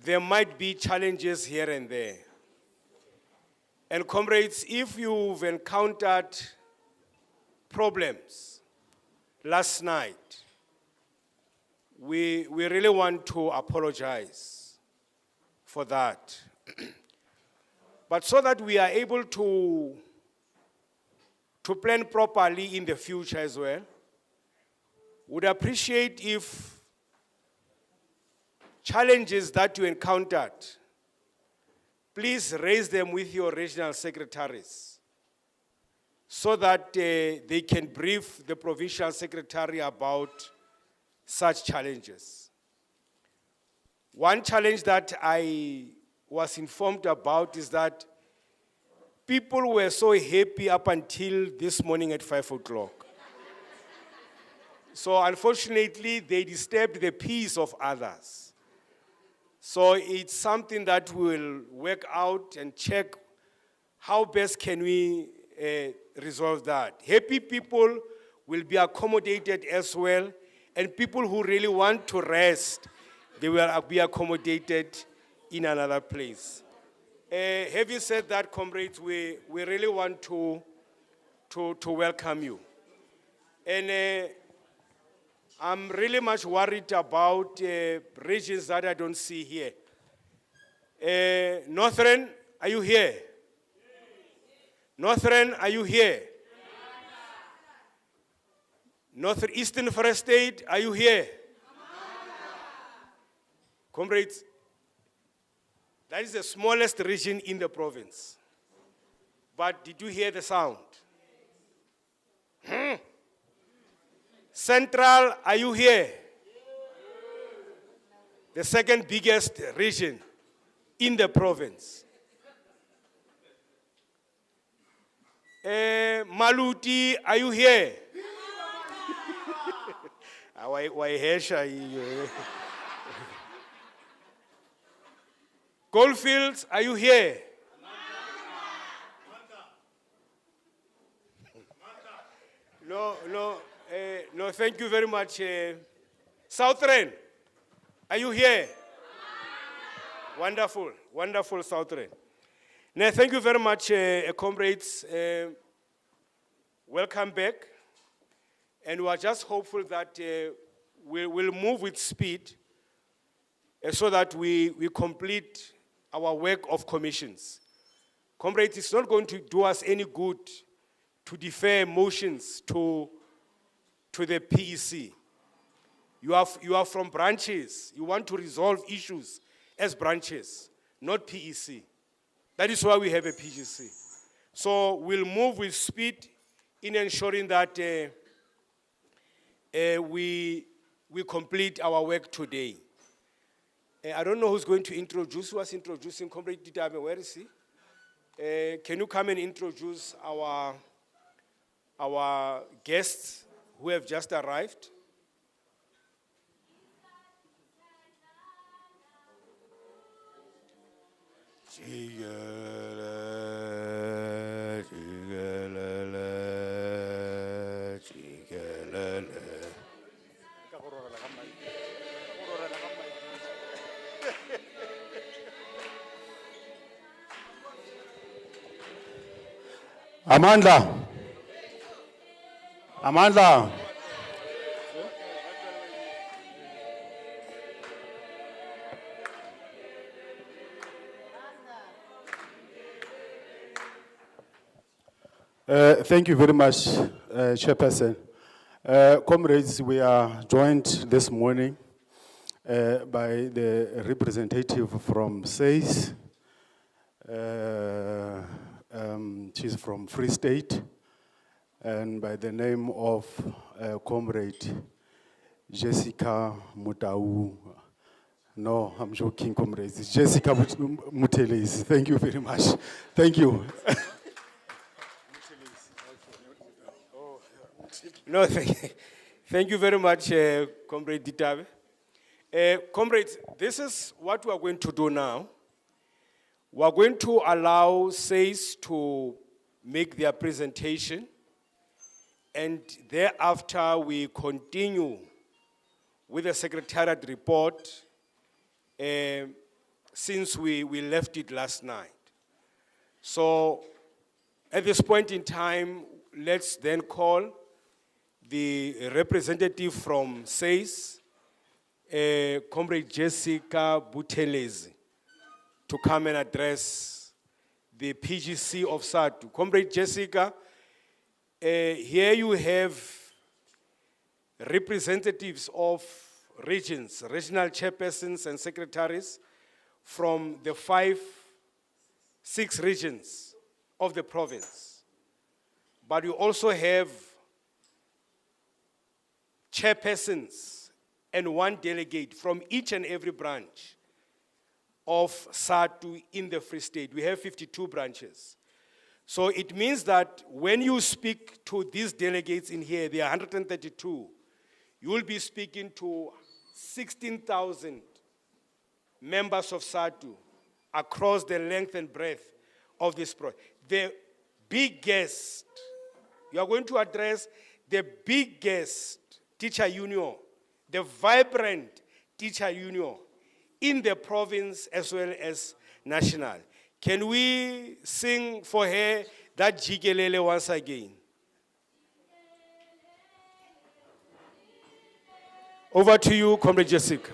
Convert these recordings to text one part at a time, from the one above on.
there might be challenges here and there. And comrades, if you've encountered problems last night, we really want to apologize for that. But so that we are able to plan properly in the future as well, would appreciate if challenges that you encountered, please raise them with your regional secretaries so that they can brief the provincial secretary about such challenges. One challenge that I was informed about is that people were so happy up until this morning at 5 o'clock. So unfortunately, they disturbed the peace of others. So it's something that we'll work out and check how best can we resolve that. Happy people will be accommodated as well, and people who really want to rest, they will be accommodated in another place. Having said that, comrades, we really want to welcome you. And I'm really much worried about regions that I don't see here. Northern, are you here? Northern, are you here? Northeastern Free State, are you here? Comrades, that is the smallest region in the province. But did you hear the sound? Central, are you here? The second biggest region in the province. Maluti, are you here? Goldfields, are you here? No, thank you very much. Southern, are you here? Wonderful, wonderful Southern. Now, thank you very much, comrades. Welcome back. And we are just hopeful that we'll move with speed so that we complete our work of commissions. Comrades, it's not going to do us any good to defer motions to the PEC. You are from branches. You want to resolve issues as branches, not PEC. That is why we have a PGC. So we'll move with speed in ensuring that we complete our work today. I don't know who's going to introduce. Who was introducing Comrade Ditabe? Where is he? Can you come and introduce our guests who have just arrived? Amandla. Amandla. Thank you very much, Chairperson. Comrades, we are joined this morning by the representative from SAIS. She's from Free State, and by the name of Comrade Jessica Mutau. No, I'm joking, comrades. It's Jessica Mutelezi. Thank you very much. Thank you. No, thank you very much, Comrade Ditabe. Comrades, this is what we are going to do now. We are going to allow SAIS to make their presentation, and thereafter we continue with the Secretariat report since we left it last night. So at this point in time, let's then call the representative from SAYS, Comrade Jessica Buthelezi, to come and address the PGC of Sadtu. Comrade Jessica, here you have representatives of regions, regional chairpersons and secretaries from the 6 regions of the province. But you also have chairpersons and 1 delegate from each and every branch of Sadtu in the Free State. We have 52 branches. So it means that when you speak to these delegates in here, there are 132, you will be speaking to 16,000 members of Sadtu across the length and breadth of this project. The biggest, you are going to address the biggest teacher union, the vibrant teacher union in the province as well as national. Can we sing for her that jikelele once again? Over to you, Comrade Jessica.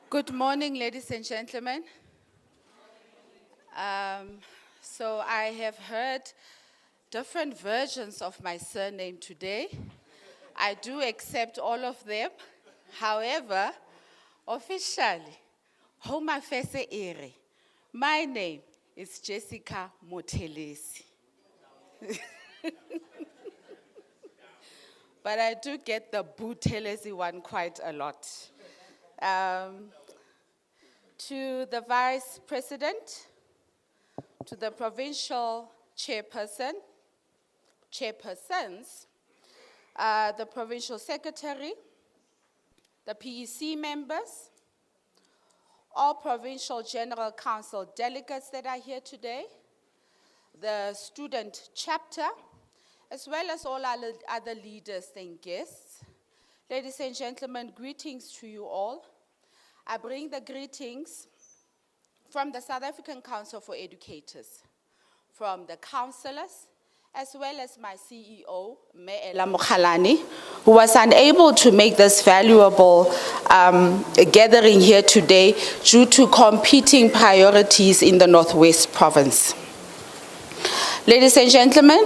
Good morning, ladies and gentlemen. So I have heard different versions of my surname today. I do accept all of them. However, officially, Homa Fese Ere, my name is Jessica Buthelezi. But I do get the Buthelezi one quite a lot. To the Vice President, to the Provincial Chairpersons, the Provincial Secretary, the PEC members, all Provincial General Council delegates that are here today, the student chapter, as well as all other leaders and guests. Ladies and gentlemen, greetings to you all. I bring the greetings from the South African Council for Educators, from the councillors, as well as my CEO, Meela Mokhalane, who was unable to make this valuable gathering here today due to competing priorities in the Northwest Province. Ladies and gentlemen,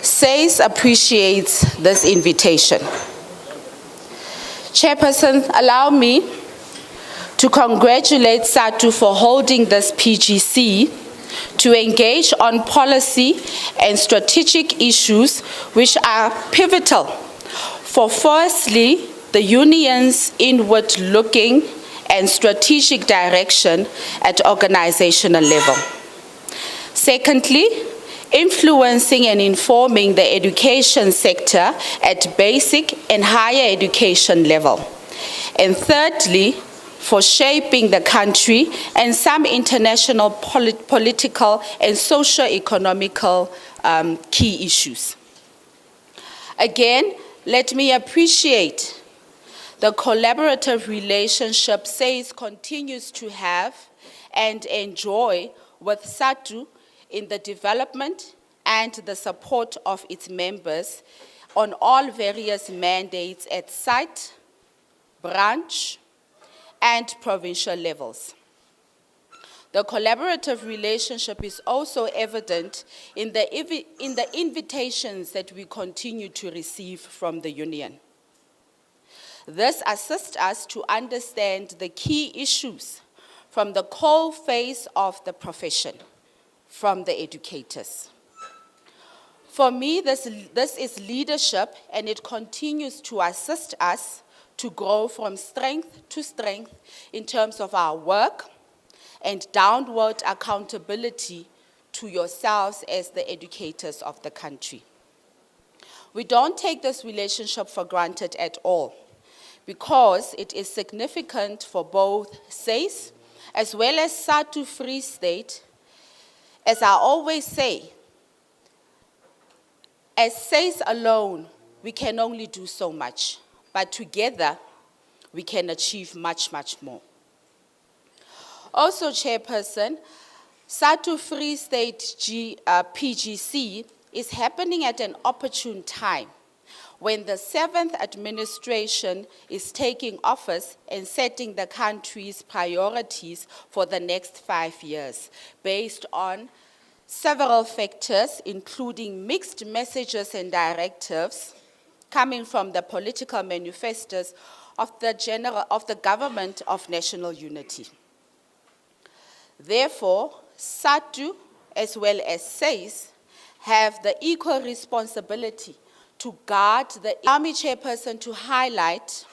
SAYS appreciates this invitation. Chairperson, allow me to congratulate Sadtu for holding this PGC to engage on policy and strategic issues which are pivotal for, firstly, the union's inward-looking and strategic direction at organizational level. Secondly, influencing and informing the education sector at basic and higher education level. And thirdly, for shaping the country and some international political and socio-economical key issues. Again, let me appreciate the collaborative relationship SAYS continues to have and enjoy with Sadtu in the development and the support of its members on all various mandates at site, branch, and provincial levels. The collaborative relationship is also evident in the invitations that we continue to receive from the union. This assists us to understand the key issues from the core phase of the profession, from the educators. For me, this is leadership, and it continues to assist us to grow from strength to strength in terms of our work and downward accountability to yourselves as the educators of the country. We don't take this relationship for granted at all, because it is significant for both SACE as well as Sadtu Free State. As I always say, as SACE alone, we can only do so much, but together, we can achieve much, much more. Also, Chairperson, Sadtu Free State PGC is happening at an opportune time when the 7th administration is taking office and setting the country's priorities for the next 5 years, based on several factors, including mixed messages and directives coming from the political manifestos of the Government of National Unity. Therefore, Sadtu, as well as SACE, have the equal responsibility to guard the Army Chairperson to highlight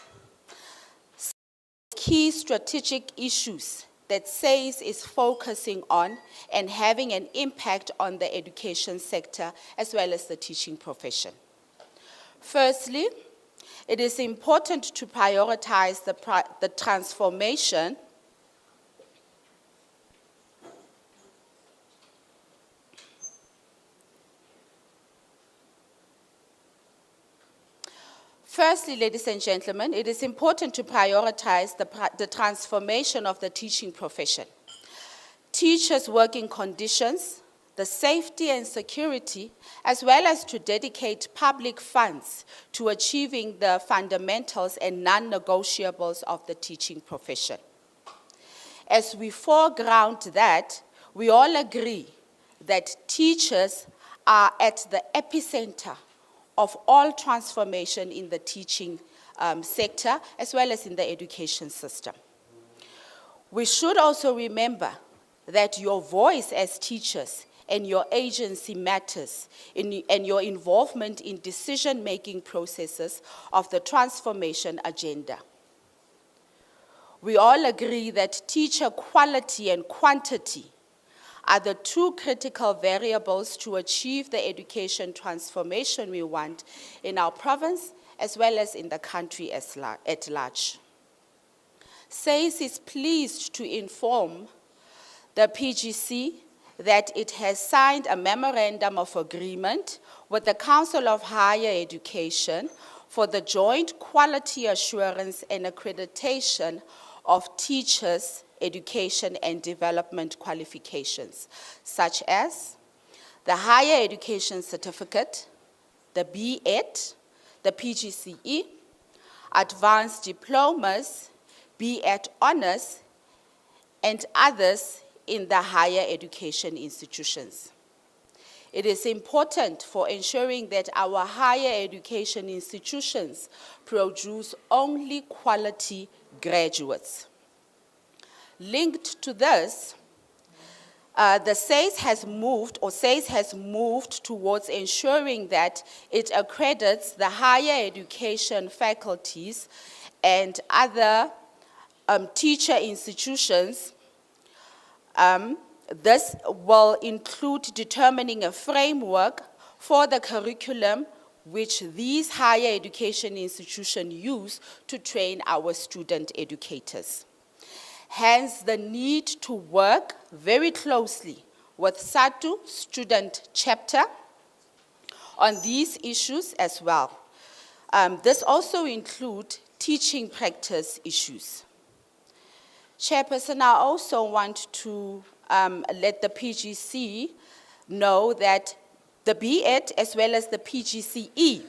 key strategic issues that SACE is focusing on and having an impact on the education sector as well as the teaching profession. Firstly, it is important to prioritize the transformation Firstly, ladies and gentlemen, it is important to prioritize the transformation of the teaching profession. Teachers' working conditions, the safety and security, as well as to dedicate public funds to achieving the fundamentals and non-negotiables of the teaching profession. As we foreground that, we all agree that teachers are at the epicenter of all transformation in the teaching sector, as well as in the education system. We should also remember that your voice as teachers and your agency matters, and your involvement in decision-making processes of the transformation agenda. We all agree that teacher quality and quantity are the two critical variables to achieve the education transformation we want in our province as well as in the country at large. SACE is pleased to inform the PGC that it has signed a memorandum of agreement with the Council of Higher Education for the joint quality assurance and accreditation of teachers' education and development qualifications, such as the Higher Education Certificate, the B.Ed, the PGCE, Advanced Diplomas, B.Ed Honors, and others in the higher education institutions. It is important for ensuring that our higher education institutions produce only quality graduates. Linked to this, the SACE has moved towards ensuring that it accredits the higher education faculties and other teacher institutions. This will include determining a framework for the curriculum which these higher education institutions use to train our student educators. Hence, the need to work very closely with Sadtu student chapter on these issues as well. This also includes teaching practice issues. Chairperson, I also want to let the PGC know that the BEd as well as the PGCE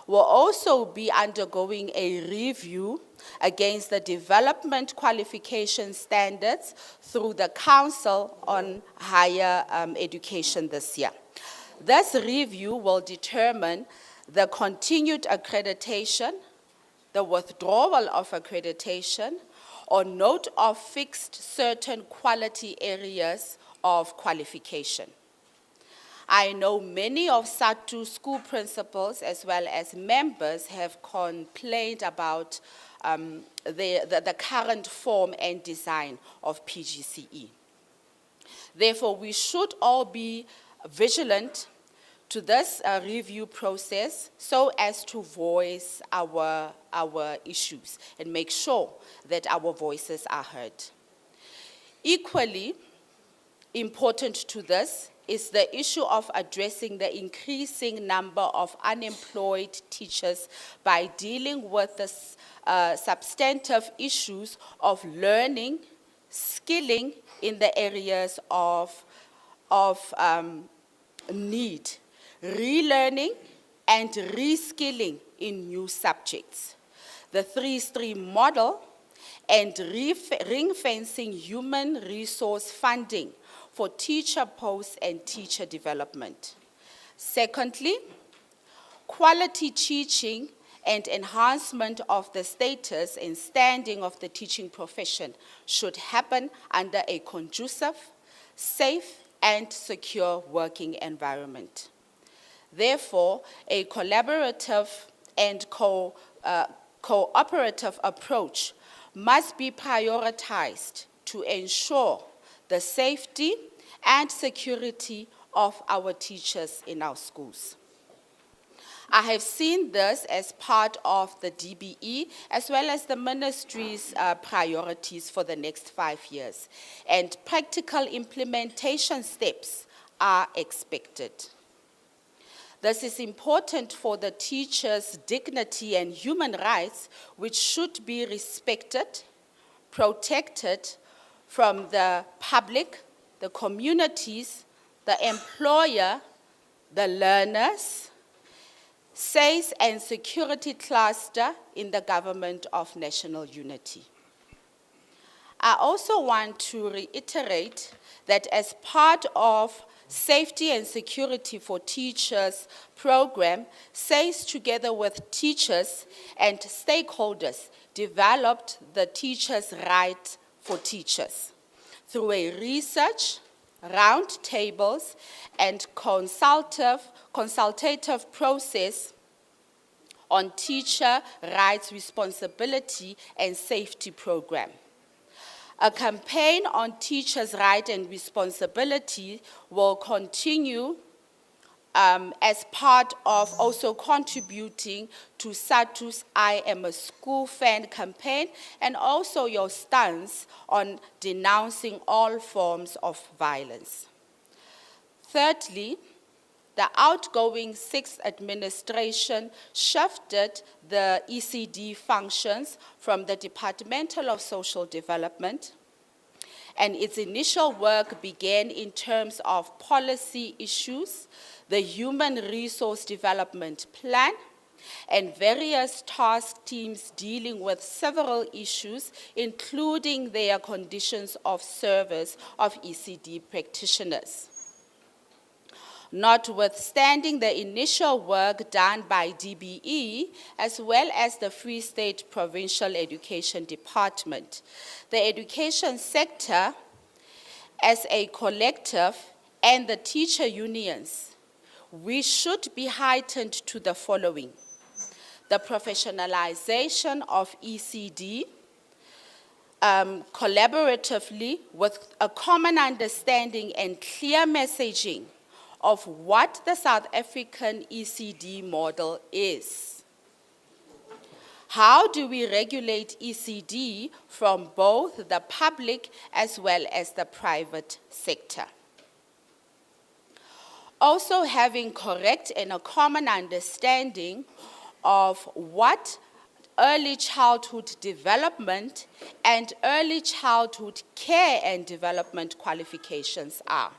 will also be undergoing a review against the development qualification standards through the Council on Higher Education this year. This review will determine the continued accreditation, the withdrawal of accreditation, or note of fixed certain quality areas of qualification. I know many of Sadtu school principals as well as members have complained about the current form and design of PGCE. Therefore, we should all be vigilant to this review process so as to voice our issues and make sure that our voices are heard. Equally important to this is the issue of addressing the increasing number of unemployed teachers by dealing with the substantive issues of learning, skilling in the areas of need, relearning and reskilling in new subjects. The 3-stream model and ring-fencing human resource funding for teacher posts and teacher development. Secondly, quality teaching and enhancement of the status and standing of the teaching profession should happen under a conducive, safe, and secure working environment. Therefore, a collaborative and cooperative approach must be prioritized to ensure the safety and security of our teachers in our schools. I have seen this as part of the DBE as well as the ministry's priorities for the next 5 years, and practical implementation steps are expected. This is important for the teacher's dignity and human rights, which should be respected, protected from the public, the communities, the employer, the learners, SACE and security cluster in the government of national unity. I also want to reiterate that as part of Safety and Security for Teachers program, SACE together with teachers and stakeholders developed the Teachers' Right for Teachers through a research, roundtables, and consultative process on teacher rights, responsibility, and safety program. A campaign on teachers' rights and responsibility will continue as part of also contributing to Sadtu's I Am a School Fan campaign, and also your stance on denouncing all forms of violence. Thirdly, the outgoing 6th administration shifted the ECD functions from the Departmental of Social Development, and its initial work began in terms of policy issues, the Human Resource Development Plan, and various task teams dealing with several issues, including their conditions of service of ECD practitioners. Notwithstanding the initial work done by DBE, as well as the Free State Provincial Education Department, the education sector as a collective and the teacher unions, we should be heightened to the following: the professionalization of ECD, collaboratively with a common understanding and clear messaging of what the South African ECD model is. How do we regulate ECD from both the public as well as the private sector? Also having correct and a common understanding of what early childhood development and early childhood care and development qualifications are.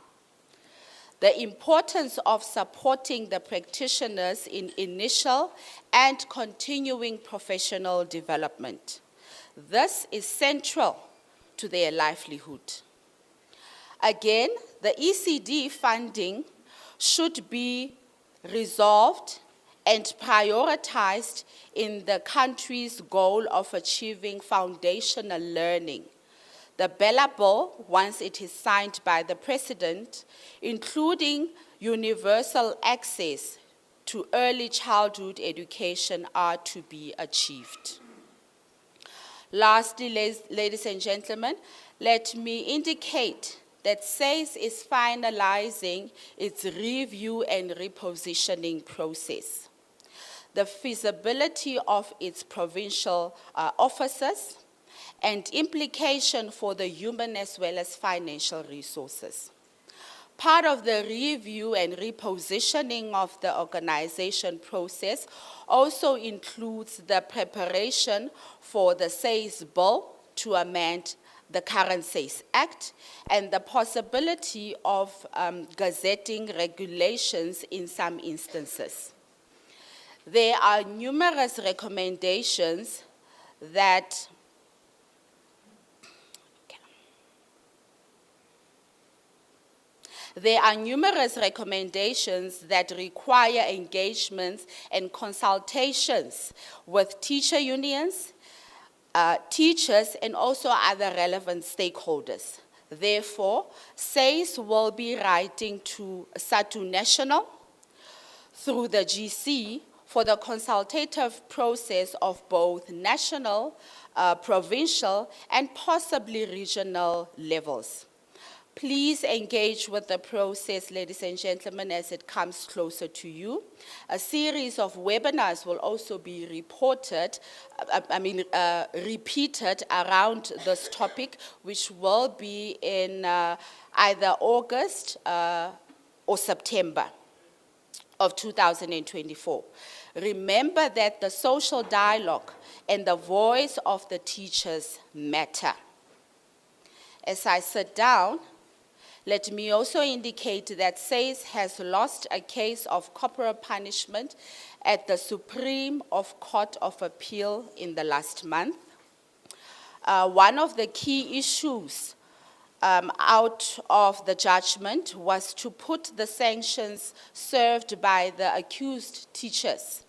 The importance of supporting the practitioners in initial and continuing professional development. This is central to their livelihood. Again, the ECD funding should be resolved and prioritized in the country's goal of achieving foundational learning. The Bella Bill, once it is signed by the President, including universal access to early childhood education, are to be achieved. Lastly, ladies and gentlemen, let me indicate that SAYS is finalizing its review and repositioning process. The feasibility of its provincial offices and implication for the human as well as financial resources. Part of the review and repositioning of the organization process also includes the preparation for the SAYS bill to amend the current SAYS Act and the possibility of gazetting regulations in some instances. There are numerous recommendations that require engagements and consultations with teacher unions, teachers, and also other relevant stakeholders. Therefore, SAYS will be writing to Sadtu National through the GC for the consultative process of both national, provincial, and possibly regional levels. Please engage with the process, ladies and gentlemen, as it comes closer to you. A series of webinars will also be repeated around this topic, which will be in either August or September of 2024. Remember that the social dialogue and the voice of the teachers matter. As I sit down, let me also indicate that SAYS has lost a case of corporal punishment at the Supreme Court of Appeal in the last month. One of the key issues out of the judgment was to put the sanctions served by the accused teachers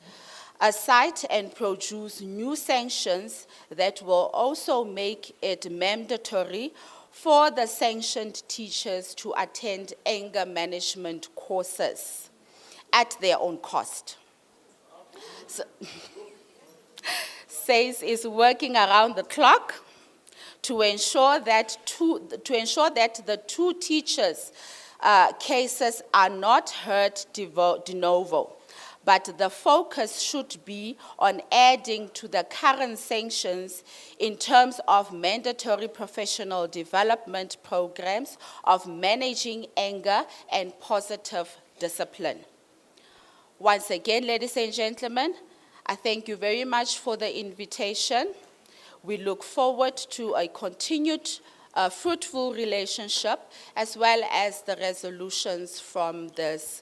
aside and produce new sanctions that will also make it mandatory for the sanctioned teachers to attend anger management courses at their own cost. So, SAYS is working around the clock to ensure that the two teachers' cases are not heard de novo, but the focus should be on adding to the current sanctions in terms of mandatory professional development programs of managing anger and positive discipline. Once again, ladies and gentlemen, I thank you very much for the invitation. We look forward to a continued fruitful relationship as well as the resolutions from this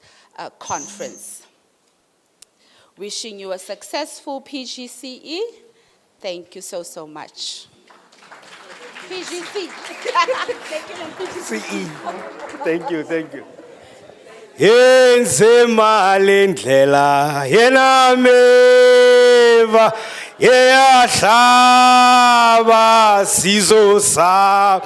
conference. Wishing you a successful PGCE. Thank you so much. PGC. CE. Thank you. Yenze malendlela yena meva yeyahlaba sizosa.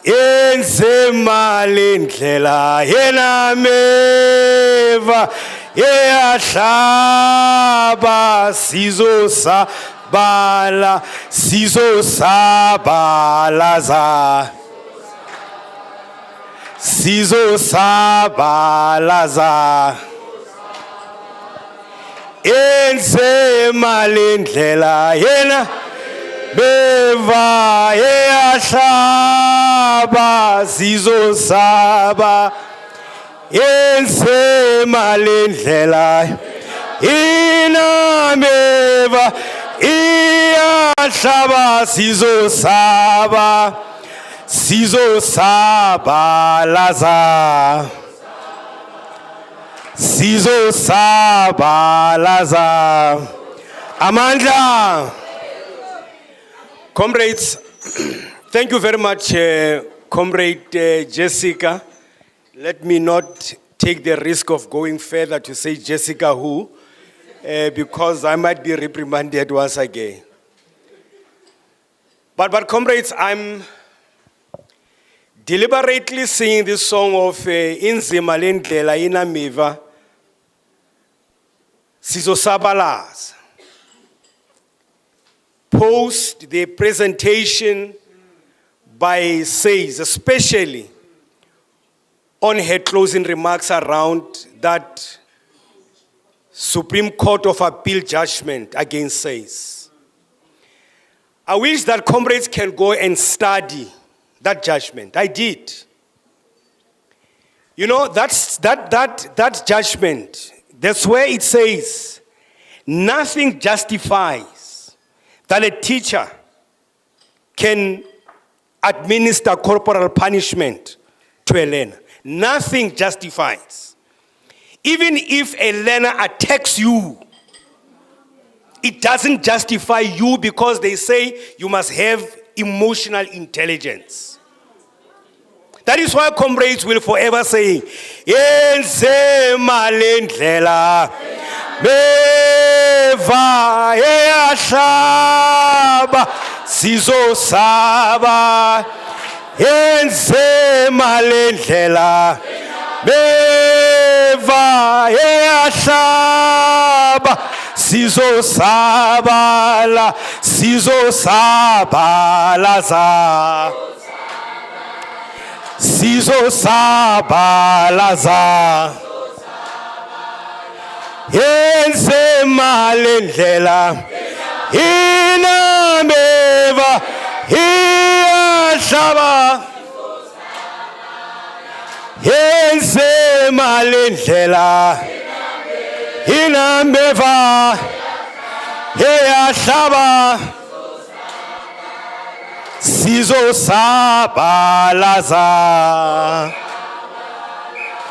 Yenze malendlela yena meva yeyahlaba sizosabalaza enze malendlela yena beva yeyahlaba sizosaba enze malendlela yena beva Iyahlaba sizosaba, sizosabalaza. Sizosabalaza. Amandla. Comrades, thank you very much, Comrade Jessica. Let me not take the risk of going further to say Jessica who, because I might be reprimanded once again. But comrades, I'm deliberately singing this song of Inzima lendlela inamiva sizosabalaza. Post the presentation by Says, especially on her closing remarks around that Supreme Court of Appeal judgment against Says. I wish that comrades can go and study that judgment. I did. You know, that judgment, that's where it says, nothing justifies that a teacher can administer corporal punishment to a learner. Nothing justifies. Even if a learner attacks you, it doesn't justify you because they say you must have emotional intelligence. That is why comrades will forever say, Yenzema lendlela beva eyahlaba sizosaba. Yenzema lendlela beva eyahlaba sizosabala sizosabalaza. Sizosabalaza. Yenzema lendlela inameva iyahlaba. Yenzema lendlela inameva iyahlaba. Sizosabalaza.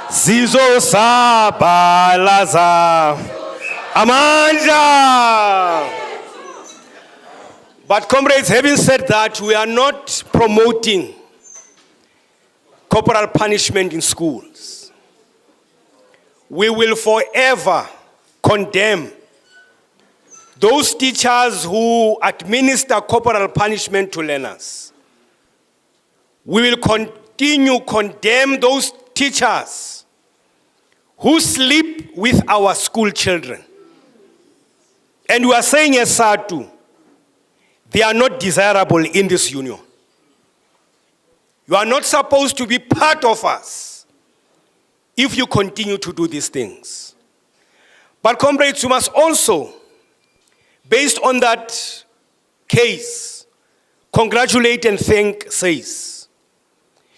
Sizosabalaza. Amandla. But comrades, having said that, we are not promoting corporal punishment in schools. We will forever condemn those teachers who administer corporal punishment to learners. We will continue to condemn those teachers who sleep with our school children. And we are saying as Sadtu, they are not desirable in this union. You are not supposed to be part of us if you continue to do these things. But comrades, you must also, based on that case, congratulate and thank Says.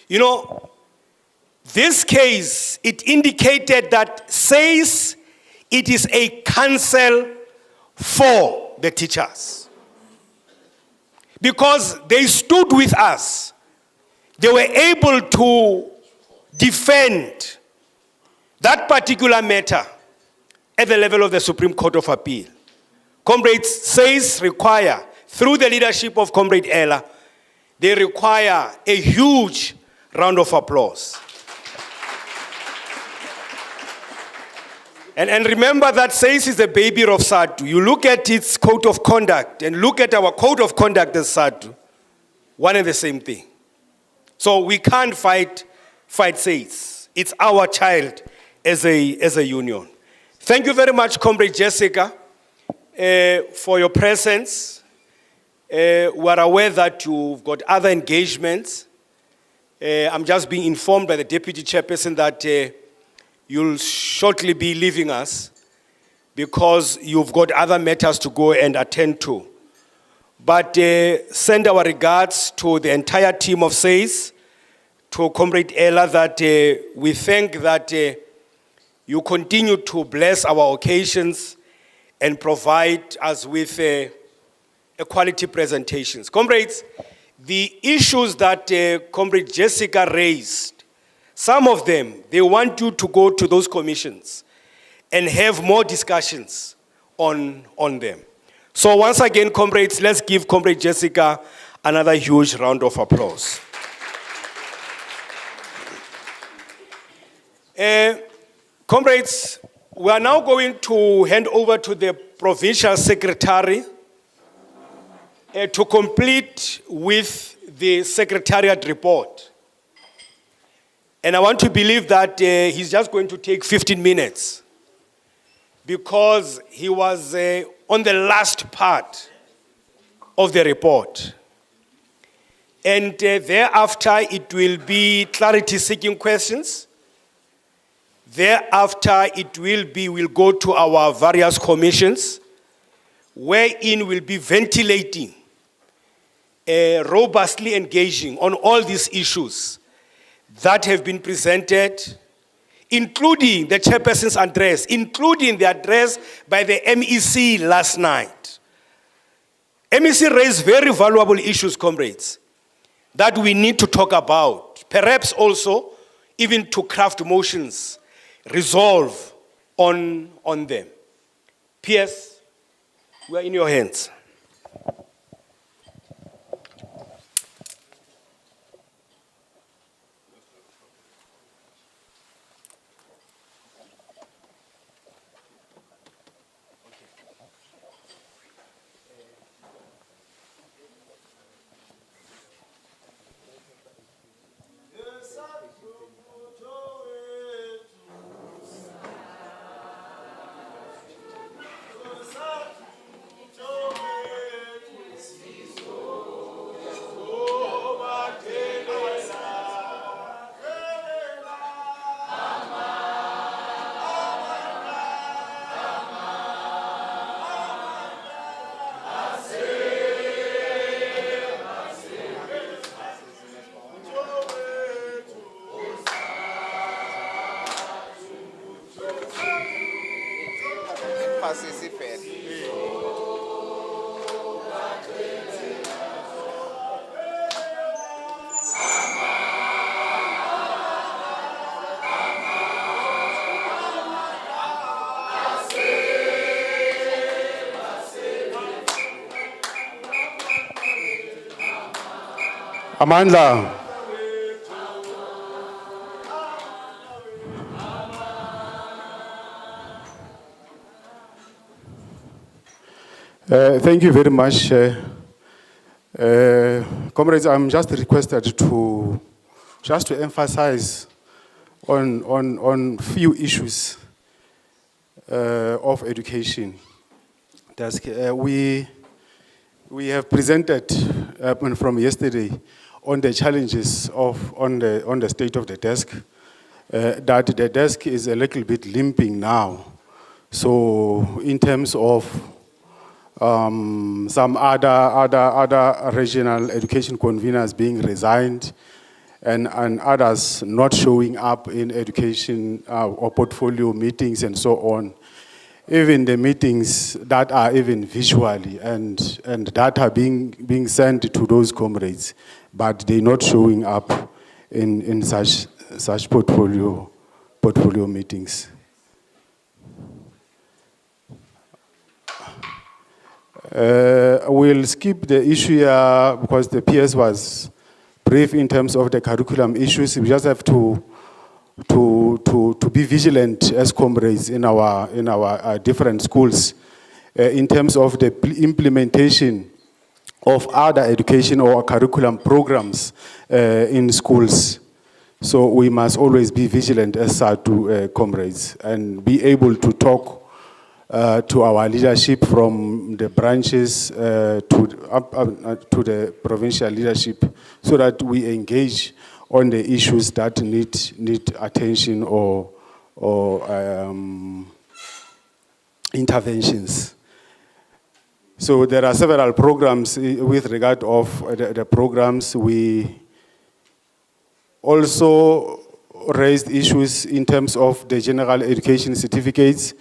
You know, this case, it indicated that Says it is a counsel for the teachers. Because they stood with us. They were able to defend that particular matter at the level of the Supreme Court of Appeal. Comrades, Says require, through the leadership of Comrade Ella, they require a huge round of applause. And remember that Says is the baby of Sadtu. You look at its code of conduct and look at our code of conduct as Sadtu, one and the same thing. So we can't fight Says. It's our child as a union. Thank you very much, Comrade Jessica, for your presence. We are aware that you've got other engagements. I'm just being informed by the Deputy Chairperson that you'll shortly be leaving us because you've got other matters to go and attend to. But send our regards to the entire team of Says, to Comrade Ella, that we thank that you continue to bless our occasions and provide us with quality presentations. Comrades, the issues that Comrade Jessica raised, some of them, they want you to go to those commissions and have more discussions on them. So once again, comrades, let's give Comrade Jessica another huge round of applause. Comrades, we are now going to hand over to the Provincial Secretary to complete with the Secretariat report. And I want to believe that he's just going to take 15 minutes because he was on the last part of the report. And thereafter, it will be clarity-seeking questions. Thereafter, we'll go to our various commissions, wherein we'll be ventilating, robustly engaging on all these issues that have been presented, including the chairperson's address, including the address by the MEC last night. MEC raised very valuable issues, comrades, that we need to talk about, perhaps also even to craft motions, resolve on them. PS, we are in your hands. Amandla. Thank you very much. Comrades, I'm just requested to emphasize on few issues of education. We have presented from yesterday on the challenges on the state of the desk, that the desk is a little bit limping now. So in terms of some other regional education conveners being resigned and others not showing up in education or portfolio meetings and so on. Even the meetings that are even visually and data being sent to those comrades, but they're not showing up in such portfolio meetings. We'll skip the issue here because the PS was brief in terms of the curriculum issues. We just have to be vigilant as comrades in our different schools in terms of the implementation of other education or curriculum programs in schools. So we must always be vigilant as Sadtu comrades and be able to talk to our leadership from the branches to the provincial leadership so that we engage on the issues that need attention or interventions. So there are several programs with regard of the programs. We also raised issues in terms of the general education certificates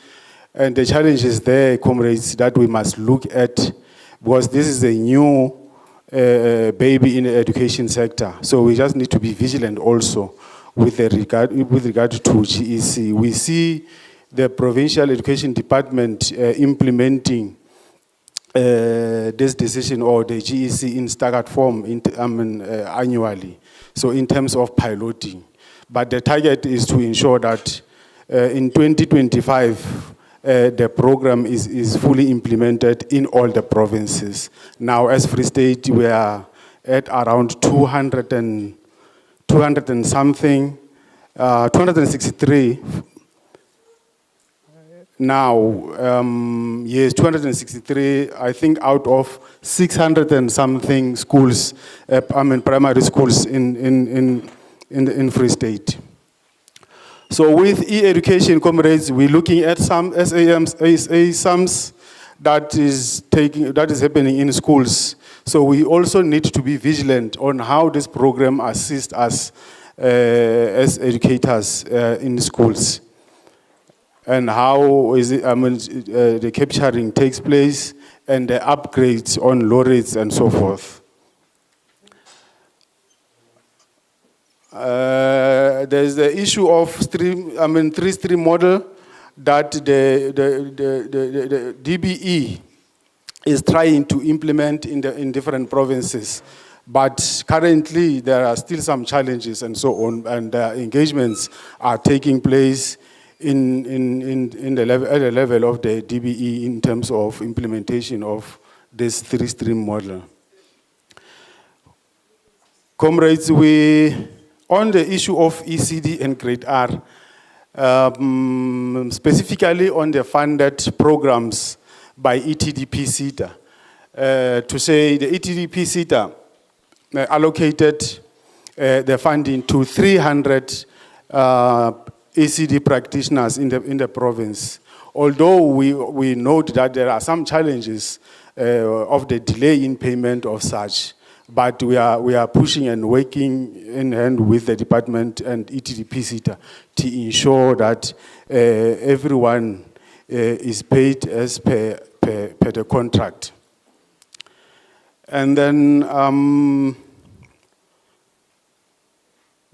and the challenges there, comrades, that we must look at because this is a new baby in the education sector. So we just need to be vigilant also with regard to GEC. We see the Provincial Education Department implementing this decision or the GEC in staggered form annually, so in terms of piloting. But the target is to ensure that in 2025, the program is fully implemented in all the provinces. Now, as Free State, we are at around 200 and something, 263. Now, yes, 263, I think, out of 600 and something schools, primary schools in Free State. So with e-education, comrades, we're looking at some SAMs that is happening in schools. So we also need to be vigilant on how this program assists us as educators in schools, and how is it, the capturing takes place, and the upgrades on laureates and so forth. There's the issue of three-stream model that the DBE is trying to implement in different provinces. But currently, there are still some challenges and so on, and engagements are taking place at the level of the DBE in terms of implementation of this three-stream model. Comrades, on the issue of ECD and Grade R, specifically on the funded programs by ETDP SETA, to say the ETDP SETA allocated the funding to 300 ECD practitioners in the province. Although we note that there are some challenges of the delay in payment of such, but we are pushing and working in hand with the department and ETDP SETA to ensure that everyone is paid as per the contract. And then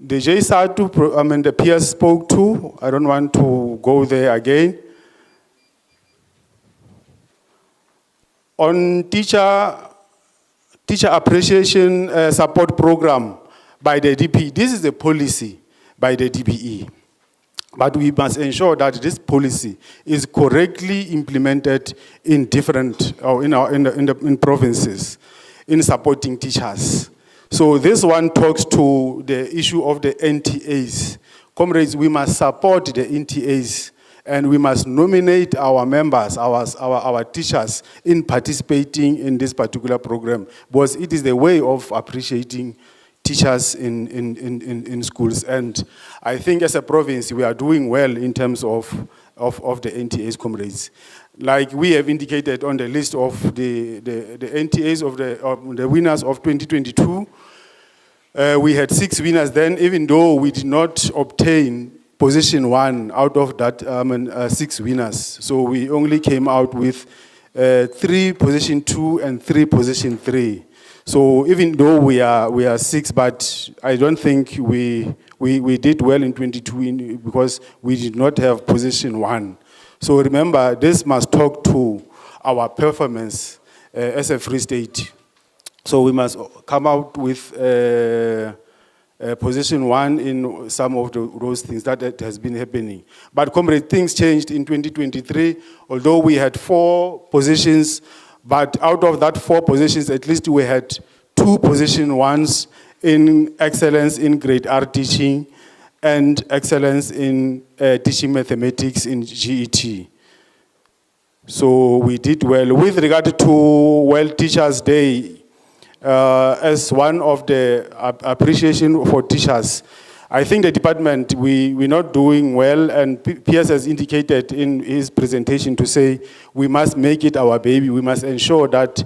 the Sadtu, the peers spoke to. I don't want to go there again. On teacher appreciation support program by the DP, this is a policy by the DBE. But we must ensure that this policy is correctly implemented in different, or in provinces, in supporting teachers. So this one talks to the issue of the NTAs. Comrades, we must support the NTAs, and we must nominate our members, our teachers, in participating in this particular program, because it is the way of appreciating teachers in schools. And I think as a province, we are doing well in terms of the NTAs, comrades. Like we have indicated on the list of the NTAs of the winners of 2022, we had 6 winners then, even though we did not obtain position 1 out of that 6 winners. So we only came out with 3 position 2 and 3 position 3. So even though we are 6, but I don't think we did well in 22 because we did not have position 1. So remember, this must talk to our performance as a Free State. So we must come out with position 1 in some of those things that has been happening. But comrade, things changed in 2023. Although we had 4 positions, but out of that 4 positions, at least we had 2 position 1s in excellence in Grade R teaching and excellence in teaching mathematics in GET. So we did well. With regard to World Teachers' Day, as one of the appreciation for teachers, I think the department, we're not doing well, and PS has indicated in his presentation to say we must make it our baby. We must ensure that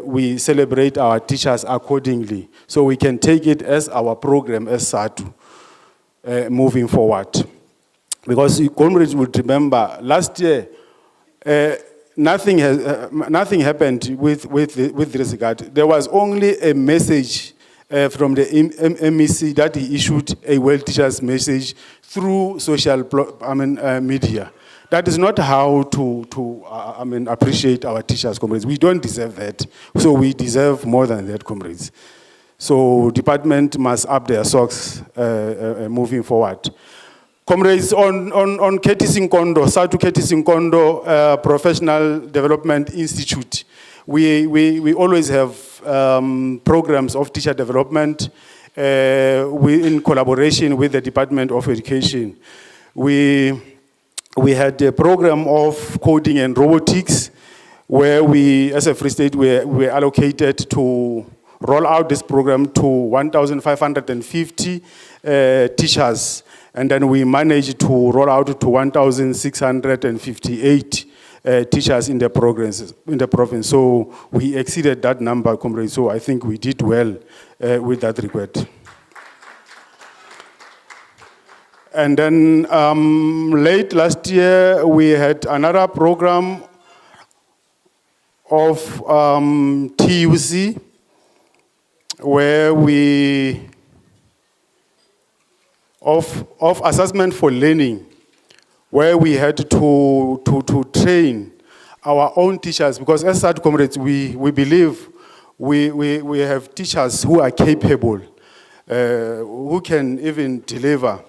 we celebrate our teachers accordingly, so we can take it as our program as Sadtu moving forward. Because comrades would remember, last year, nothing happened with this regard. There was only a message from the MEC that he issued a well teachers message through social media. That is not how to appreciate our teachers, comrades. We don't deserve that. So we deserve more than that, comrades. So department must up their socks moving forward. Comrades, on Keti Sinkondo, Sadtu Keti Sinkondo Professional Development Institute, we always have programs of teacher development in collaboration with the Department of Education. We had a program of coding and robotics where we, as a Free State, were allocated to roll out this program to 1,550 teachers. And then we managed to roll out to 1,658 teachers in the province. So we exceeded that number, comrades. So I think we did well with that request. And then late last year, we had another program of TUC where of assessment for learning, where we had to train our own teachers, because as Sadtu comrades, we believe we have teachers who are capable, who can even deliver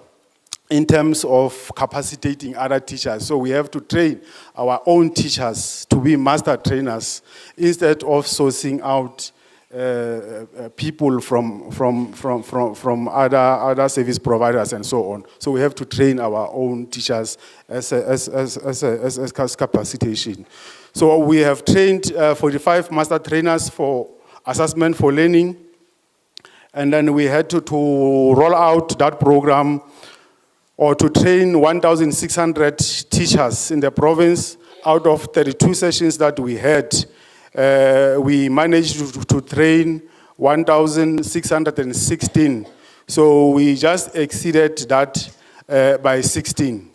in terms of capacitating other teachers. So we have to train our own teachers to be master trainers instead of sourcing out people from other service providers and so on. So we have to train our own teachers as capacitation. So we have trained 45 master trainers for assessment for learning, and then we had to roll out that program or to train 1,600 teachers in the province. Out of 32 sessions that we had, we managed to train 1,616. So we just exceeded that by 16.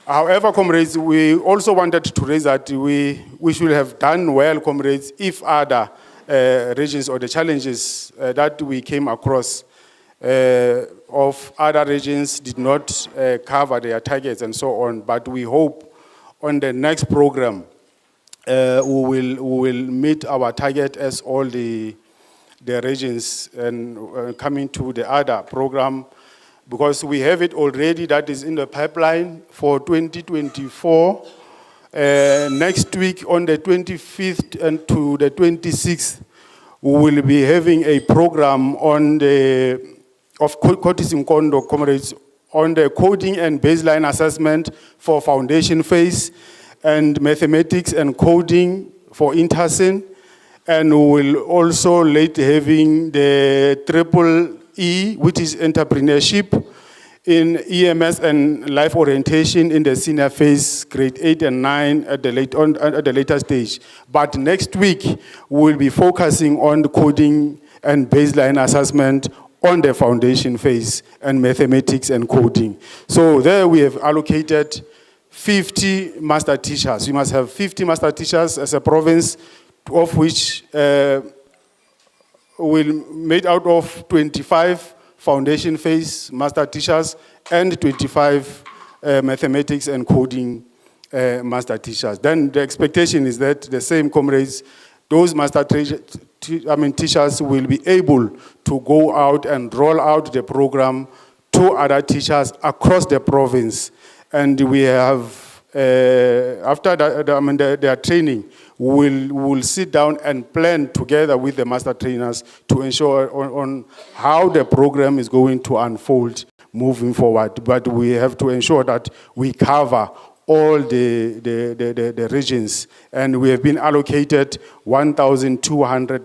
However, comrades, we also wanted to raise that we should have done well, comrades, if other regions or the challenges that we came across of other regions did not cover their targets and so on. But we hope on the next program, we will meet our target as all the regions and coming to the other program, because we have it already that is in the pipeline for 2024. Next week on the 25th and to the 26th, we will be having a program on of Koti Sinkondo, comrades, on the coding and baseline assessment for foundation phase and mathematics and coding for InterSyn. And we will also later having the triple E, which is entrepreneurship in EMS and life orientation in the senior phase, grade 8 and 9 at the later stage. But next week, we'll be focusing on the coding and baseline assessment on the foundation phase and mathematics and coding. So there we have allocated 50 master teachers. We must have 50 master teachers as a province, of which will made out of 25 foundation phase master teachers and 25 mathematics and coding master teachers. Then the expectation is that the same comrades, those master teachers will be able to go out and roll out the program to other teachers across the province. And we have, after their training, we'll sit down and plan together with the master trainers to ensure on how the program is going to unfold moving forward. But we have to ensure that we cover all the regions, and we have been allocated 1,200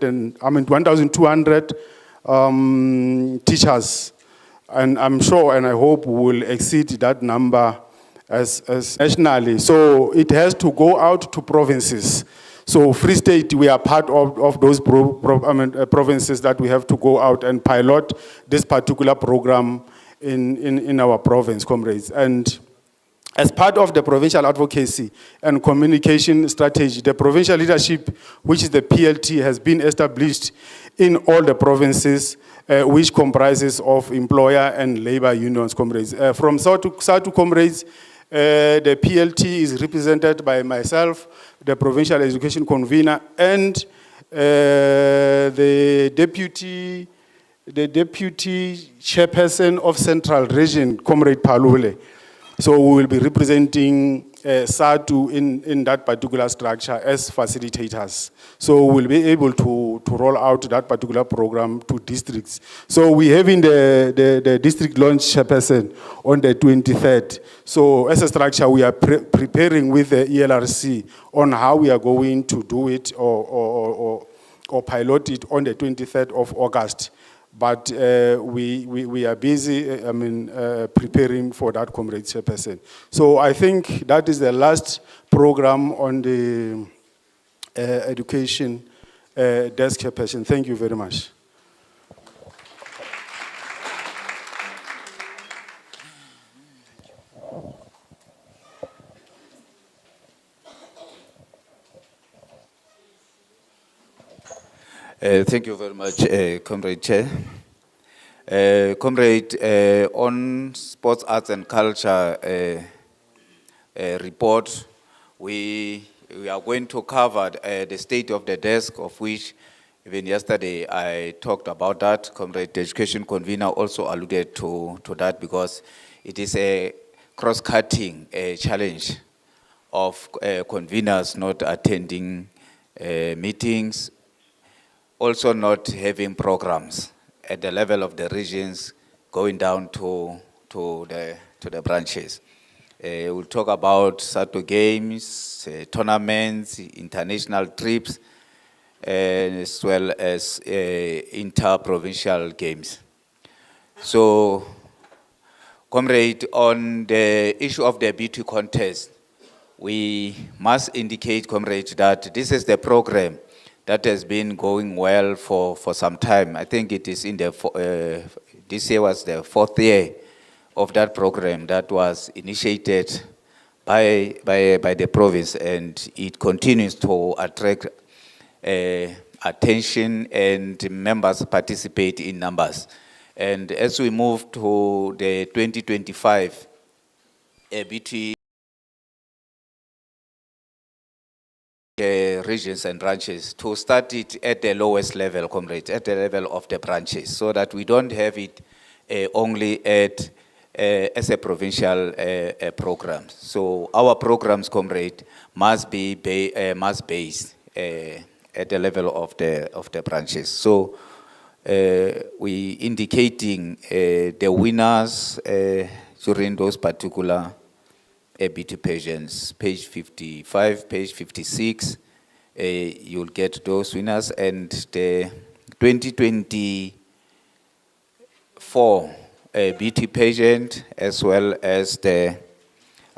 teachers, and I'm sure and I hope we will exceed that number as nationally. So it has to go out to provinces. So Free State, we are part of those provinces that we have to go out and pilot this particular program in our province, comrades. And As part of the provincial advocacy and communication strategy, the provincial leadership, which is the PLT, has been established in all the provinces, which comprises of employer and labor unions, comrades. From Sadtu comrades, the PLT is represented by myself, the provincial education convener, and the deputy chairperson of Central Region, Comrade Palule. So we will be representing Sadtu in that particular structure as facilitators. So we'll be able to roll out that particular program to districts. So we're having the district launch chairperson on the 23rd. So as a structure, we are preparing with the ELRC on how we are going to do it or pilot it on the 23rd of August. But we are busy, preparing for that comrade chairperson. So I think that is the last program on the education desk chairperson. Thank you very much. Thank you very much, Comrade Chair. Comrade, on sports, arts and culture report, we are going to cover the state of the desk, of which even yesterday I talked about that. Comrade, the education convener also alluded to that because it is a cross-cutting challenge of conveners not attending meetings, also not having programs at the level of the regions going down to the branches. We'll talk about Sadtu games, tournaments, international trips, as well as inter-provincial games. So, Comrade, on the issue of the beauty contest, we must indicate, Comrade, that this is the program that has been going well for some time. I think it is in the, this year was the 4th year of that program that was initiated by the province, and it continues to attract attention and members participate in numbers. And as we move to the 2025 beauty regions and branches, to start it at the lowest level, comrades, at the level of the branches, so that we don't have it only at as a provincial program. So our programs, comrade, must be based at the level of the branches. So we indicating the winners during those particular beauty pageants, page 55, page 56, you'll get those winners, and the 2024 beauty pageant, as well as the,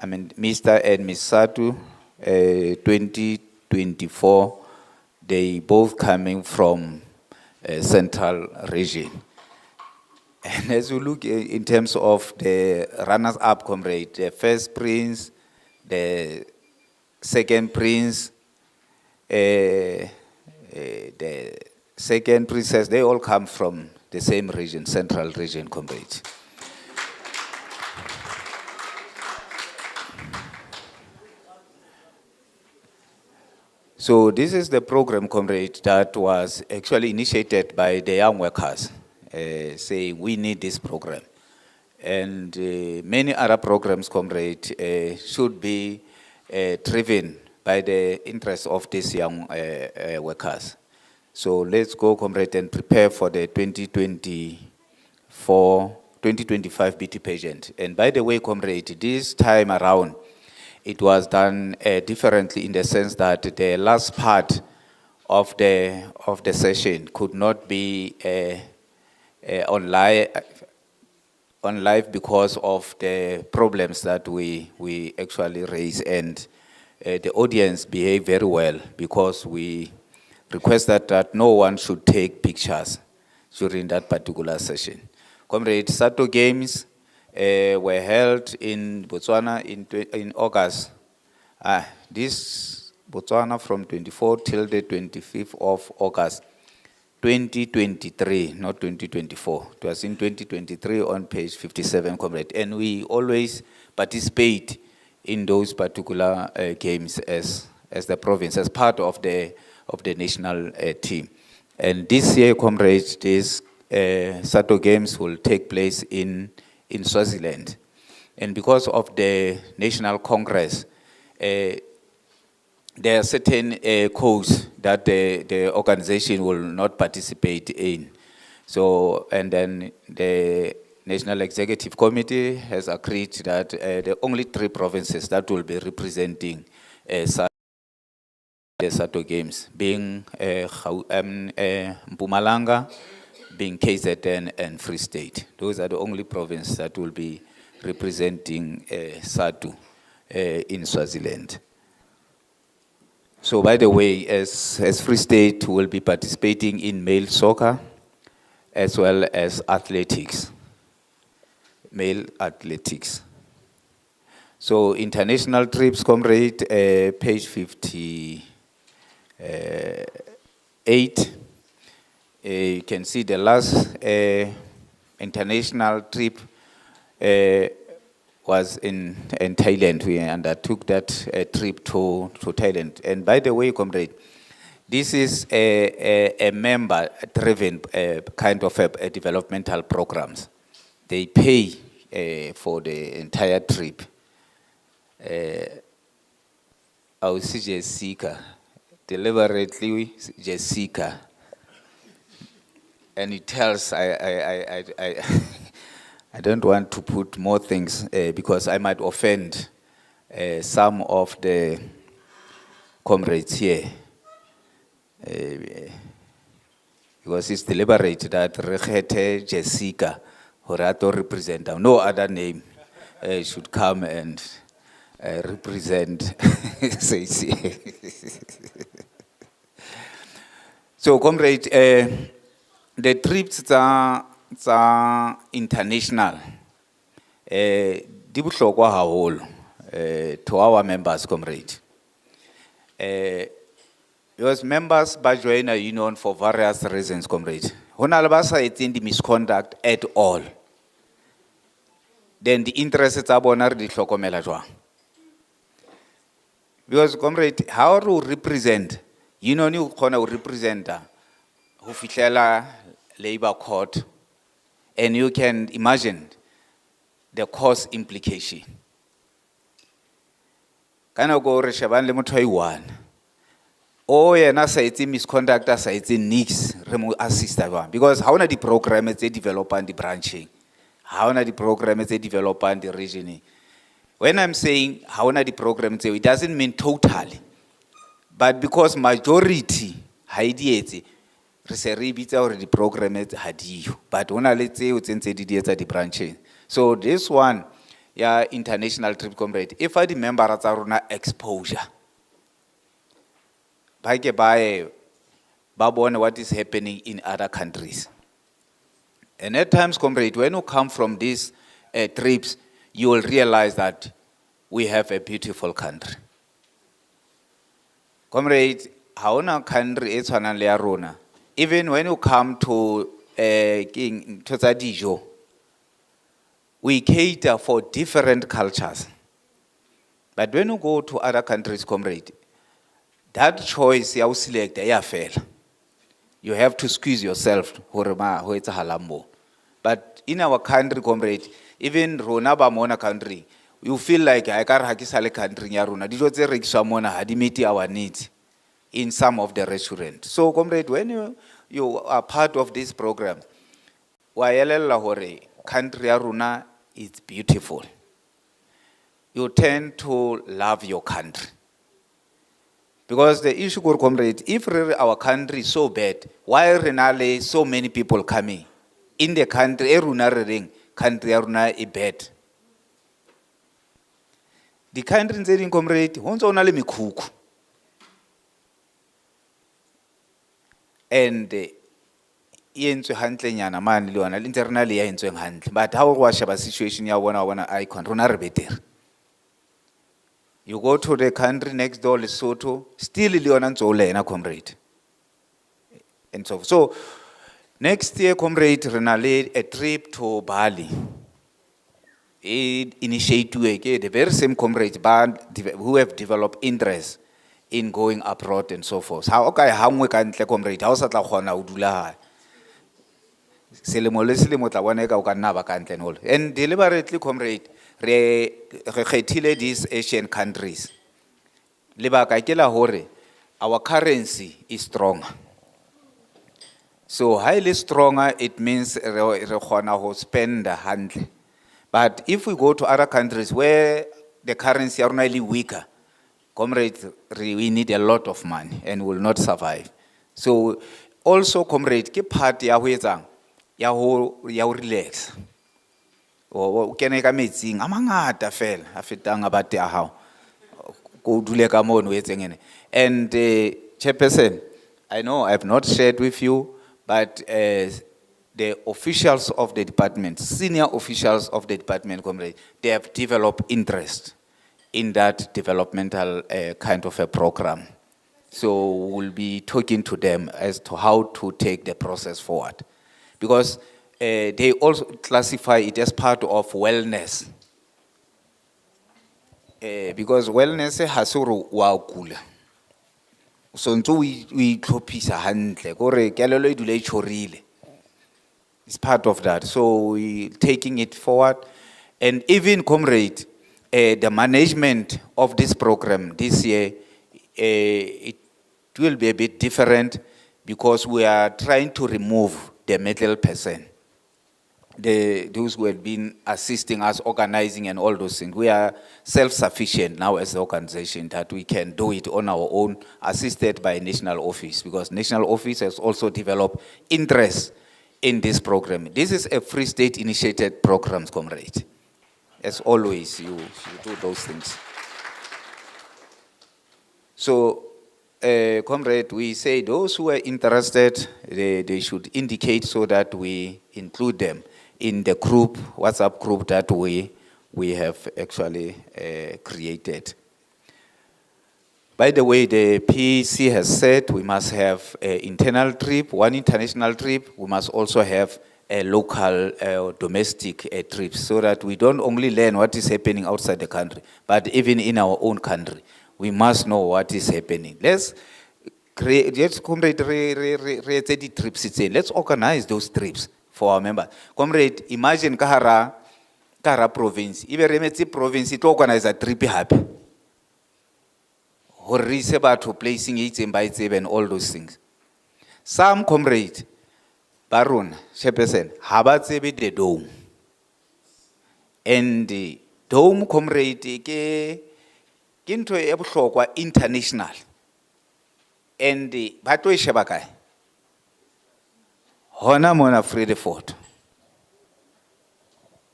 Mr. and Ms. Sadtu, 2024, they both coming from Central Region. And as we look in terms of the runners-up, comrade, the first prince, the second prince, the second princess, they all come from the same region, Central Region, comrade. So this is the program, comrade, that was actually initiated by the young workers, saying we need this program. And many other programs, comrade, should be driven by the interests of these young workers. So let's go, comrade, and prepare for the 2025 BT pageant. And by the way, comrade, this time around, it was done differently in the sense that the last part of the session could not be on live because of the problems that we actually raise, and the audience behaved very well because we requested that no one should take pictures during that particular session. Comrade, Sadtu games, were held in Botswana in August. This Botswana from 24 till the 25th of August, 2023, not 2024. It was in 2023 on page 57, comrade. And we always participate in those particular games as the province, as part of the national team. And this year, comrades, these Sadtu games will take place in Swaziland. And because of the National Congress, there are certain codes that the organization will not participate in. So, and then the National Executive Committee has agreed that the only 3 provinces that will be representing the Sadtu games, being Mpumalanga, being KZN and Free State. Those are the only provinces that will be representing Sadtu in Swaziland. So by the way, as Free State will be participating in male soccer as well as athletics, male athletics. So international trips, comrade, page 58. You can see the last international trip was in Thailand. We undertook that trip to Thailand. And by the way, comrade, this is a member-driven kind of a developmental programs. They pay for the entire trip. I will see Jessica, deliberately Jessica. And it tells, I don't want to put more things because I might offend some of the comrades here. Because it's deliberate that Rekete Jessica, Horato represent, no other name should come and represent. So, comrade, the trips are international. Di bohlokwa haholo to our members, comrade. Because members ba join a union for various reasons, comrade. Hona le ba sa etseng di misconduct at all. Then the interests tsa bona re di hlokomela jwang. Because, comrade, how to represent, union you khona to represent ho fihlela labor court, and you can imagine the cost implication. Kana go re shebane le motho a one. O yena sa etse misconduct sa etse nix re mo assist ba because ha ona di program tse developang di branching. Ha ona di program tse developang di regioning. When I'm saying ha ona di program tse, it doesn't mean totally. But because majority ha di etse, re se re bitsa hore di program ha diyo, but hona le tseo tse ntse di etsa di branching. So this one, yeah, international trip, comrade, if I remember tsa rona exposure, ba ke ba bone what is happening in other countries. And at times, comrade, when you come from these trips, you will realize that we have a beautiful country. Comrade, ha ona country e tshwanang le ya rona. Even when you come to King Dijo, we cater for different cultures. But when you go to other countries, comrade, that choice you select, you fail. You have to squeeze yourself. But in our country, comrade, even Rona Bamona country, you feel like I can't hakisale country ya Rona. Dijo tse rekiswa mona ha di meet our needs in some of the restaurants. So, comrade, when you are part of this program, wayelela hore country ya Rona is beautiful. You tend to love your country. Because the issue, comrade, if really our country is so bad, why are so many people coming? In the country, country is bad. The country in comrade, only mikuku. And e entswe hantle nyana mane le yona le internally ya entsweng hantle, but how wa sheba situation ya bona icon rona re betere. You go to the country next door, Lesotho, still le yona ntse o lena comrade. And so next year, comrade, rena le a trip to Bali. Initiate the very same comrades who have developed interest in going abroad and so forth. How okay, how we can comrade? How sa tla khona ho dula ha? Selemo le selemo tla bona ka o ka nna ba ka ntle nole. And deliberately, comrade, re khethile these Asian countries. Lebaka ke la hore our currency is stronger. So highly stronger, it means re khona ho spend handle. But if we go to other countries where the currency are really weaker, comrade, we need a lot of money and will not survive. So also, comrade, ke part ya ho etsang ya ho relax. O kene ka metsing a mangata fela a fetang a bate a hao. Go dule ka mono o etseng ene. And Chairperson, I know I have not shared with you, but the officials of the department, senior officials of the department, comrade, they have developed interest in that developmental kind of a program. So we'll be talking to them as to how to take the process forward. Because they also classify it as part of wellness. Because wellness has wa kula. So we tlhophisa hantle gore kelelo e dule e chorile. It's part of that. So we taking it forward. And even, comrade, the management of this program this year, it will be a bit different because we are trying to remove the middle person. Those who have been assisting us, organizing and all those things. We are self-sufficient now as an organization that we can do it on our own, assisted by national office, because national office has also developed interest in this program. This is a Free State initiated program, comrade. As always, you do those things. So, comrade, we say those who are interested, they should indicate so that we include them in the group, WhatsApp group that we have actually created. By the way, the PEC has said we must have an internal trip, one international trip. We must also have a local domestic trips so that we don't only learn what is happening outside the country, but even in our own country, we must know what is happening. Let's create, let's organize those trips for our members. Comrade, imagine kahara province, even remetse province, it organize a trip happy. To placing it in by and all those things. Some comrade, Baron, Chairperson, Habatsebe the dome. And the dome comrade ke into a international. And the Batwe Shabakai. Hona mona free fort.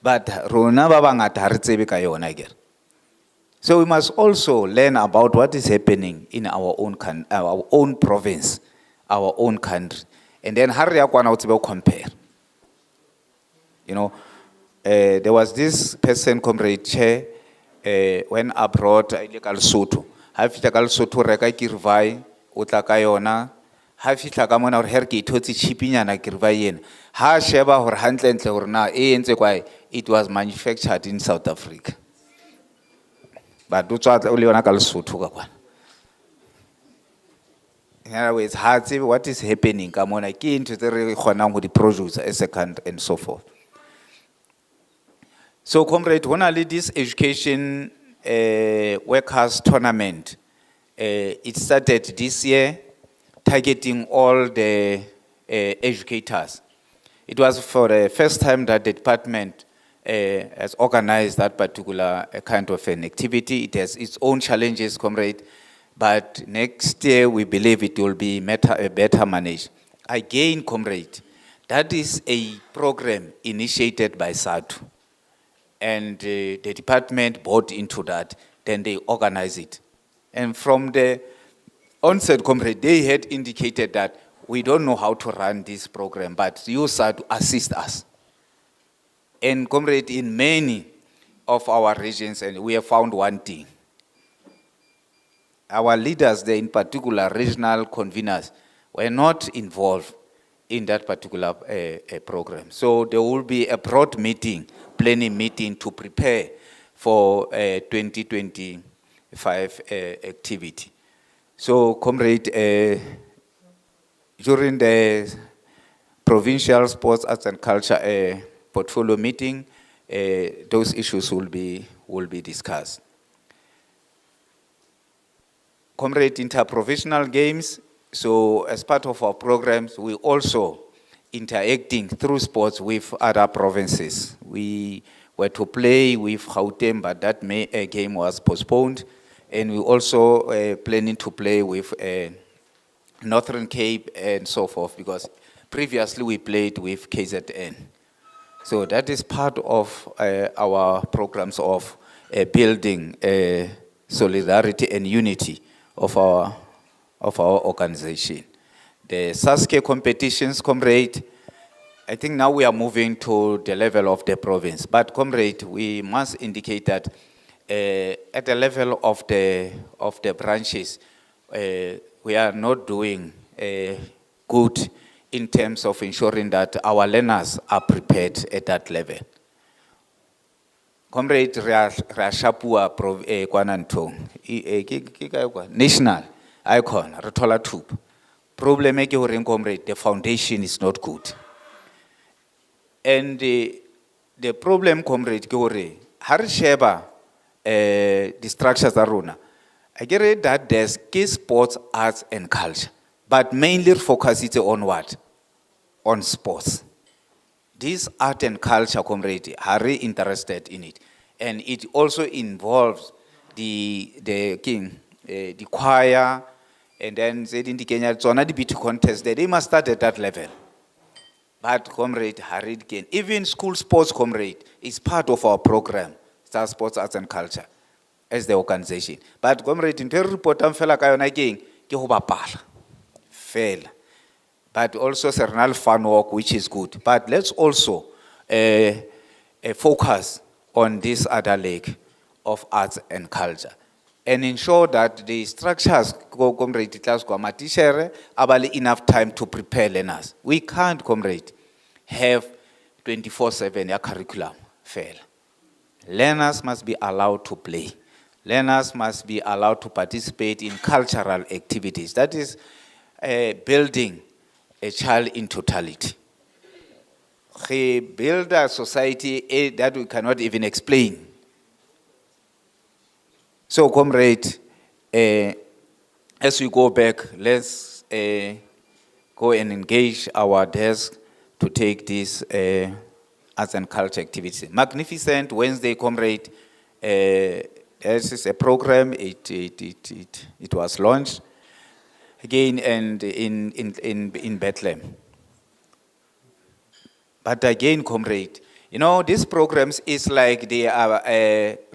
But Rona Babanga Tartsebe Kayon again. So we must also learn about what is happening in our own province, our own country. And then hurry up one out to compare. You know, there was this person, comrade Che, went abroad, I like Soto. Have you taken Soto Reka Kirvai, Utakayona, have you taken one or Herki Toti Chipiana Kirvayen, Ha Sheba or Handland or Na, it was manufactured in South Africa. But do chat only on a Soto. In other words, what is happening? Come on, I came into the produce as a country and so forth. So, comrade, when I lead this education workers tournament, it started this year, targeting all the educators. It was for the first time that the department has organized that particular kind of an activity. It has its own challenges, comrade, but next year we believe it will be better managed. Again, comrade, that is a program initiated by Sadtu, and the department bought into that, then they organize it. And from the onset, comrade, they had indicated that we don't know how to run this program, but you start to assist us. And comrade, in many of our regions, and we have found one thing. Our leaders, there in particular regional conveners, were not involved in that particular program. So there will be a broad meeting, planning meeting to prepare for 2025 activity. So comrade, during the Provincial Sports, Arts and Culture portfolio meeting, those issues will be discussed. Comrade, interprofessional games, so as part of our programs, we also interacting through sports with other provinces. We were to play with Gauteng, but that game was postponed. And we also planning to play with Northern Cape and so forth, because previously we played with KZN. So that is part of our programs of building solidarity and unity of our organization. The SASKE competitions, comrade, I think now we are moving to the level of the province. But comrade, we must indicate that at the level of the branches, we are not doing good in terms of ensuring that our learners are prepared at that level. Comrade, Rashapua national icon, Ratola Troop. Problem is, comrade, the foundation is not good. And the problem, comrade, Harisheba, the structures are runa. I get it that there's sports, arts, and culture, but mainly focus it on what? On sports. This art and culture, comrade, are really interested in it, and it also involves the choir, and then said in the Kenya, so the beauty contest. They must start at that level. But comrade, Harid Ken, even school sports, comrade, is part of our program, Star Sports, Arts and Culture, as the organization. But comrade, in the report, I'm fela kayona again, ke ho bapala, fela. But also serenal fun work, which is good. But let's also focus on this other leg of arts and culture, and ensure that the structures go comrade class go teacher abali enough time to prepare learners. We can't, comrade, have 24/7 curriculum fail. Learners must be allowed to play. Learners must be allowed to participate in cultural activities. That is building a child in totality. We build a society that we cannot even explain. So, comrade, as we go back, let's go and engage our desk to take this arts and culture activity. Magnificent Wednesday, comrade. This is a program. It was launched again and in Bethlehem. But again, comrade, you know, these programs is like they are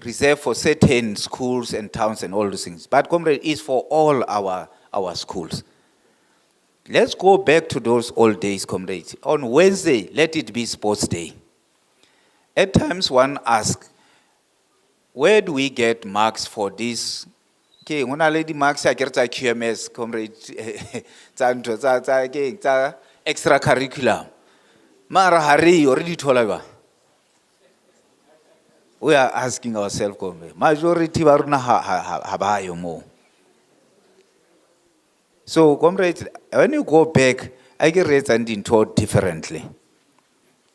reserved for certain schools and towns and all those things. But comrade, is for all our schools. Let's go back to those old days, comrade. On Wednesday, let it be sports day. At times one asks, where do we get marks for this? Okay, when I lady marks, I get a QMS, comrade, extra curriculum. Mara Hari already told us. We are asking ourselves, majority waruna habayo mo. So, comrade, when you go back, I get rates and taught differently.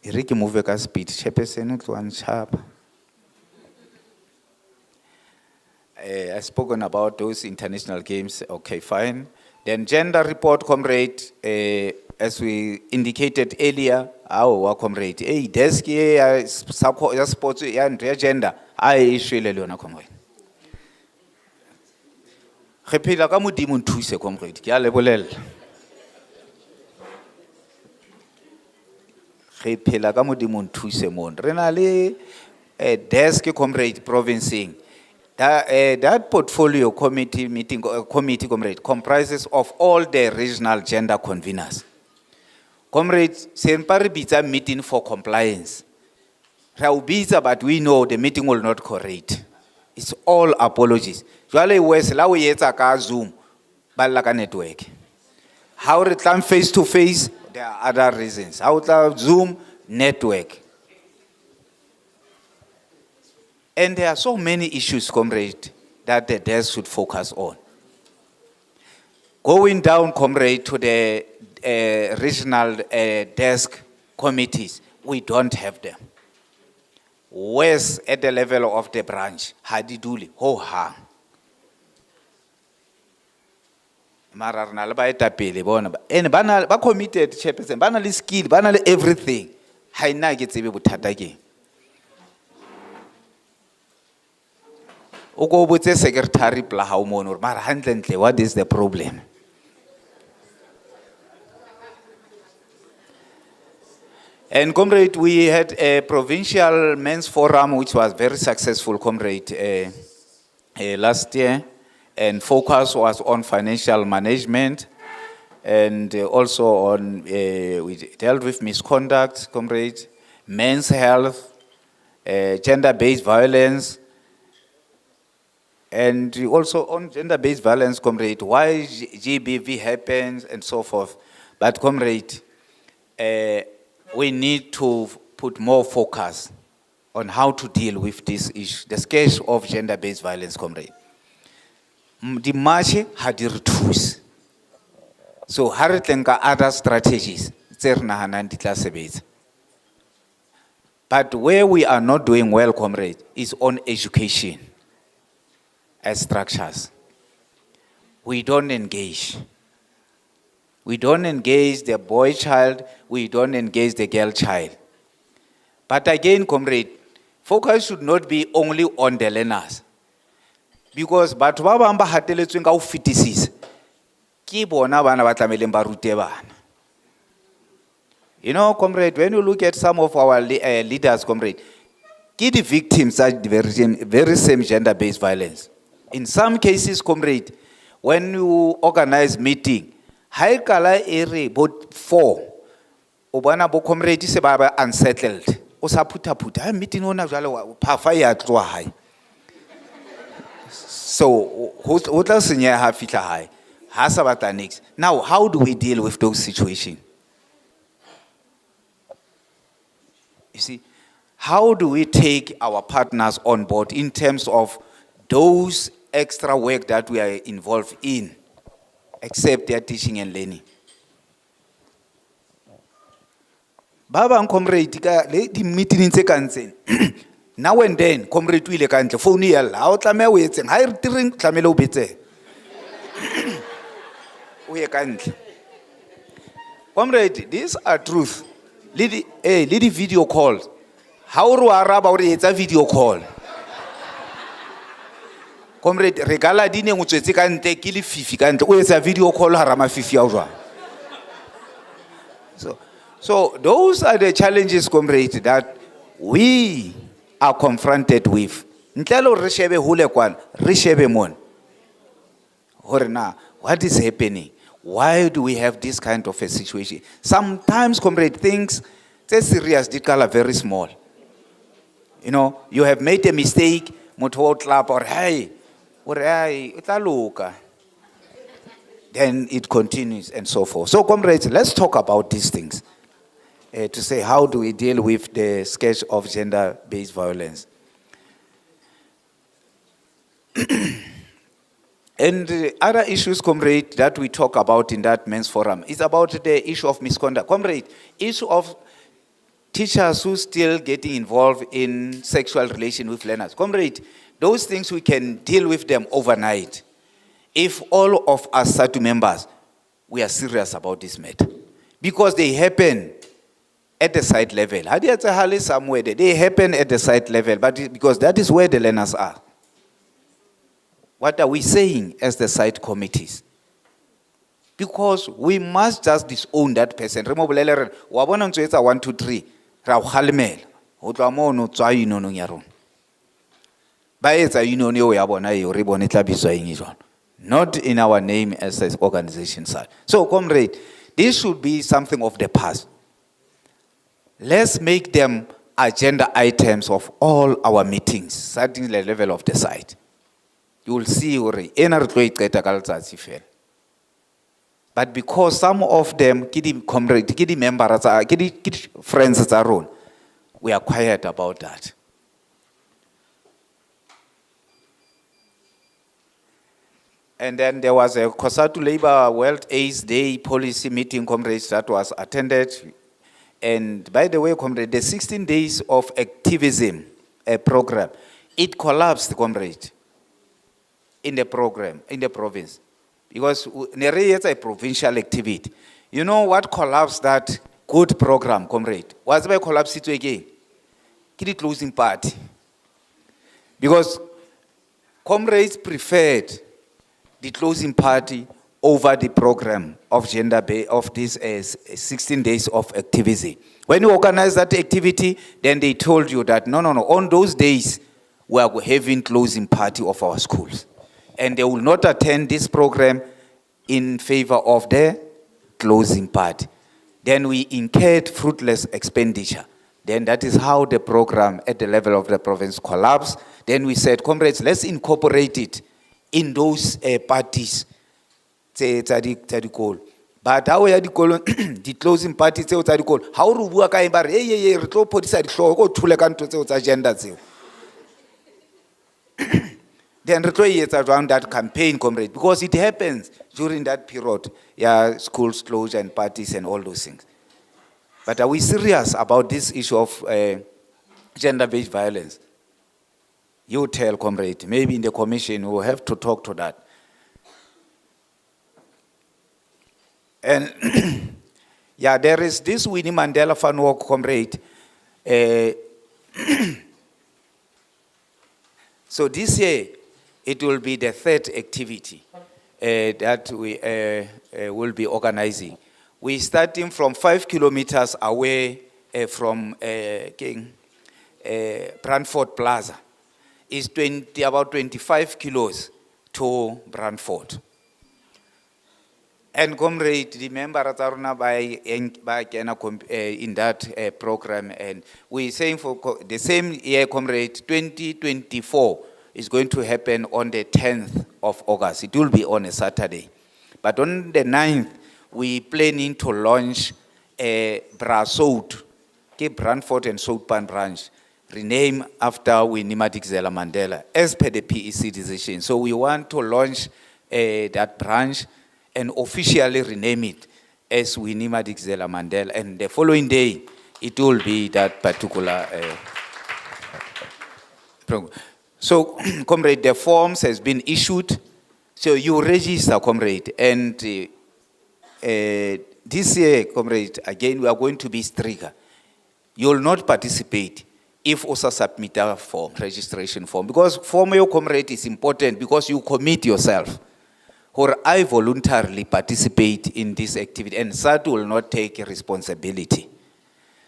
Iriki move a speed, shepherd one sharp. I've spoken about those international games. Okay, fine. Then gender report, comrade. As we indicated earlier, our comrade, desk sports and gender, issue le comrade. Re phela ka modimo nthuse comrade, ke a lebolela. Re phela ka modimo nthuse mon. Re na le desk comrade provincing. That portfolio committee, comrade, comprises of all the regional gender conveners. Comrade, Senpari Bitsa meeting for compliance. Raubitsa, but we know the meeting will not correct. It's all apologies. Jwale West, la we yetsa ka Zoom, balaka network. How it come face to face, there are other reasons. How it Zoom, network. And there are so many issues, comrade, that the desk should focus on. Going down, comrade, to the regional desk committees, we don't have them. West at the level of the branch, Hadiduli, ho-ha. Mara rena le baetapele bona and ba committed chairperson ba na le skill ba na le everything ha ina ke tsebe bothata ke o go botse secretary pla ha o mono mara handle what is the problem? And comrade, we had a provincial men's forum which was very successful, comrade, last year, and focus was on financial management and also on, we dealt with misconduct, comrade, men's health, gender-based violence, and also on gender-based violence, comrade, why GBV happens and so forth. But comrade, we need to put more focus on how to deal with this issue, the scourge of gender-based violence, comrade. The march had the retools. So, Haritlenka other strategies, but where we are not doing well, comrade, is on education as structures. We don't engage. We don't engage the boy child, we don't engage the girl child. But again, comrade, focus should not be only on the learners. Because batho ba bang ba hateletsweng ka ho fetisisa ke bona bana ba tlameleng ba rute bana. You know, comrade, when you look at some of our leaders, comrade, ke the victims are the very same gender-based violence. In some cases, comrade, when you organize meeting, high kala ere about 4, obana bo comrade se ba unsettled. O sa puta meeting ona jalo phafa ya tloa hai. So, who does have fitla high? Hasabata next. Now, how do we deal with those situations? You see, how do we take our partners on board in terms of those extra work that we are involved in, except their teaching and learning? Baba and comrade, the meeting in second. Now and then, comrade wile kantle phone ya la o tlameha o etseng ha re tireng tlamele o betse o ye kantle. Comrade, these are truth. Lady video call. How o re wa araba o re etsa video call? Comrade, regala di neng o tswetse ka ntle ke le fifi ka ntle o etsa video call ha rama fifi ya o jwa. So those are the challenges, comrade, that we are confronted with. Ntelo re shebe hule kwan, re shebe mon. Horna, what is happening? Why do we have this kind of a situation? Sometimes, comrade, things they're serious, they are very small. You know, you have made a mistake, mutho clap or hey, then it continues and so forth. So, comrades, let's talk about these things. To say how do we deal with the scourge of gender-based violence. And other issues, comrade, that we talk about in that men's forum is about the issue of misconduct. Comrade, issue of teachers who still getting involved in sexual relation with learners. Comrade, those things we can deal with them overnight. If all of us Sadtu members, we are serious about this matter. Because they happen at the site level. Somewhere they happen at the site level, but because that is where the learners are. What are we saying as the site committees? Because we must just disown that person. Wabona ntso 1 2 3 ra o khalemela. Ho tloa mo no tswa ino no ya rona. Ba etsa union eo ya bona eo re bone tla bitswa eng jwalo. Not in our name as an organization side. So comrade, this should be something of the past. Let's make them agenda items of all our meetings, starting the level of the site. You will see but because some of them, kidi members, kidi friends are own, we are quiet about that. And then there was a Sadtu Labor World AIDS Day policy meeting, comrades, that was attended. And by the way, comrade, the 16 days of activism program, it collapsed, comrade, in the program, in the province. Because it's a provincial activity. You know what collapsed that good program, comrade? What's by collapse it again? Get it losing party. Because comrades preferred the closing party over the program of of this 16 days of activity. When you organize that activity, then they told you that no, on those days we are having closing party of our schools. And they will not attend this program in favor of the closing party. Then we incurred fruitless expenditure. Then that is how the program at the level of the province collapsed. Then we said, comrades, let's incorporate it in those parties. But how are the closing parties? How do we work? Agenda. Then around that campaign, comrade, because it happens during that period, yeah, schools closure and parties and all those things. But are we serious about this issue of gender-based violence? You tell, comrade, maybe in the commission we'll have to talk to that. And yeah, there is this Winnie Mandela Fan Walk, comrade. So this year, it will be the third activity that we will be organizing. We're starting from 5 kilometers away from Brantford Plaza. It's about 25 kilos to Brantford. And comrade, remember in that program, and we're saying for the same year, comrade, 2024 is going to happen on the 10th of August. It will be on a Saturday. But on the 9th, we're planning to launch a Brasouth, Brantford and Southpan branch, renamed after Winnie Madikizela Mandela, as per the PEC decision. So we want to launch that branch and officially rename it as Winnie Madikizela Mandela. And the following day, it will be that particular program. So, comrade, the forms has been issued. So you register, comrade. And this year, comrade, again, we are going to be stricter. You will not participate if also submit a form, registration form. Because form your comrade is important because you commit yourself. Or I voluntarily participate in this activity, and Sadtu will not take responsibility.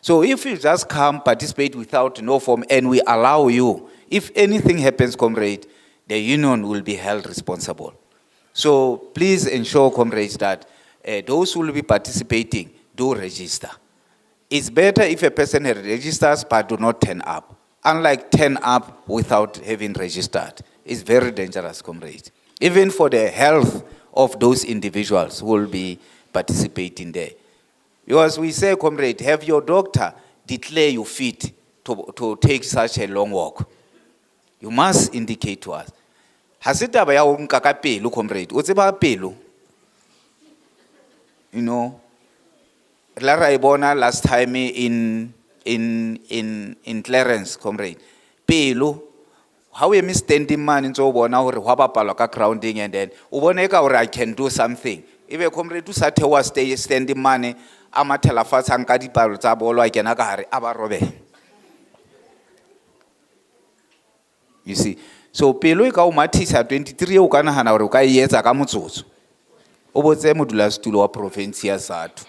So if you just come participate without no form and we allow you, if anything happens, comrade, the union will be held responsible. So please ensure, comrades, that those who will be participating do register. It's better if a person registers but do not turn up. Unlike turn up without having registered. It's very dangerous, comrade. Even for the health of those individuals who will be participating there. Because we say, comrade, have your doctor declare you fit to take such a long walk. You must indicate to us. Hasita ba ya o nka ka pelo, comrade. O tseba pelo. You know, Lara Ibona last time in Clarence, comrade. Pelo. How we miss standing man in Zobona or Wabapaloka grounding and then Uboneka or I can do something. If a comrade to Satewa stay standing money, Amatela Fasankadi Parutabo, I can agari Abarobe. You see, so Peloika Matisa 23 Ukanahana or Ukai yes, Akamutsus. Obozemudulas to Loa Provincial Sadtu.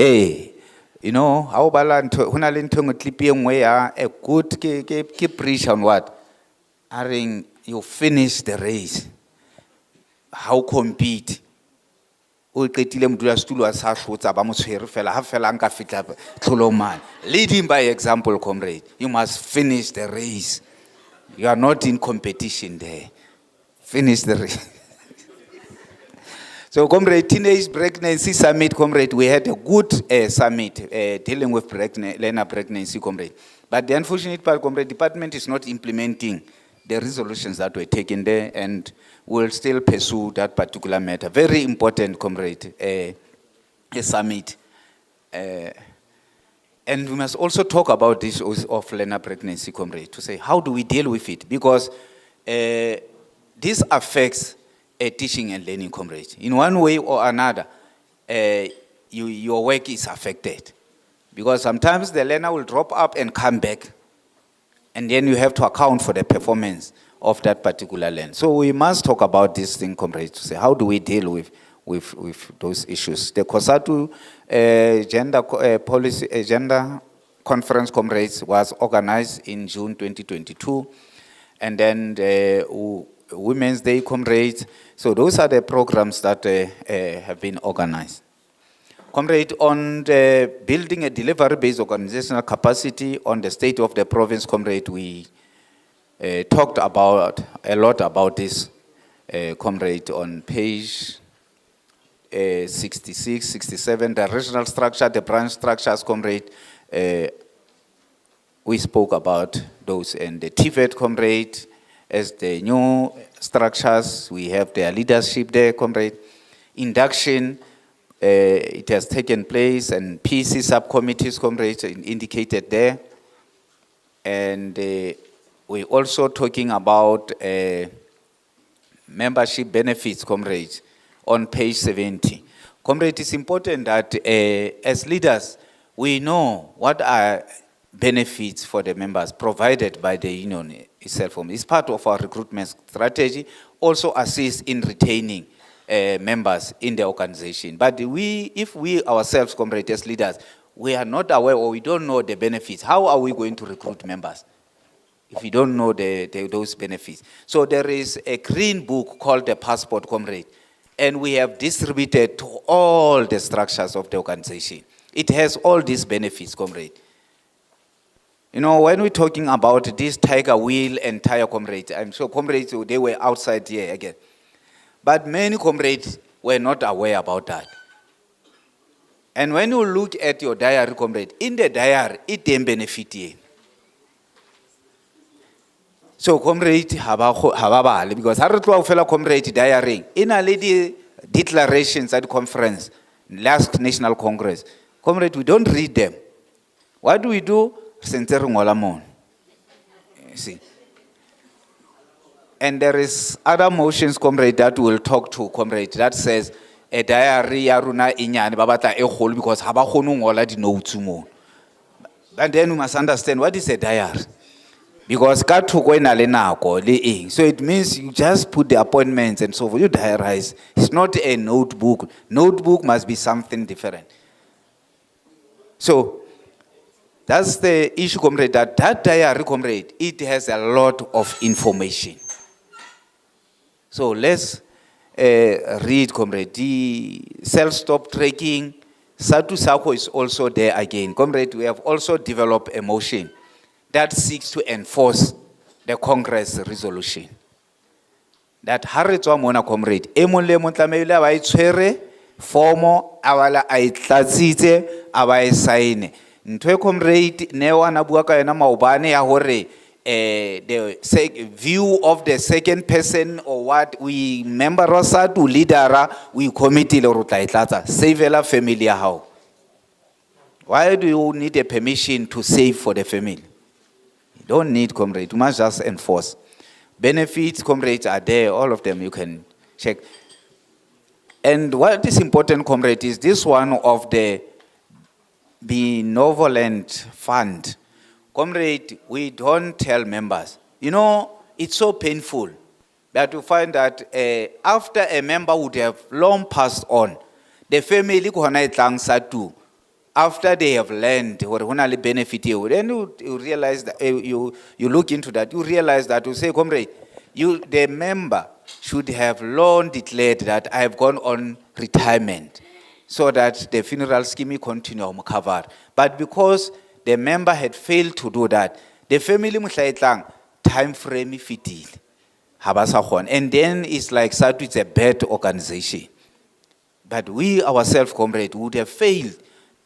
You know, how balanto, hunalintung clipping way, a good keep preach on what? Aring, you finish the race. How compete? Lead him by example, comrade. You must finish the race. You are not in competition there. Finish the race. So, comrade, Teenage Pregnancy Summit, comrade, we had a good summit dealing with learner pregnancy, comrade. But the unfortunate part, comrade, department is not implementing the resolutions that were taken there, and will still pursue that particular matter. Very important, comrade, a summit. And we must also talk about this of learner pregnancy, comrade, to say, how do we deal with it? Because this affects teaching and learning, comrade. In one way or another, your work is affected. Because sometimes the learner will drop up and come back, and then you have to account for the performance of that particular learner. So we must talk about this thing, comrades, to say, how do we deal with those issues? The COSATU gender conference, comrades, was organized in June 2022. And then the Women's Day, comrades. So those are the programs that have been organized. Comrade, on the building a delivery-based organizational capacity on the state of the province, comrade, we talked about a lot about this, comrade, on page 66, 67, the regional structure, the branch structures, comrade. We spoke about those, and the TVET, comrade, as the new structures, we have their leadership there, comrade. Induction, it has taken place, and PC subcommittees, comrades, indicated there. And we're also talking about membership benefits, comrades, on page 70. Comrades, it's important that as leaders, we know what are benefits for the members provided by the union itself. It's part of our recruitment strategy, also assist in retaining members in the organization. But if we ourselves, comrades, as leaders, we are not aware or we don't know the benefits, how are we going to recruit members if we don't know those benefits? So there is a green book called the Passport, comrade, and we have distributed to all the structures of the organization. It has all these benefits, comrade. You know, when we're talking about this tiger wheel and tire, comrades, I'm sure comrades, they were outside here again. But many comrades were not aware about that. And when you look at your diary, comrade, in the diary, it didn't benefit you. So, comrade, because Harutua fellow comrade diary, in a lady declarations at the conference, last National Congress, comrade, we don't read them. What do we do? See. And there is other motions, comrade, that we'll talk to, comrade, that says a diary yaruna inyani babata e hole because haba khonu ngola di notes mo. But then we must understand what is a diary. Because so it means you just put the appointments and so forth. You diarize. It's not a notebook. Notebook must be something different. So that's the issue, comrade, that diary, comrade, it has a lot of information. So let's read, comrade, the self-stop tracking. Sadtu Sako is also there again. Comrade, we have also developed a motion that seeks to enforce the Congress resolution. That Haritswa Mona, comrade, Emole Montamela, I tswere, formo, awala aitlatsite, awa sign. Ntwe comrade, newa nabuaka yana maubane ya hore, the view of the second person or what we member Sadtu leader, we committee lo rutaitlata, save la familia how. Why do you need a permission to save for the family? You don't need, comrade, you must just enforce. Benefits, comrades, are there, all of them you can check. And what is important, comrade, is this one of the benevolent fund. Comrade, we don't tell members. You know, it's so painful that you find that after a member would have long passed on, the family Sadtu after they have learned or honali benefit here, then you realize that you look into that, you realize that you say, comrade, the member should have long declared that I have gone on retirement so that the funeral scheme continue covered. But because the member had failed to do that, the family mutlaitlang time frame fitil. And then it's like Sadtu, it's a bad organization. But we ourselves, comrade, would have failed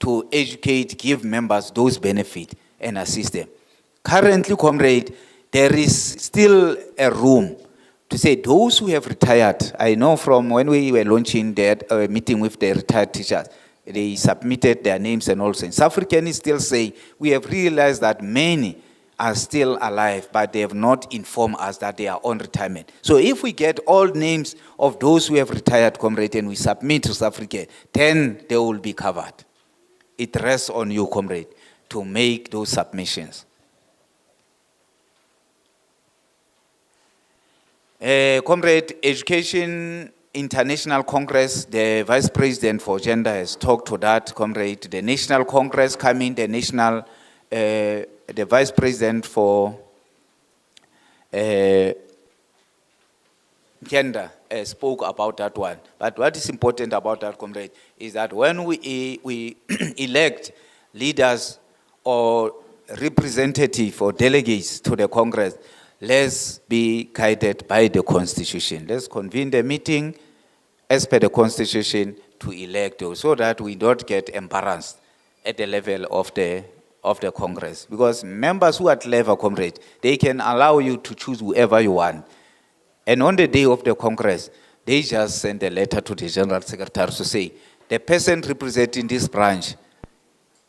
to educate, give members those benefits and assist them. Currently, comrade, there is still a room to say those who have retired. I know from when we were launching that meeting with the retired teachers, they submitted their names and also. South Africans still say, we have realized that many are still alive, but they have not informed us that they are on retirement. So if we get all names of those who have retired, comrade, and we submit to South Africa, then they will be covered. It rests on you, comrade, to make those submissions. Comrade, Education International Congress, the Vice President for Gender has talked to that, comrade. The National Congress coming, the Vice President for Gender spoke about that one. But what is important about that, comrade, is that when we elect leaders or representative or delegates to the Congress, let's be guided by the Constitution. Let's convene the meeting as per the Constitution to elect those so that we don't get embarrassed at the level of the Congress. Because members who are clever, comrade, they can allow you to choose whoever you want. And on the day of the Congress, they just send a letter to the General Secretary to say, the person representing this branch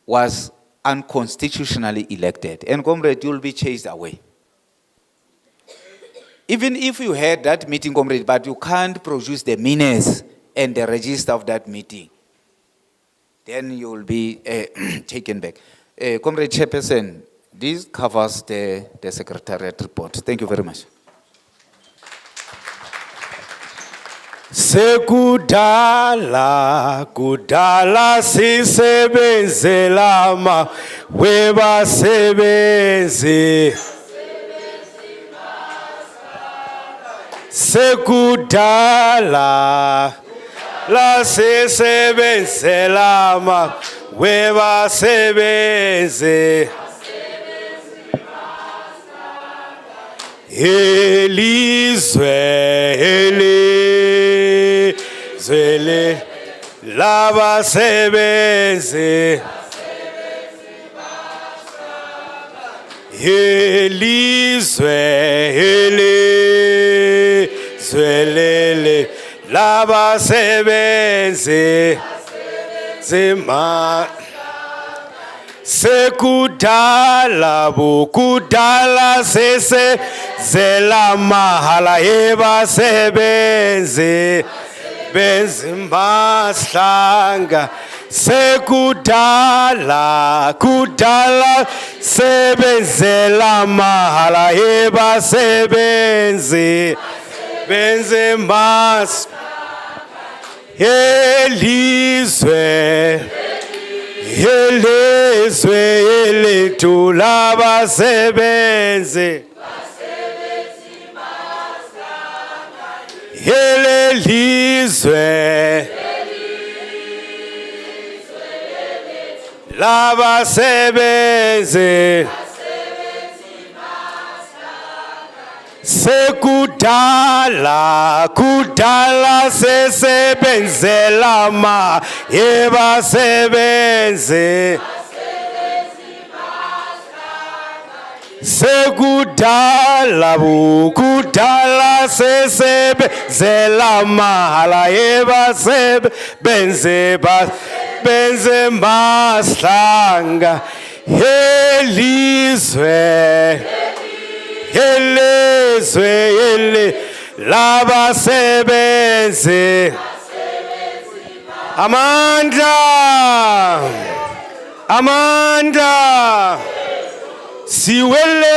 was unconstitutionally elected. And comrade, you'll be chased away. Even if you had that meeting, comrade, but you can't produce the minutes and the register of that meeting, then you will be taken back. Comrade Chairperson, this covers the Secretariat report. Thank you very much. Kudala sisebenzela ma webasebenzi. Sekudala la sisebenzela ma webasebenzi. Elizwe labasebenzi. Elizwe labasebenzi. Zima sekudala bukudala sese zela mahala yebasebenzi benzimahlanga kudala sebenzela mahala yebasebenzi benzimas Elizwe elethu labasebenzi. Elizwe labasebenzi. Sekudala sesebenzela ma yebasebenzi. Sekudala bukudala sesebenzela mahala yebasebenzi benze mahlanga. Elizwe labasebenzi. Amanda siwele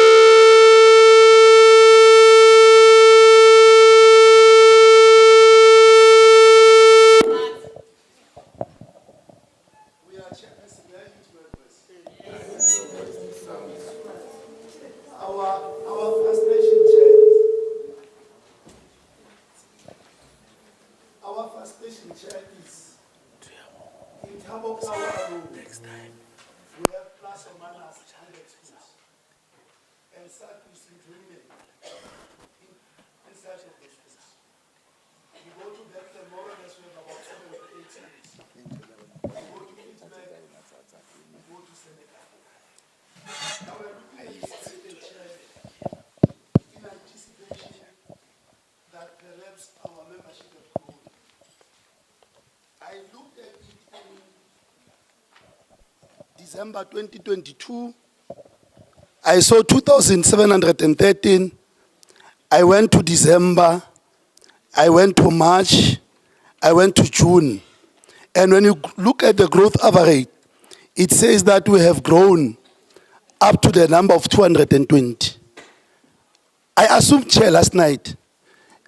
That perhaps our membership have grown. I looked at it in December 2022. I saw 2,713. I went to December. I went to March. I went to June. And when you look at the growth average, it says that we have grown up to the number of 220. I assumed, Chair, last night,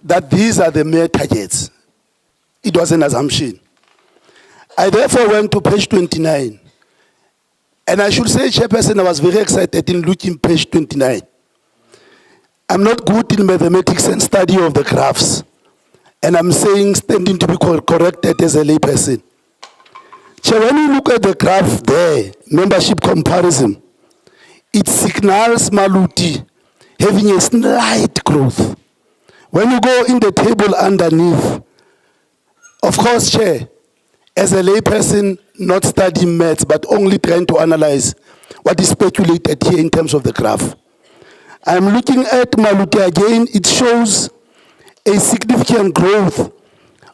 that these are the mere targets. It was an assumption. I therefore went to page 29. And I should say, Chairperson, I was very excited in looking page 29. I'm not good in mathematics and study of the graphs. And I'm saying, standing to be corrected as a layperson. Chair, when you look at the graph there, membership comparison, it signals Maluti having a slight growth. When you go in the table underneath, of course, Chair, as a layperson, not studying maths, but only trying to analyze what is speculated here in terms of the graph. I'm looking at Maluti again. It shows a significant growth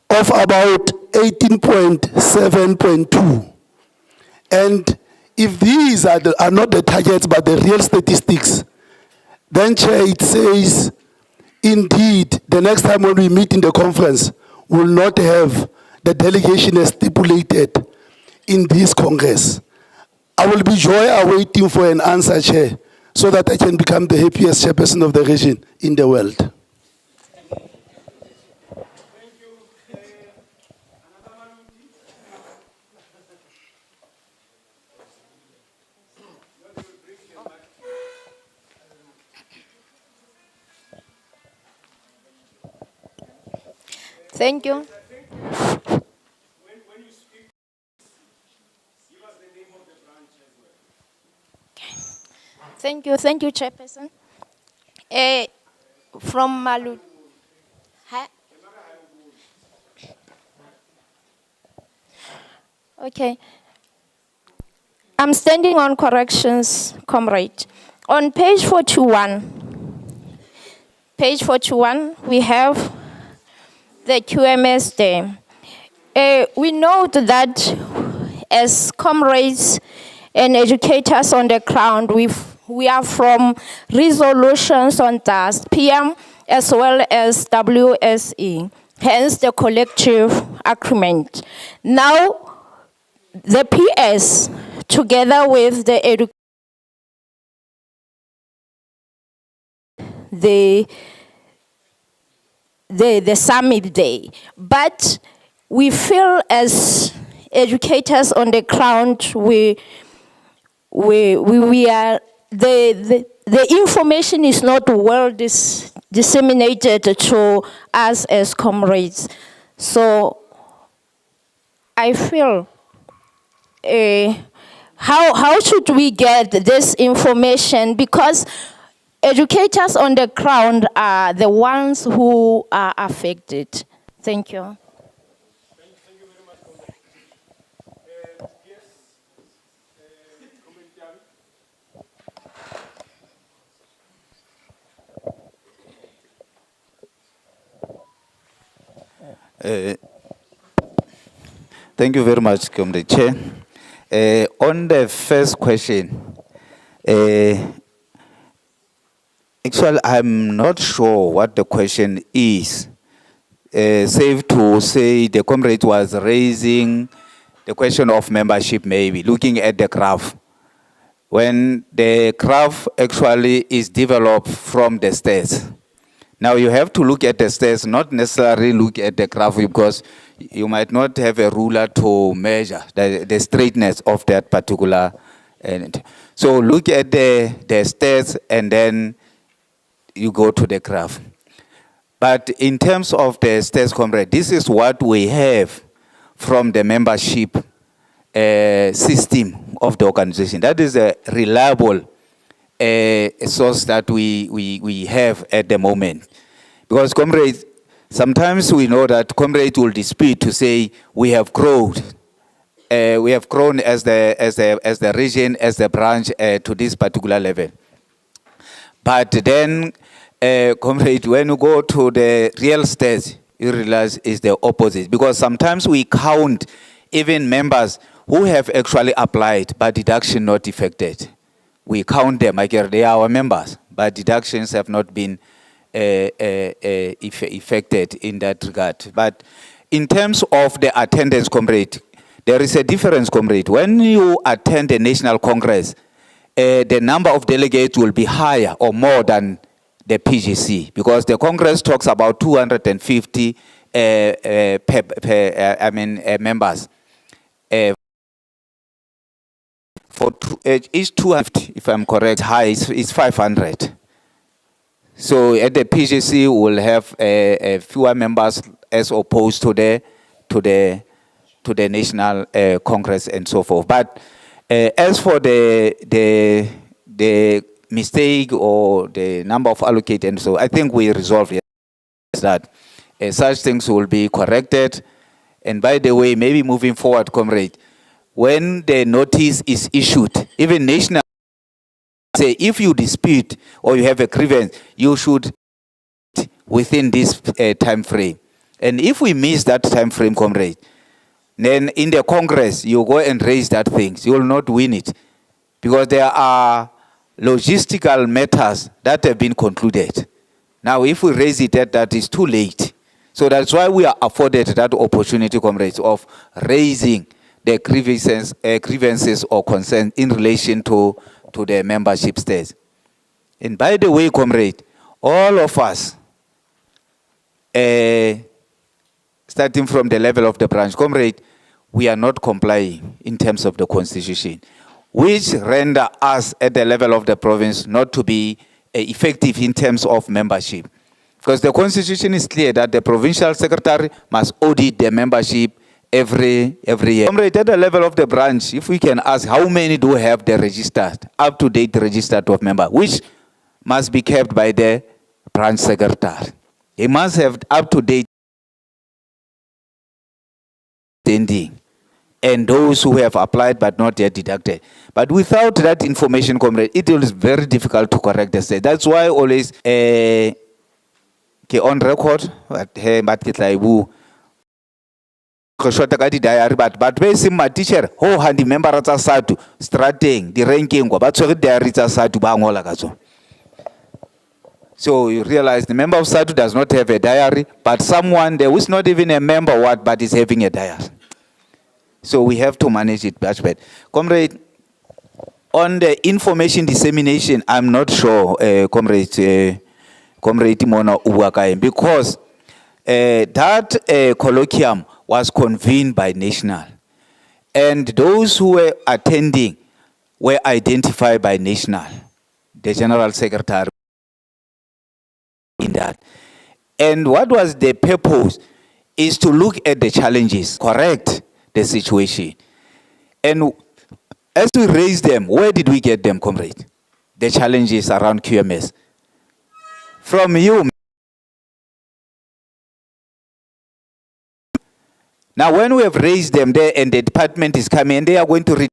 of about 18.7.2. And if these are not the targets, but the real statistics, then, Chair, it says, indeed, the next time when we meet in the conference, we'll not have the delegation as stipulated in this Congress. I will be awaiting for an answer, Chair, so that I can become the happiest chairperson of the region in the world. Thank you. Another Maluti? Thank you. When you speak, give us the name of the branch as well. Thank you, Chairperson. From Malu. Hi. Okay. I'm standing on corrections, comrade. On page 41, we have the QMS there. We note that as comrades and educators on the ground, we are from resolutions on TAS, PM, as well as WSE, hence the collective agreement. Now, the PS, together with the summit day, but we feel as educators on the ground, we are the information is not well disseminated to us as comrades. So I feel how should we get this information, because educators on the ground are the ones who are affected. Thank you. Thank you very much, Comrade. Yes, Comrade. Thank you very much, Comrade Chair. On the first question, actually, I'm not sure what the question is. Safe to say the comrade was raising the question of membership, maybe, looking at the graph. When the graph actually is developed from the stats. Now you have to look at the stats, not necessarily look at the graph, because you might not have a ruler to measure the straightness of that particular end. So look at the stats and then you go to the graph. But in terms of the stats, comrade, this is what we have from the membership system of the organization. That is a reliable source that we have at the moment. Because comrades, sometimes we know that comrades will dispute to say we have grown. We have grown as the region, as the branch to this particular level. But then, comrade, when you go to the real stage, you realize it's the opposite. Because sometimes we count even members who have actually applied, but deduction not effected. We count them, like they are our members, but deductions have not been effected in that regard. But in terms of the attendance, comrade, there is a difference, comrade. When you attend a national congress, the number of delegates will be higher or more than the PGC, because the congress talks about 250 members. For each 250, if I'm correct, high is 500. So at the PGC, we'll have fewer members as opposed to the national congress and so forth. But as for the mistake or the number of allocated, and so I think we resolved it, that such things will be corrected. And by the way, maybe moving forward, comrade, when the notice is issued, even national, say if you dispute or you have a grievance, you should within this time frame. And if we miss that time frame, comrade, then in the Congress, you go and raise that thing. You will not win it. Because there are logistical matters that have been concluded. Now, if we raise it, that is too late. So that's why we are afforded that opportunity, comrades, of raising the grievances or concerns in relation to the membership stage. And by the way, comrade, all of us, starting from the level of the branch, comrade, we are not complying in terms of the constitution, which render us at the level of the province not to be effective in terms of membership. Because the constitution is clear that the provincial secretary must audit the membership every year. Comrade, at the level of the branch, if we can ask how many do have the registered, up-to-date registered of member, which must be kept by the branch secretary. He must have up-to-date standing, and those who have applied but not yet deducted. But without that information, comrade, it is very difficult to correct the state. That's why always on record, but basically my teacher, ho handi member tsa Sadtu, strateng, di ranking kwa, ba tshwere diary tsa Sadtu ba ngola ka tsona. So you realize the member of Sadtu does not have a diary, but someone there who is not even a member, but is having a diary. So we have to manage it much better. Comrade, on the information dissemination, I'm not sure, Comrade Timona Uwakaim, because that colloquium was convened by National. And those who were attending were identified by National, the General Secretary in that. And what was the purpose is to look at the challenges, correct the situation. And as we raise them, where did we get them, comrade? The challenges around QMS. From you. Now, when we have raised them there and the department is coming and they are going to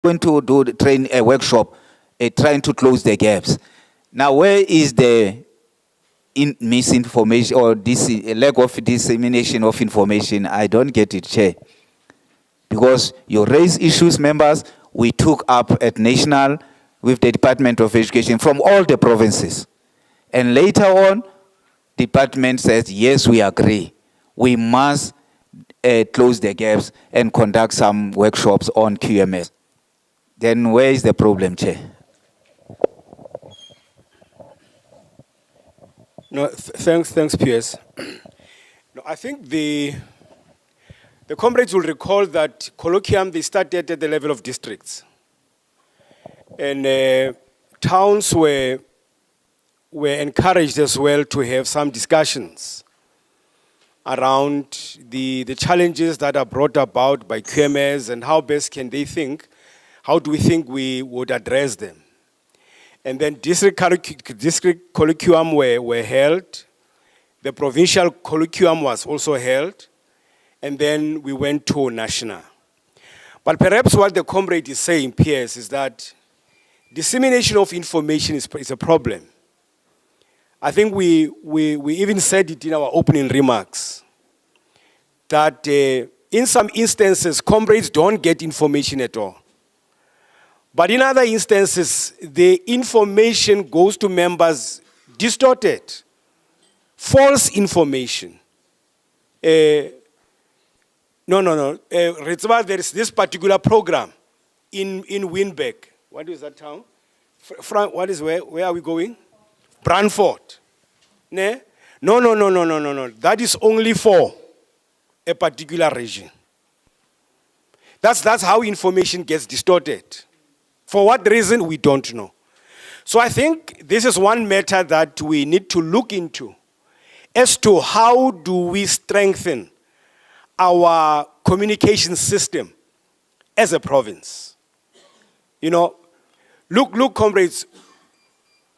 do the train a workshop, trying to close the gaps. Now, where is the misinformation or this lack of dissemination of information? I don't get it, Chair. Because you raise issues, members, we took up at National with the Department of Education from all the provinces. And later on, department says, yes, we agree. We must close the gaps and conduct some workshops on QMS. Then where is the problem, Chair? No, thanks, PS. No, I think the comrades will recall that colloquium, they started at the level of districts. And towns were encouraged as well to have some discussions around the challenges that are brought about by QMS and how best can they think how do we think we would address them? And then district colloquium were held. The provincial colloquium was also held. And then we went to national. But perhaps what the comrade is saying, Piers, is that dissemination of information is a problem. I think we even said it in our opening remarks, that in some instances, comrades don't get information at all. But in other instances, the information goes to members distorted, false information. There is this particular program in Windbeck. What is that town? Where are we going? Brantford. No. That is only for a particular region. That's how information gets distorted. For what reason, we don't know. So I think this is one matter that we need to look into as to how do we strengthen our communication system as a province. You know, look, comrades,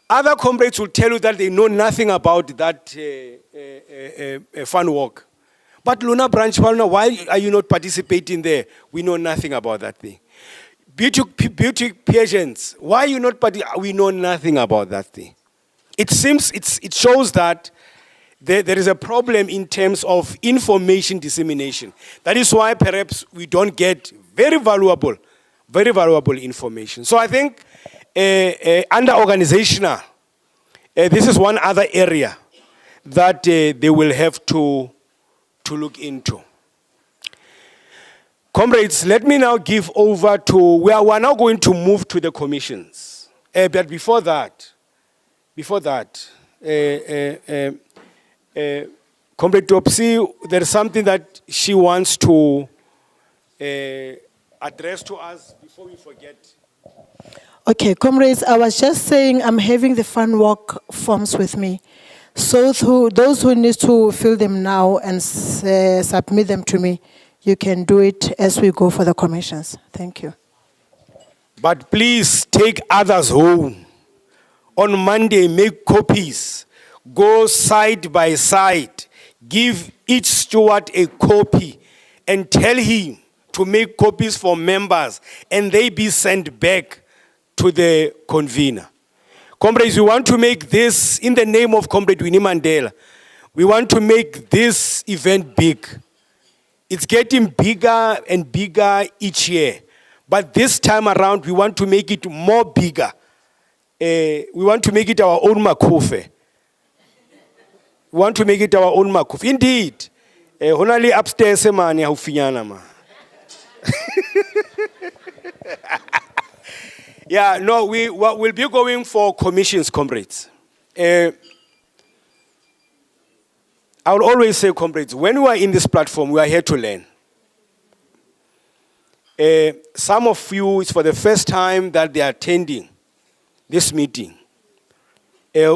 other comrades will tell you that they know nothing about that fun walk. But Luna Branch, why are you not participating there? We know nothing about that thing. Beauty pageants, why are you not participating? We know nothing about that thing. It shows that there is a problem in terms of information dissemination. That is why perhaps we don't get very valuable information. So I think under organizational, this is one other area that they will have to look into. Comrades, let me now give over to, we are now going to move to the commissions. But before that, Comrade Topsy, there is something that she wants to address to us before we forget. Okay, comrades, I was just saying I'm having the fun walk forms with me. So those who need to fill them now and submit them to me, you can do it as we go for the commissions. Thank you. But please take others home. On Monday, make copies. Go side by side. Give each steward a copy and tell him to make copies for members and they be sent back to the convener. Comrades, we want to make this, in the name of Comrade Winnie Mandela, we want to make this event big. It's getting bigger and bigger each year. But this time around, we want to make it more bigger. We want to make it our own Makufe. We want to make it our own Makufe. Indeed. Honali upstairs, man, ya hufinyana, ma. Yeah, no, we'll be going for commissions, comrades. I will always say, comrades, when we are in this platform, we are here to learn. Some of you, it's for the first time that they are attending this meeting. That's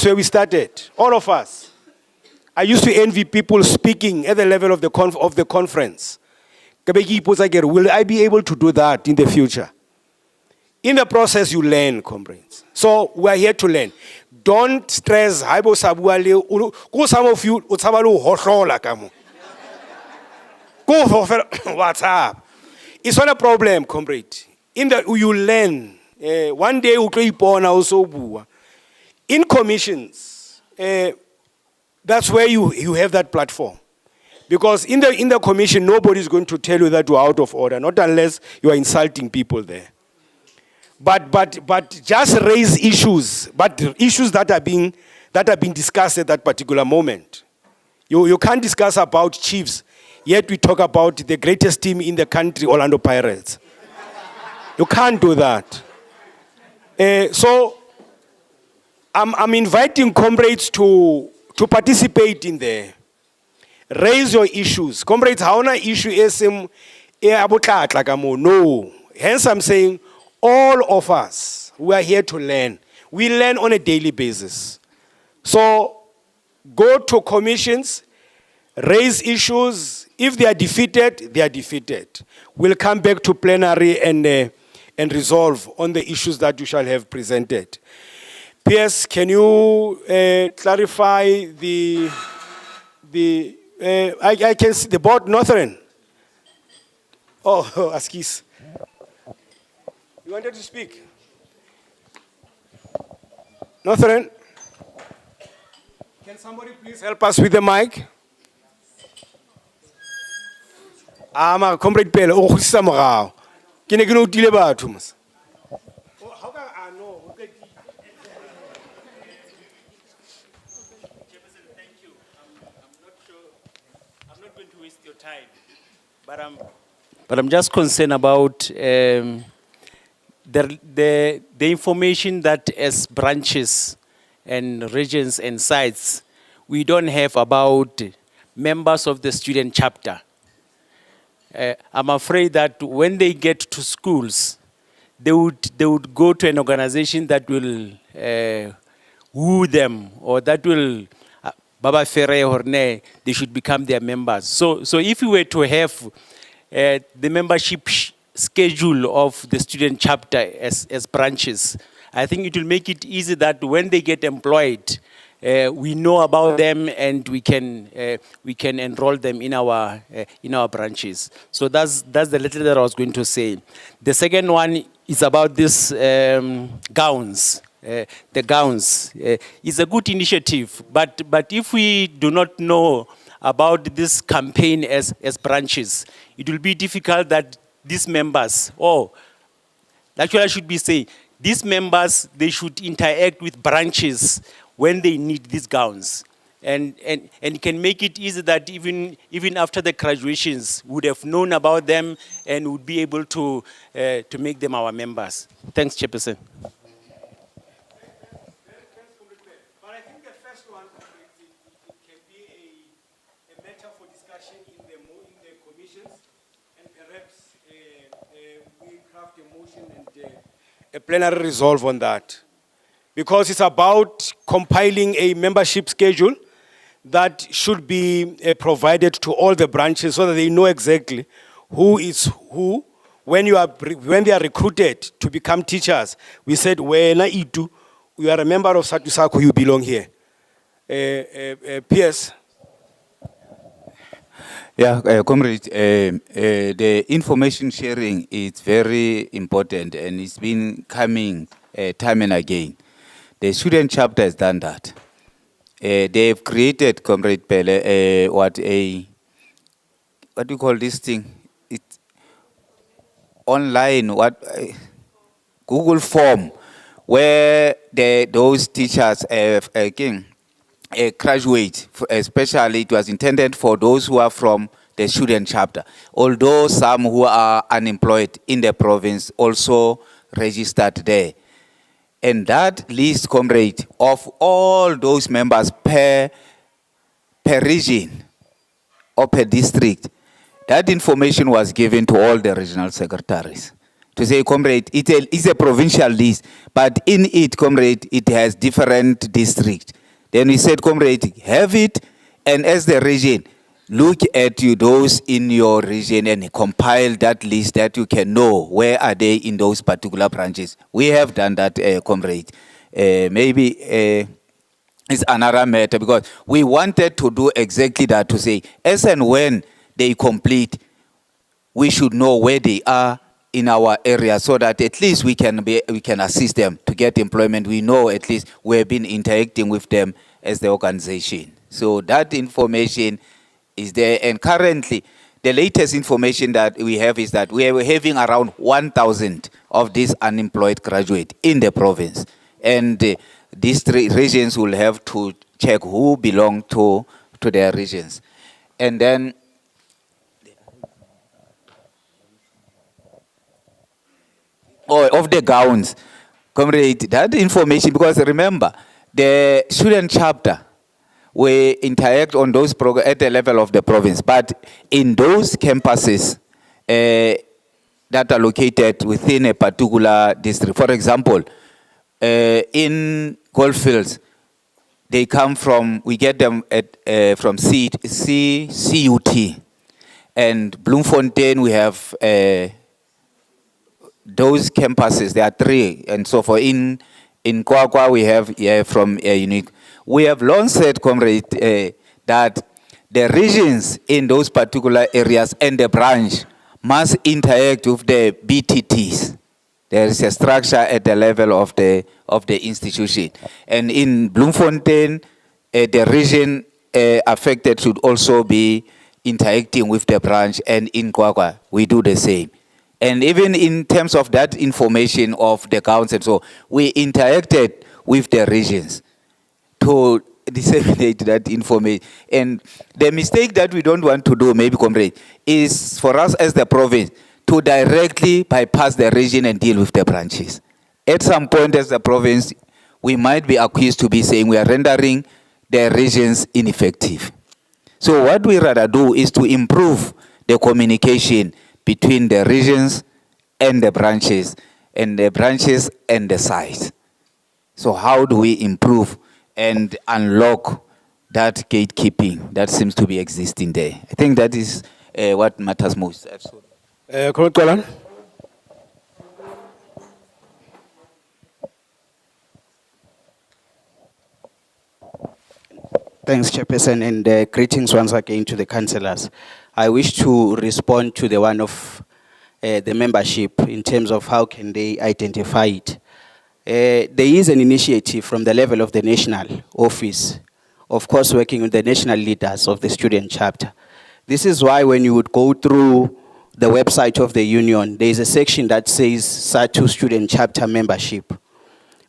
where we started, all of us. I used to envy people speaking at the level of the conference. Will I be able to do that in the future? In the process, you learn, comrades. So we are here to learn. Don't stress. Some of you, what's up? It's not a problem, comrade. You learn. One day, in commissions, that's where you have that platform. Because in the commission, nobody is going to tell you that you are out of order, not unless you are insulting people there. But just raise issues, but issues that are being discussed at that particular moment. You can't discuss about Chiefs, yet we talk about the greatest team in the country, Orlando Pirates. You can't do that. So I'm inviting comrades to participate in there. Raise your issues. Comrades, haona issue esim no. Hence I'm saying all of us, we are here to learn. We learn on a daily basis. So go to commissions, raise issues. If they are defeated, they are defeated. We'll come back to plenary and resolve on the issues that you shall have presented. PS, can you clarify I can see the board, Northern. Oh, Askis. You wanted to speak? Northern, can somebody please help us with the mic? Ma comrade Pele, oh, who's some rao? Can you deal about him? How can I know? Chairperson, thank you. I'm not sure, I'm not going to waste your time, but I'm just concerned about the information that as branches and regions and sites, we don't have about members of the student chapter. I'm afraid that when they get to schools, they would go to an organization that will woo them, or that will Baba Ferre or Ne, they should become their members. So if we were to have the membership schedule of the student chapter as branches, I think it will make it easy that when they get employed, we know about them and we can enroll them in our branches. So that's the little that I was going to say. The second one is about this gowns. The gowns is a good initiative, but if we do not know about this campaign as branches, it will be difficult that these members, actually I should be saying, these members, they should interact with branches when they need these gowns. And it can make it easy that even after the graduations, we would have known about them and would be able to make them our members. Thanks, Chairperson. But I think the first one, it can be a matter for discussion in the commissions, and perhaps we craft a motion and a plenary resolve on that. Because it's about compiling a membership schedule that should be provided to all the branches so that they know exactly who is who. When they are recruited to become teachers, we said, "Wena itu, you are a member of Sadtu Sako, you belong here." PS. Yeah, comrade, the information sharing is very important and it's been coming time and again. The student chapter has done that. They've created, Comrade Pele, what do you call this thing? It's online, Google form, where those teachers graduate, especially it was intended for those who are from the student chapter. Although some who are unemployed in the province also registered there. And that list, comrade, of all those members per region or per district, that information was given to all the regional secretaries. To say, comrade, it's a provincial list, but in it, comrade, it has different districts. Then we said, comrade, have it, and as the region, look at those in your region and compile that list that you can know where are they in those particular branches. We have done that, comrade. Maybe it's another matter because we wanted to do exactly that, to say, as and when they complete, we should know where they are in our area so that at least we can assist them to get employment. We know at least we have been interacting with them as the organization. So that information is there, and currently the latest information that we have is that we are having around 1,000 of these unemployed graduates in the province, and these three regions will have to check who belong to their regions. And then of the gowns, comrade, that information, because remember, the student chapter, we interact on those programs at the level of the province, but in those campuses that are located within a particular district, for example, in Goldfields, they come from, we get them from CUT. And Bloemfontein, we have those campuses, there are 3. And so for in Kwakwa, we have from Unique. We have long said, comrade, that the regions in those particular areas and the branch must interact with the BTTs. There is a structure at the level of the institution. And in Bloemfontein, the region affected should also be interacting with the branch, and in Kwakwa, we do the same. And even in terms of that information of the council, so we interacted with the regions to disseminate that information. And the mistake that we don't want to do, maybe, comrade, is for us as the province to directly bypass the region and deal with the branches. At some point as the province, we might be accused to be saying we are rendering the regions ineffective. So what we rather do is to improve the communication between the regions and the branches and the sites. So how do we improve and unlock that gatekeeping that seems to be existing there? I think that is what matters most. Absolutely. Comrade Golan. Thanks, Chairperson, and greetings once again to the councillors. I wish to respond to the one of the membership in terms of how can they identify it. There is an initiative from the level of the national office, of course working with the national leaders of the student chapter. This is why when you would go through the website of the union, there is a section that says Sadtu student chapter membership.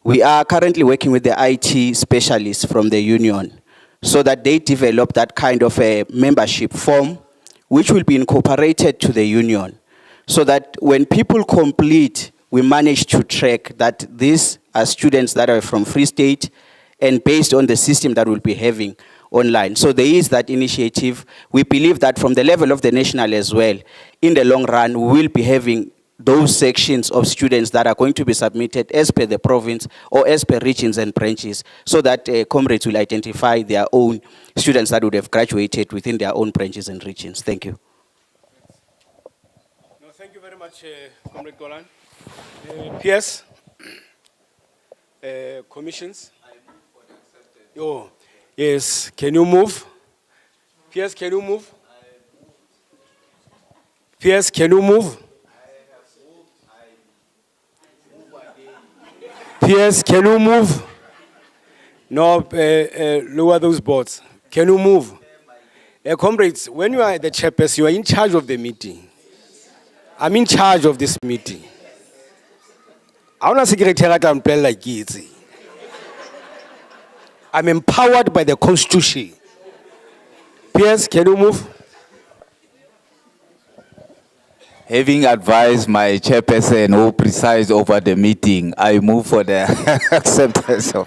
We are currently working with the IT specialists from the union so that they develop that kind of a membership form which will be incorporated to the union, so that when people complete, we manage to track that these are students that are from Free State and based on the system that we'll be having online. So there is that initiative. We believe that from the level of the national as well, in the long run, we will be having those sections of students that are going to be submitted as per the province or as per regions and branches, so that comrades will identify their own students that would have graduated within their own branches and regions. Thank you. No, thank you very much, Comrade Golan. PS, commissions. Oh, yes, can you move? PS, can you move? PS, can you move? PS, can you move? No, lower those boards. Can you move? Comrades, when you are the chairperson, you are in charge of the meeting. I'm in charge of this meeting. I want to secretariat and play like it. I'm empowered by the Constitution. PS, can you move? Having advised my chairperson who presides over the meeting, I move for the acceptance of.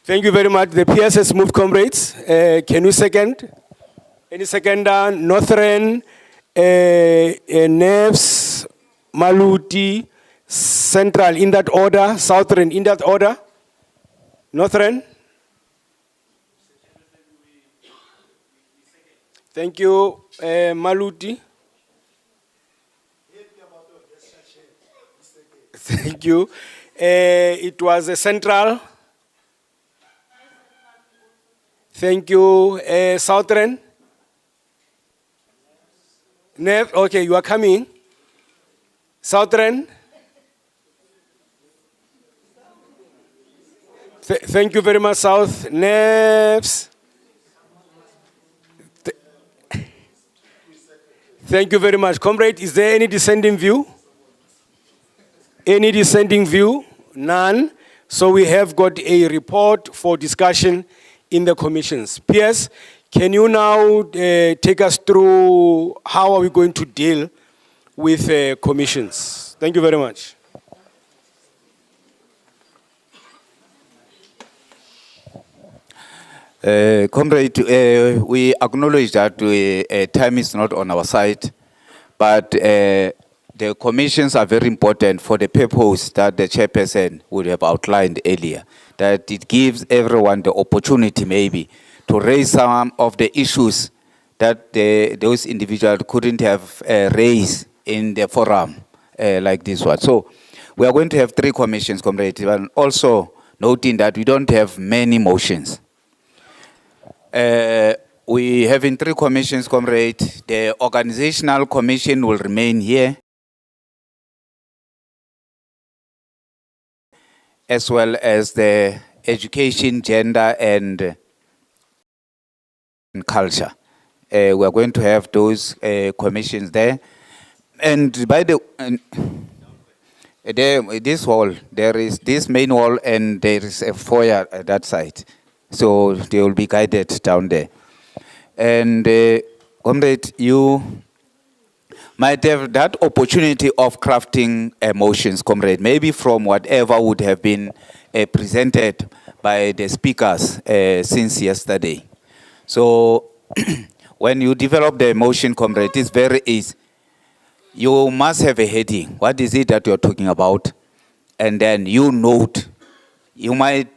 Thank you very much. The PS has moved, comrades. Can you second? Any seconder? Northern, Neves, Maluti, Central in that order, Southern in that order. Northern. Thank you, Maluti. Thank you. It was a Central. Thank you, Southern. Nev, okay, you are coming. Southern. Thank you very much, South. Nevs. Thank you very much. Comrade, is there any dissenting view? Any dissenting view? None. So we have got a report for discussion in the commissions. PS, can you now take us through how are we going to deal with commissions? Thank you very much. Comrade, we acknowledge that time is not on our side, but the the commissions are very important for the purpose that the chairperson would have outlined earlier, that it gives everyone the opportunity maybe to raise some of the issues that those individuals couldn't have raised in the forum like this one. So we are going to have 3 commissions, comrade, and also noting that we don't have many motions. We have in 3 commissions, comrade. The organizational commission will remain here, as well as the education, gender, and culture. We are going to have those commissions there. And by this hall, there is this main hall and there is a foyer at that side. So they will be guided down there. And comrade, you might have that opportunity of crafting motions, comrade, maybe from whatever would have been presented by the speakers since yesterday. So when you develop the motion, comrade, it's very easy. You must have a heading. What is it that you're talking about? And then you note. You might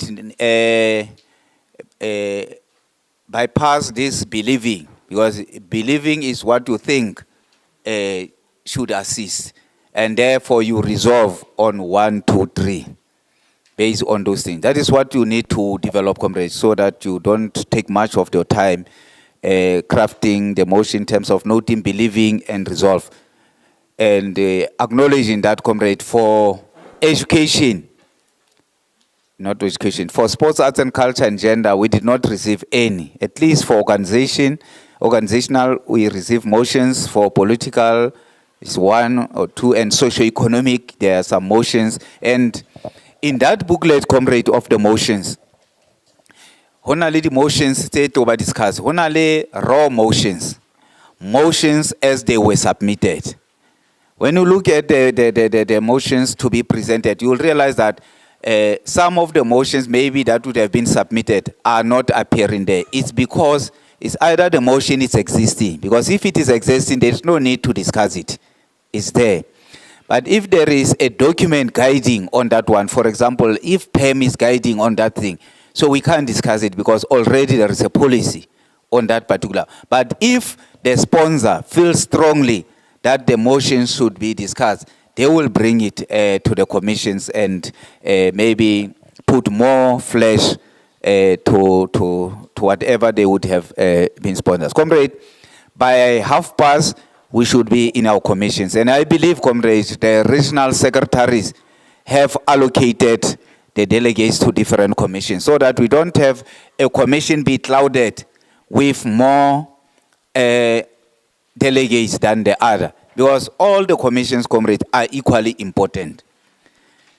bypass this believing, because believing is what you think should assist. And therefore you resolve on 1, 2, 3 based on those things. That is what you need to develop, comrades, so that you don't take much of your time crafting the motion in terms of noting, believing, and resolve. And acknowledging that, comrade, for education, not education, for sports, arts and culture and gender, we did not receive any. At least for organizational, we received motions. For political, it's 1 or 2, and socio-economic, there are some motions. And in that booklet, comrade, of the motions, honestly, the motions state over discussed, honestly, raw motions as they were submitted. When you look at the motions to be presented, you will realize that some of the motions maybe that would have been submitted are not appearing there. It's because it's either the motion is existing, because if it is existing, there's no need to discuss it. It's there. But if there is a document guiding on that one, for example, if PAM is guiding on that thing, so we can't discuss it because already there is a policy on that particular. But if the sponsor feels strongly that the motion should be discussed, they will bring it to the commissions and maybe put more flesh to whatever they would have been sponsors. Comrade, by past, we should be in our commissions. And I believe, comrades, the regional secretaries have allocated the delegates to different commissions so that we don't have a commission be clouded with more delegates than the other, because all the commissions, comrades, are equally important.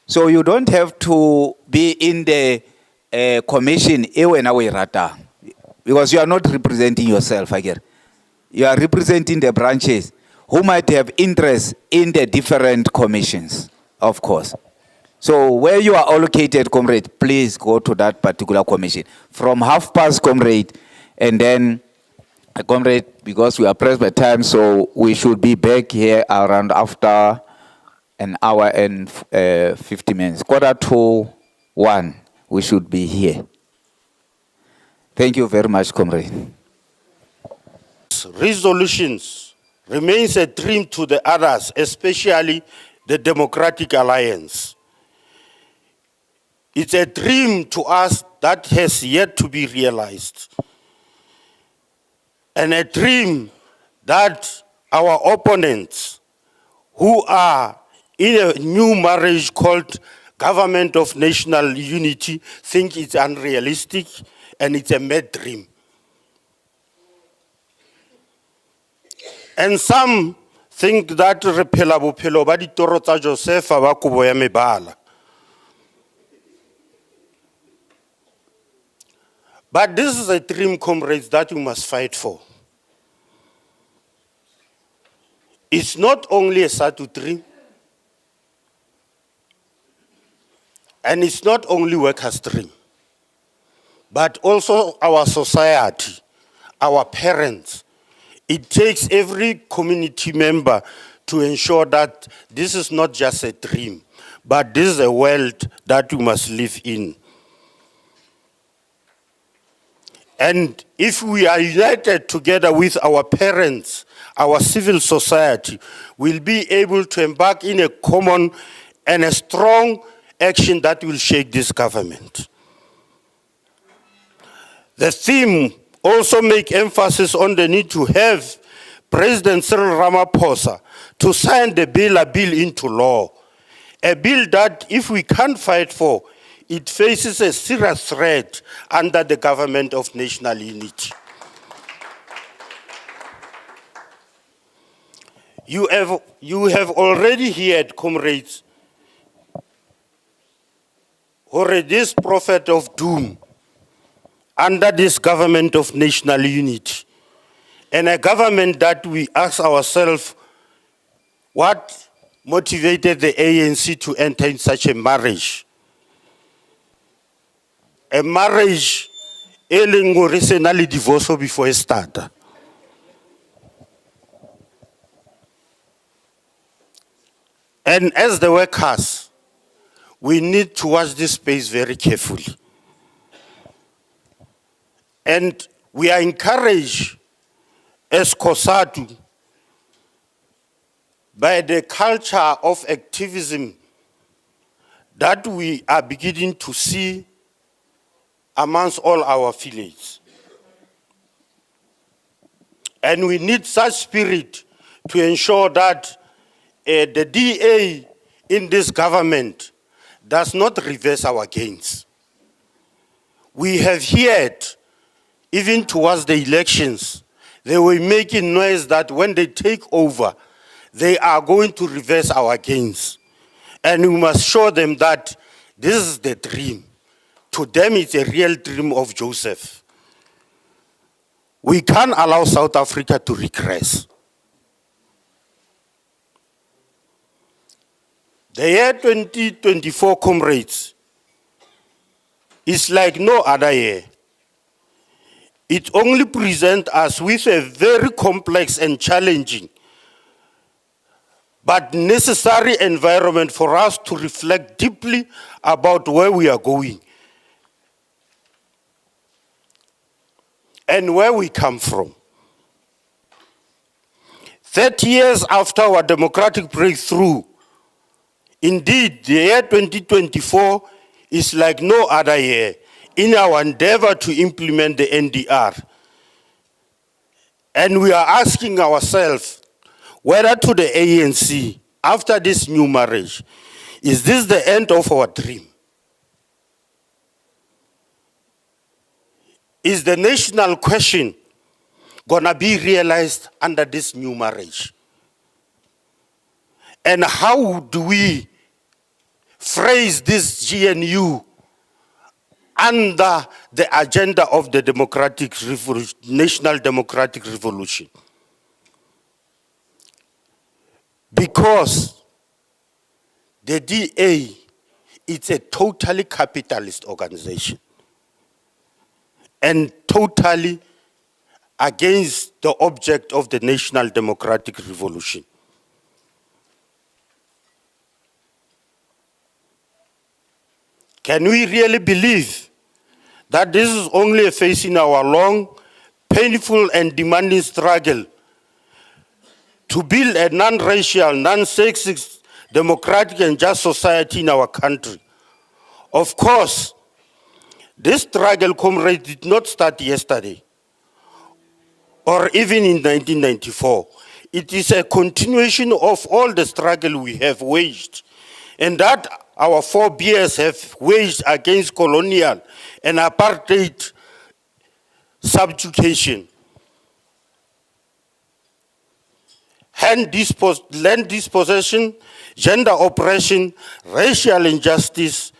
So you don't have to be in the commission because you are not representing yourself again. You are representing the branches who might have interest in the different commissions, of course. So where you are allocated, comrade, please go to that particular commission. From past, comrade, and then, comrade, because we are pressed by time, so we should be back here around after an hour and 50 minutes. 1:15, we should be here. Thank you very much, comrade. Resolutions remains a dream to the others, especially the Democratic Alliance. It's a dream to us that has yet to be realized. And a dream that our opponents, who are in a new marriage called Government of National Unity, think it's unrealistic and it's a mad dream. And some think that re phela bophelo ba ditoro tsa Josefa ba kobo ya mebala. But this is a dream, comrades, that we must fight for. It's not only a Sadtu dream, and it's not only workers' dream, but also our society, our parents. It takes every community member to ensure that this is not just a dream, but this is a world that we must live in. And if we are united together with our parents, our civil society, we'll be able to embark in a common and a strong action that will shake this government. The theme also makes emphasis on the need to have President Cyril Ramaphosa to sign the bill into law. A bill that, if we can't fight for, it faces a serious threat under the government of national unity. You have already heard, comrades, already this prophet of doom under this government of national unity, and a government that we ask ourselves what motivated the ANC to enter in such a marriage. A marriage, recently divorce before it started. And as the workers, we need to watch this space very carefully. And we are encouraged as COSATU by the culture of activism that we are beginning to see amongst all our affiliates. And we need such spirit to ensure that the DA in this government does not reverse our gains. We have heard, even towards the elections, they were making noise that when they take over, they are going to reverse our gains. And we must show them that this is the dream. To them, it's a real dream of Joseph. We can't allow South Africa to regress. The year 2024, comrades, is like no other year. It only presents us with a very complex and challenging but necessary environment for us to reflect deeply about where we are going and where we come from. 30 years after our democratic breakthrough, indeed, the year 2024 is like no other year in our endeavor to implement the NDR. And we are asking ourselves whether to the ANC, after this new marriage, is this the end of our dream? Is the national question gonna be realized under this new marriage? And how do we phrase this GNU under the agenda of the democratic revolution, national democratic revolution? Because the DA, it's a totally capitalist organization and totally against the object of the national democratic revolution. Can we really believe that this is only a phase in our long, painful, and demanding struggle to build a non-racial, non-sexist, democratic, and just society in our country? Of course, this struggle, comrades, did not start yesterday or even in 1994. It is a continuation of all the struggle we have waged, and that our forebears have waged against colonial and apartheid subjugation, land dispossession, gender oppression, racial injustice,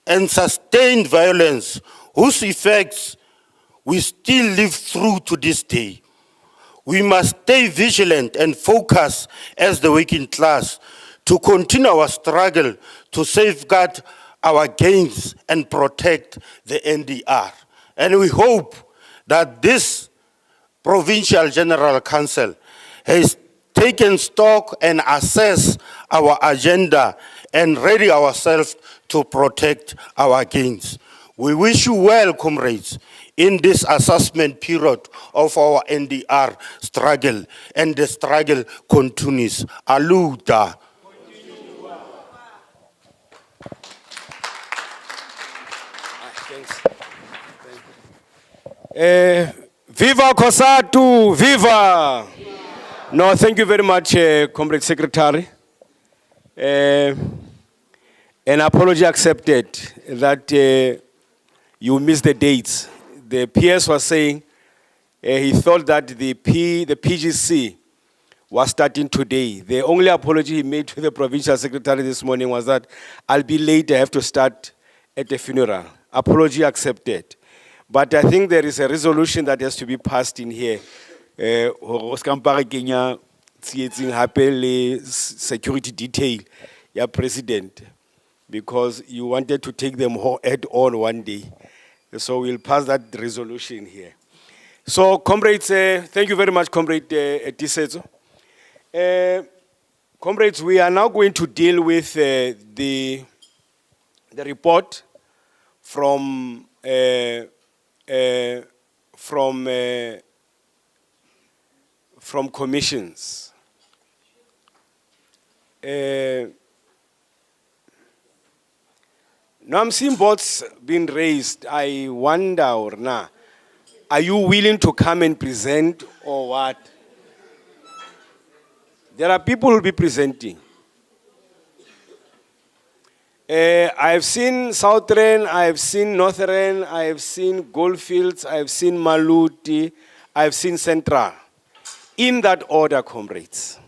and sustained violence, whose effects we still live through to this day. We must stay vigilant and focus as the working class to continue our struggle to safeguard our gains and protect the NDR. And we hope that this Provincial General Council has taken stock and assess our agenda and ready ourselves to protect our gains. We wish you well, comrades, in this assessment period of our NDR struggle, and the struggle continues. Aluta. Viva Sadtu, viva! No, thank you very much, Comrade Secretary. An apology accepted that you missed the dates. The PS was saying he thought that the PGC was starting today. The only apology he made to the provincial secretary this morning was that I'll be late, I have to start at the funeral. Apology accepted. But I think there is a resolution that has to be passed in here. Security detail, yeah, President, because you wanted to take them head on one day. So we'll pass that resolution here. So, comrades, thank you very much, Comrade Tisetso. Comrades, we are now going to deal with the report from commissions. Now I'm seeing boats being raised. I wonder, or nah, are you willing to come and present or what? There are people who will be presenting. I've seen Southern, I've seen Northern, I've seen Goldfields, I've seen Maluti, I've seen Central. In that order, comrades.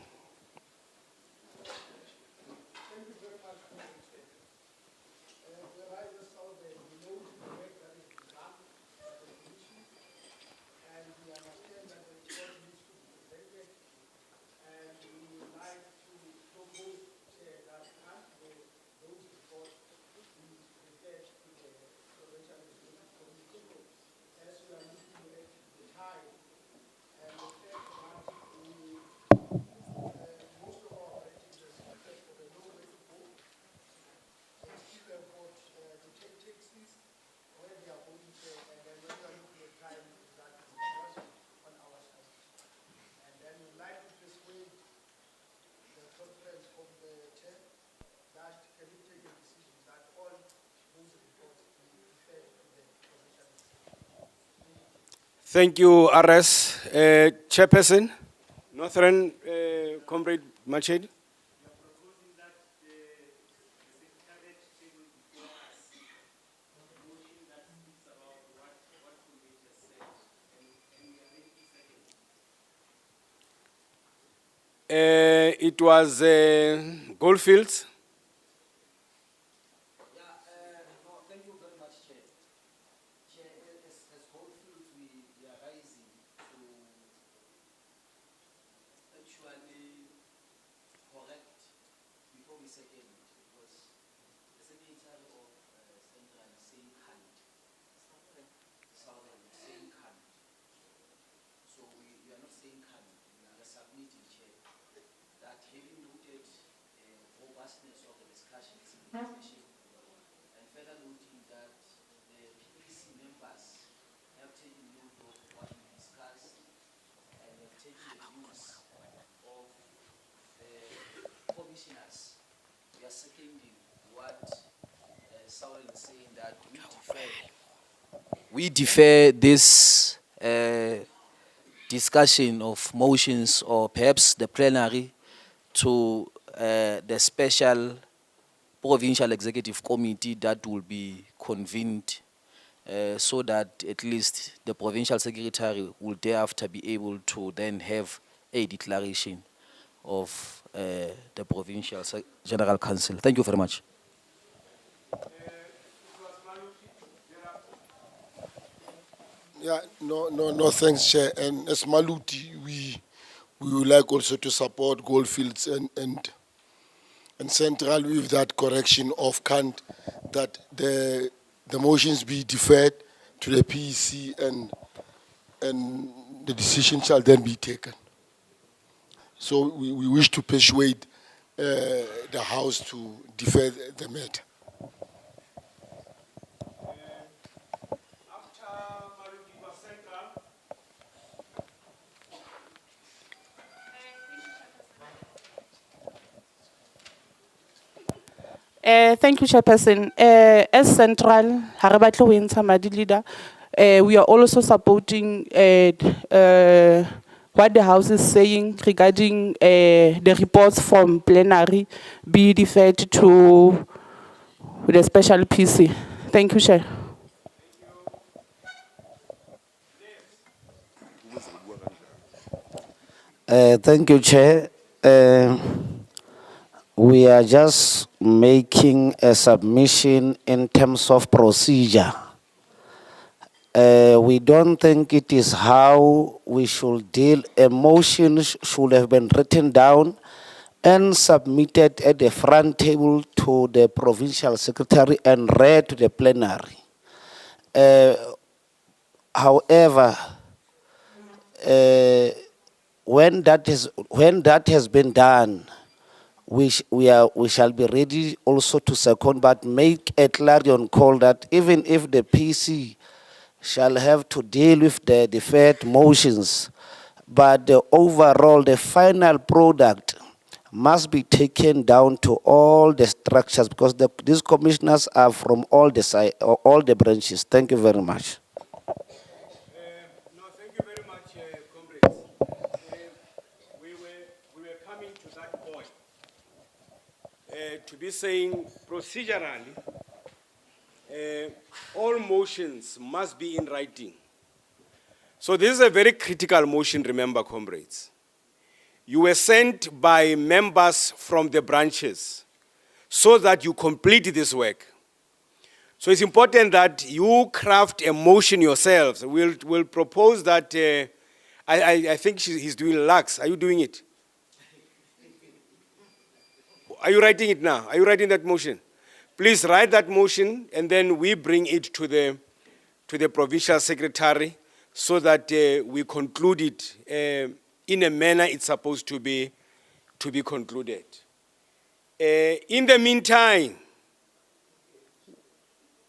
Thank you, RS. Chairperson, Northern Comrade Machedi. It was Goldfields. Thank you very much, Chair. Chair, as Goldfields, we are rising to actually correct before we second, because the secretary of Central is saying can't. Southern is saying can't. So we are not saying can't. We are submitting, Chair, that having noted robustness of the discussion is implementation, and further noting that the PPC members have taken note of what we discussed and have taken the views of the commissioners. We are seconding what Sauren is saying, that we defer this discussion of motions, or perhaps the plenary, to the special Provincial Executive Committee that will be convened, so that at least the Provincial Secretary will thereafter be able to then have a declaration of the Provincial General Council. Thank you very much. Yeah, no, thanks, Chair. And as Maluti, we would like also to support Goldfields and Central with that correction of Kant, that the motions be deferred to the PEC and the decision shall then be taken. So we wish to persuade the House to defer the matter. Thank you, Chairperson. As Central, Harabatlo Winsamadi leader, we are also supporting what the House is saying regarding the reports from plenary be deferred to the special PC. Thank you, Chair. Thank you, Chair. We are just making a submission in terms of procedure. We don't think it is how we should deal. A motion should have been written down and submitted at the front table to the provincial secretary and read to the plenary. However, when that has been done, we shall be ready also to second, but make a clarion call that even if the PC shall have to deal with the deferred motions, but the overall, the final product must be taken down to all the structures, because these commissioners are from all the branches. Thank you very much. No, thank you very much, comrades. We were coming to that point. To be saying procedurally, all motions must be in writing. So this is a very critical motion, remember, comrades. You were sent by members from the branches so that you complete this work. So it's important that you craft a motion yourselves. We'll propose that, I think he's doing lax. Are you doing it? Are you writing it now? Are you writing that motion? Please write that motion, and then we bring it to the provincial secretary so that we conclude it in a manner it's supposed to be concluded. In the meantime,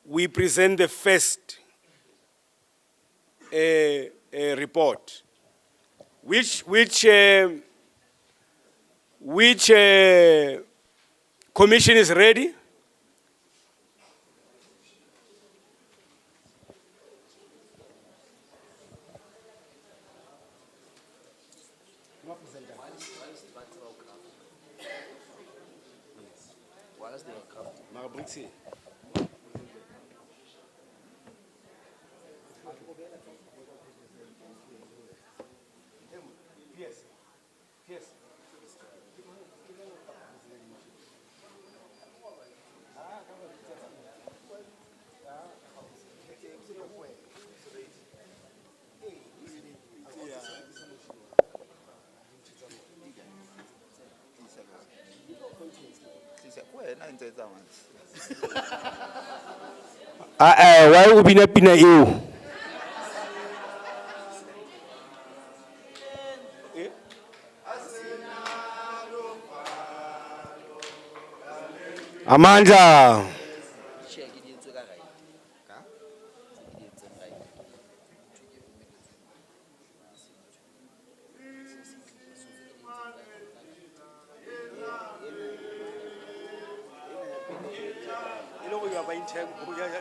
we present the first report, which commission is ready. Why would be pina you? Amanda.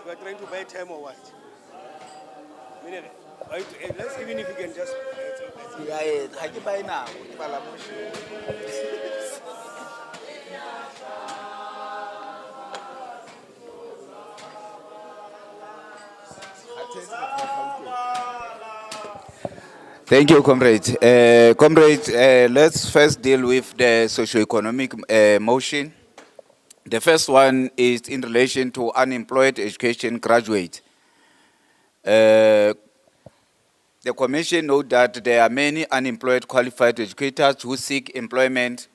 You are trying to buy time or what? Let's even if you can just. Thank you, comrade. Comrade, let's first deal with the socio-economic motion. The first one is in relation to unemployed education graduate. The commission note that there are many unemployed qualified educators who seek employment.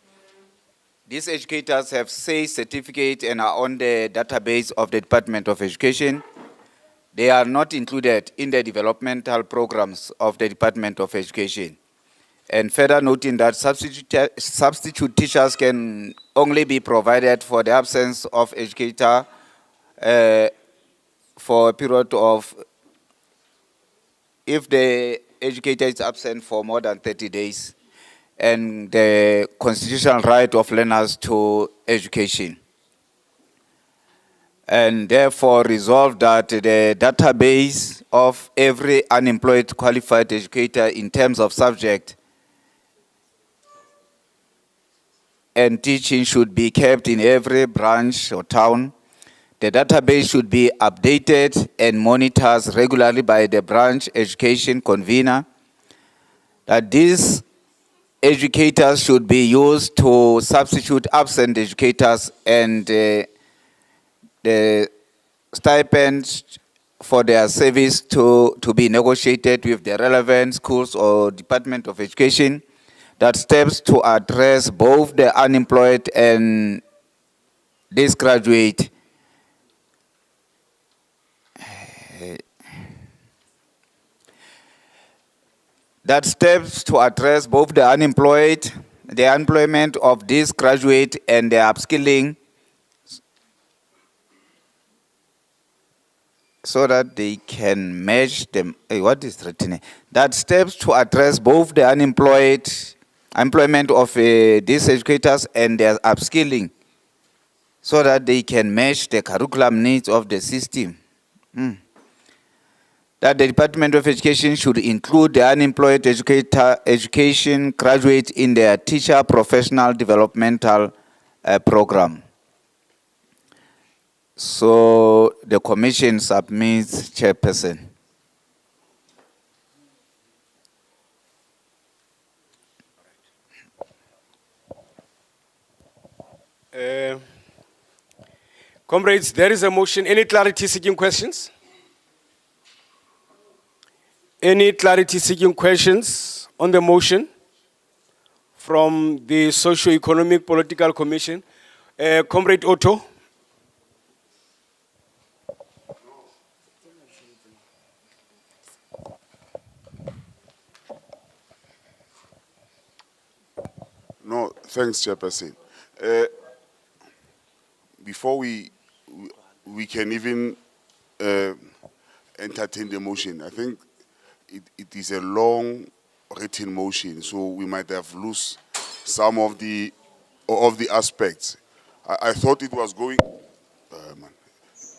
These educators have SAY certificate and are on the database of the Department of Education. They are not included in the developmental programs of the Department of Education. And further noting that substitute teachers can only be provided for the absence of educator for a period of, if the educator is absent for more than 30 days, and the constitutional right of learners to education. And therefore resolve that the database of every unemployed qualified educator in terms of subject and teaching should be kept in every branch or town. The database should be updated and monitored regularly by the branch education convener. That these educators should be used to substitute absent educators, and the stipend for their service to be negotiated with the relevant schools or Department of Education. That steps to address both the unemployed and disgraduate that steps to address both the unemployed, the employment of this graduate, and the upskilling, so that they can match them. What is written? That steps to address both the employment of these educators and their upskilling, so that they can match the curriculum needs of the system. That the Department of Education should include the unemployed education graduate in their teacher professional developmental program. So the commission submits, Chairperson. Comrades, there is a motion. Any clarity seeking questions? Any clarity seeking questions on the motion from the Socio-Economic Political Commission? Comrade Otto? No, thanks, Chairperson. Before we can even entertain the motion, I think it is a long written motion, so we might have lost some of the aspects. I thought it was going,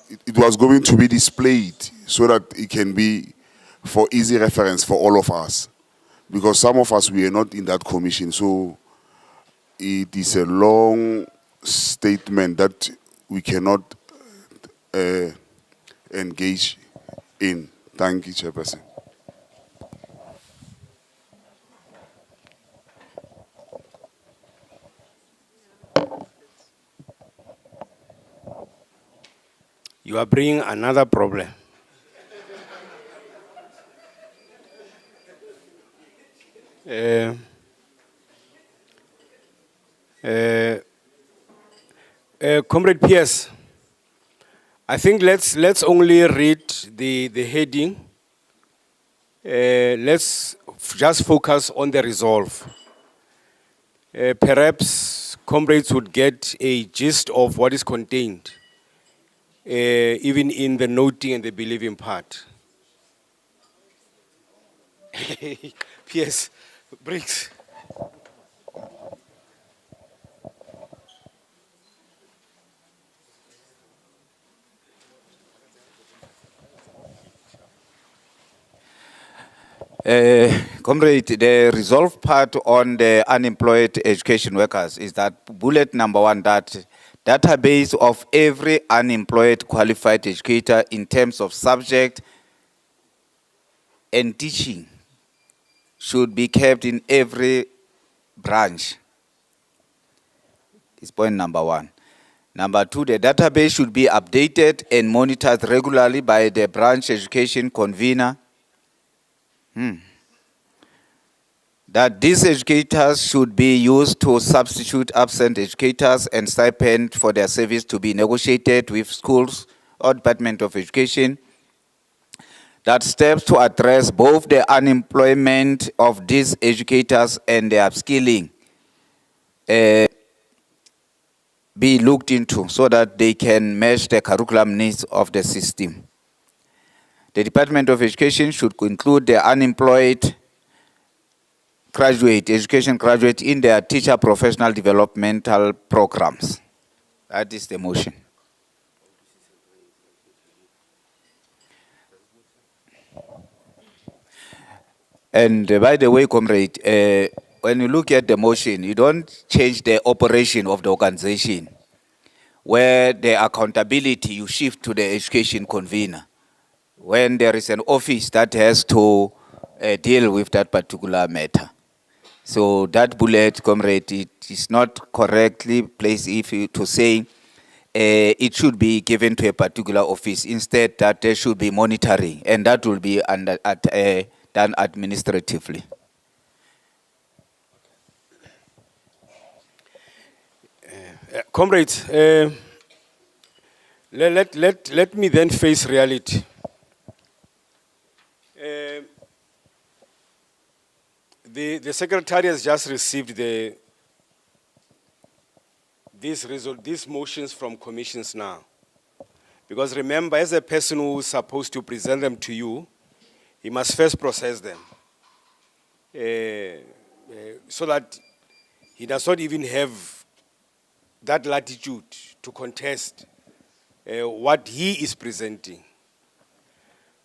it was going to be displayed so that it can be for easy reference for all of us, because some of us, we are not in that commission, so it is a long statement that we cannot engage in. Thank you, Chairperson. You are bringing another problem. Comrade Pierce, I think let's only read the heading. Let's just focus on the resolve. Perhaps comrades would get a gist of what is contained, even in the noting and the believing part. Pierce, Briggs. Comrade, the resolve part on the unemployed education workers is that bullet number 1, that database of every unemployed qualified educator in terms of subject and teaching should be kept in every branch. Is point number 1. Number 2, the database should be updated and monitored regularly by the branch education convener. That these educators should be used to substitute absent educators, and stipend for their service to be negotiated with schools or Department of Education. that steps to address both the unemployment of these educators and the upskilling be looked into so that they can match the curriculum needs of the system. The Department of Education should include the unemployed education graduate in their teacher professional developmental programs. That is the motion. And by the way, comrade, when you look at the motion, you don't change the operation of the organization, where the accountability you shift to the education convener, when there is an office that has to deal with that particular matter. So that bullet, comrade, it is not correctly placed to say it should be given to a particular office. Instead, that there should be monitoring, and that will be done administratively. Comrades, let me then face reality. The secretary has just received these motions from commissions now. Because remember, as a person who is supposed to present them to you, he must first process them. So that he does not even have that latitude to contest what he is presenting.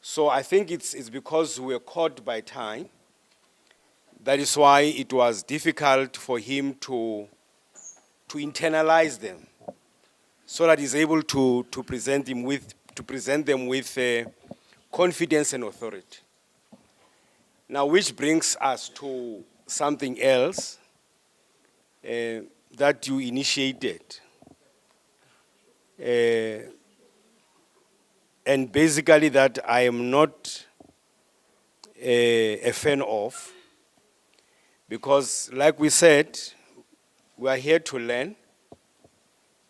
So I think it's because we were caught by time. That is why it was difficult for him to internalize them, so that he's able to present them with confidence and authority. Now, which brings us to something else that you initiated. And basically that I am not a fan of, because like we said, we are here to learn.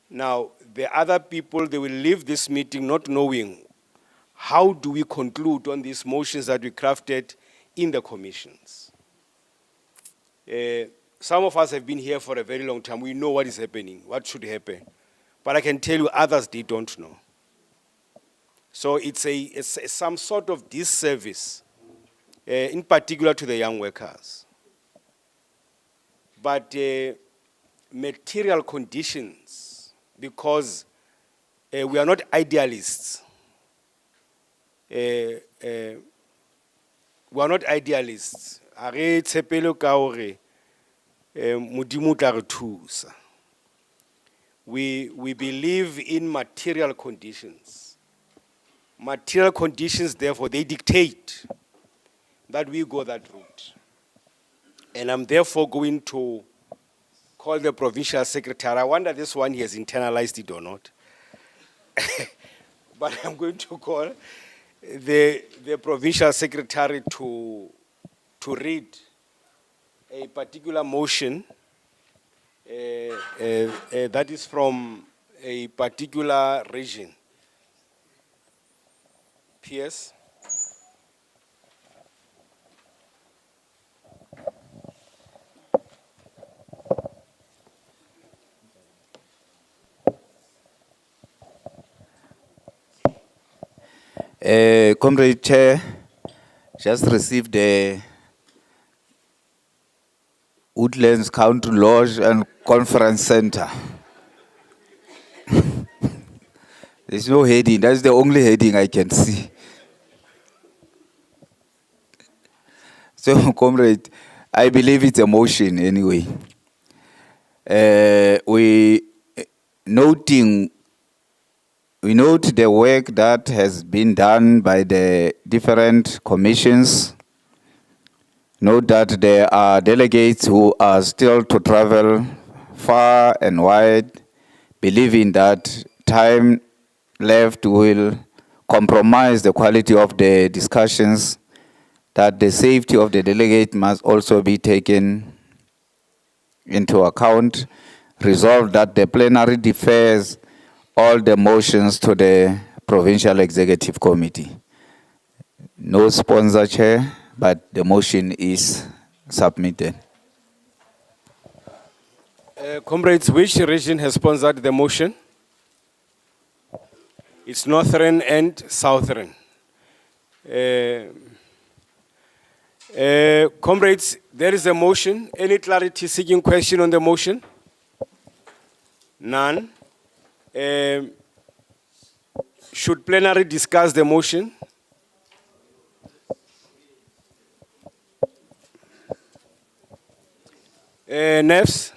Now, the other people, they will leave this meeting not knowing how do we conclude on these motions that we crafted in the commissions. Some of us have been here for a very long time. We know what is happening, what should happen. But I can tell you others, they don't know. So it's some sort of disservice, in particular to the young workers. But material conditions, because we are not idealists. We are not idealists. We believe in material conditions. Material conditions, therefore, they dictate that we go that route. And I'm therefore going to call the provincial secretary. I wonder this one he has internalized it or not. But I'm going to call the provincial secretary to read a particular motion that is from a particular region. PS. Comrade Chair, just received the Woodlands County Lodge and Conference Center. There's no heading. That's the only heading I can see. So, comrade, I believe it's a motion anyway. We note the work that has been done by the different commissions. Note that there are delegates who are still to travel far and wide, believing that time left will compromise the quality of the discussions, that the safety of the delegate must also be taken into account. Resolved that the plenary defers all the motions to the Provincial Executive Committee. No sponsor, Chair, but the motion is submitted. Comrades, which region has sponsored the motion? It's Northern and Southern. Comrades, there is a motion. Any clarity seeking question on the motion? None. Should plenary discuss the motion? Nefs?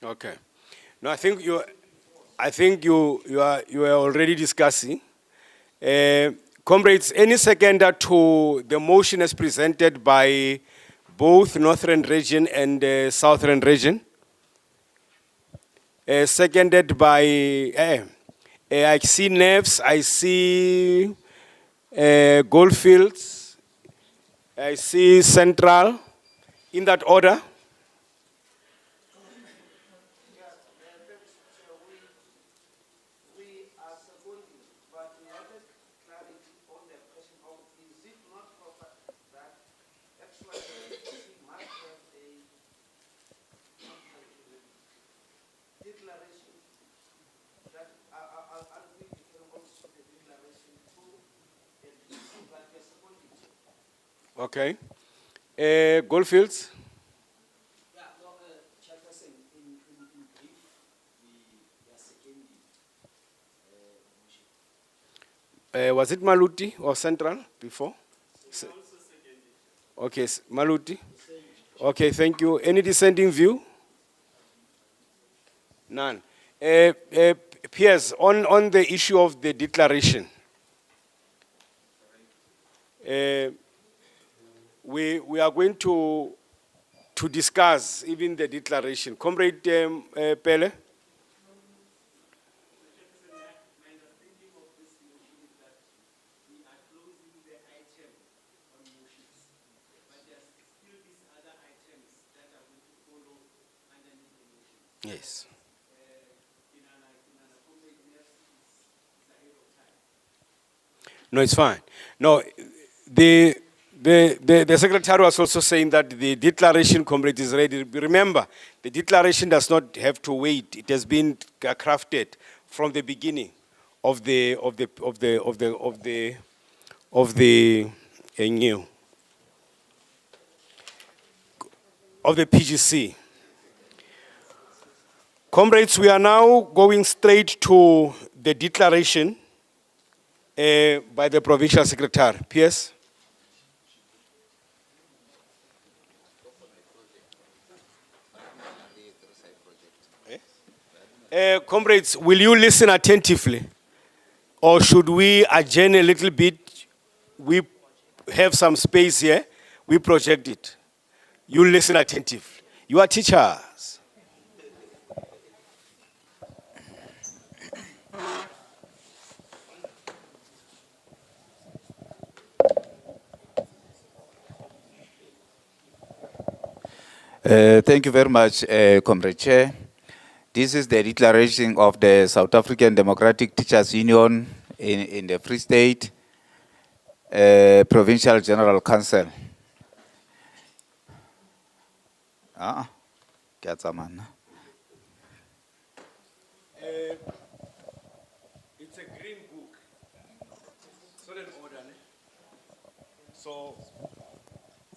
Okay. No, I think you are already discussing. Comrades, any seconder to the motion as presented by both Northern Region and Southern Region? Seconded by, I see Neves, I see Goldfields, I see Central, in that order. Okay. Goldfields? Chairperson, in brief, we are seconding motion. Was it Maluti or Central before? Okay, Maluti. Okay, thank you. Any dissenting view? None. Piers, on the issue of the declaration, we are going to discuss even the declaration. Comrade Pele? Yes. No, it's fine. No, the secretary was also saying that the declaration, comrade, is ready. Remember, the declaration does not have to wait. It has been crafted from the beginning of the PGC. Comrades, we are now going straight to the declaration by the Provincial Secretary. P.S. Comrades, will you listen attentively? Or should we adjourn a little bit? We have some space here. We project it. You listen attentively. You are teachers. Thank you very much, Comrade Chair. This is the declaration of the South African Democratic Teachers Union in the Free State Provincial General Council. It's a green book. It's not an order. So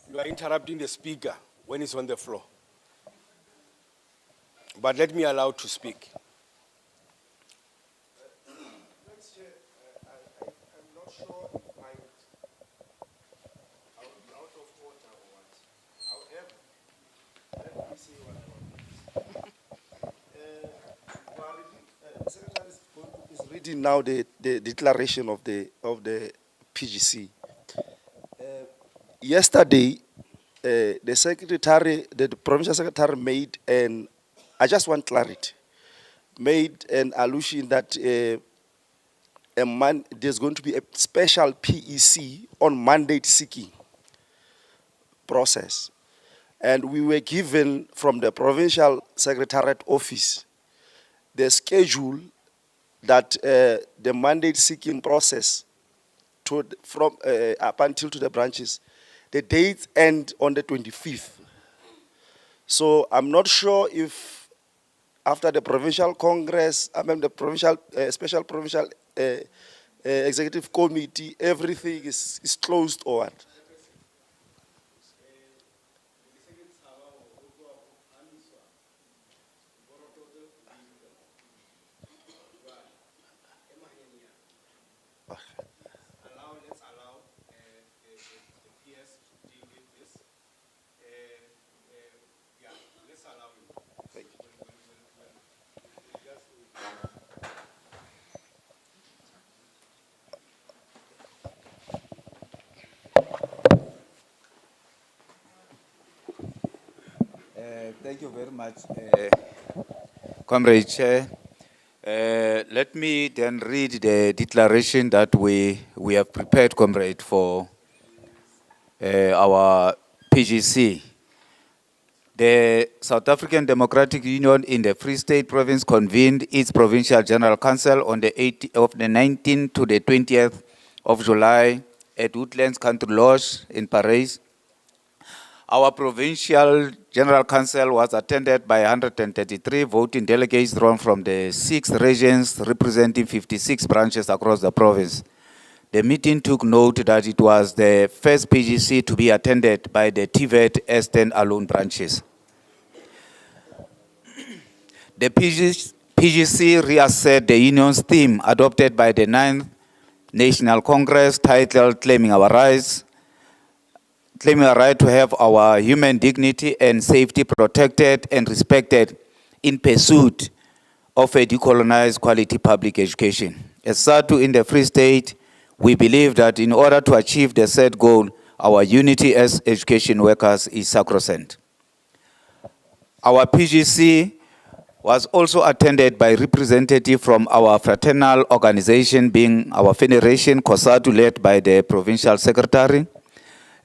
you are interrupting the speaker when it's on the floor. But let me allow to speak. I'm not sure if I would be out of order or what. However, let me say what I want. reading now the declaration of the PGC. Yesterday, the provincial secretary made I just want clarity, made an allusion that there's going to be a special PEC on mandate seeking process. And we were given from the provincial secretariat office the schedule that the mandate seeking process from up until to the branches, the dates end on the 25th. So I'm not sure if after the provincial congress, the provincial special provincial executive committee, everything is closed or what. Thank you very much, Comrade Chair. Let me then read the declaration that we have prepared, Comrade, for our PGC. The South African Democratic Union in the Free State Province convened its Provincial General Council on the 19th to the 20th of July at Woodlands Country Lodge in PARYS. Our Provincial General Council was attended by 133 voting delegates drawn from the 6 regions representing 56 branches across the province. The meeting took note that it was the first PGC to be attended by the TVET stand-alone branches. The PGC reasserted the union's theme adopted by the 9th National Congress titled Claiming Our Rights, claiming a right to have our human dignity and safety protected and respected in pursuit of a decolonized quality public education. As Sadtu in the Free State, we believe that in order to achieve the said goal, our unity as education workers is sacrosanct. Our PGC was also attended by representatives from our fraternal organization, being our federation, COSATU, led by the provincial secretary,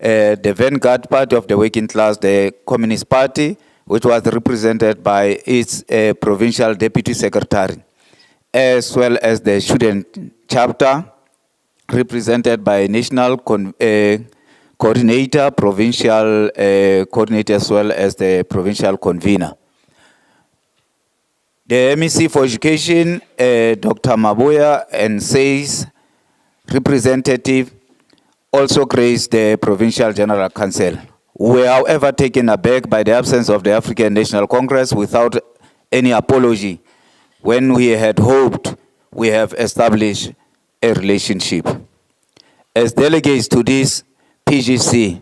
the vanguard party of the working class, the Communist Party, which was represented by its provincial deputy secretary, as well as the student chapter, represented by national coordinator, provincial coordinator, as well as the provincial convener. The MEC for Education, Dr. Maboya, and SAIS representative also graced the Provincial General Council. We were, however, taken aback by the absence of the African National Congress without any apology, when we had hoped we have established a relationship. As delegates to this PGC,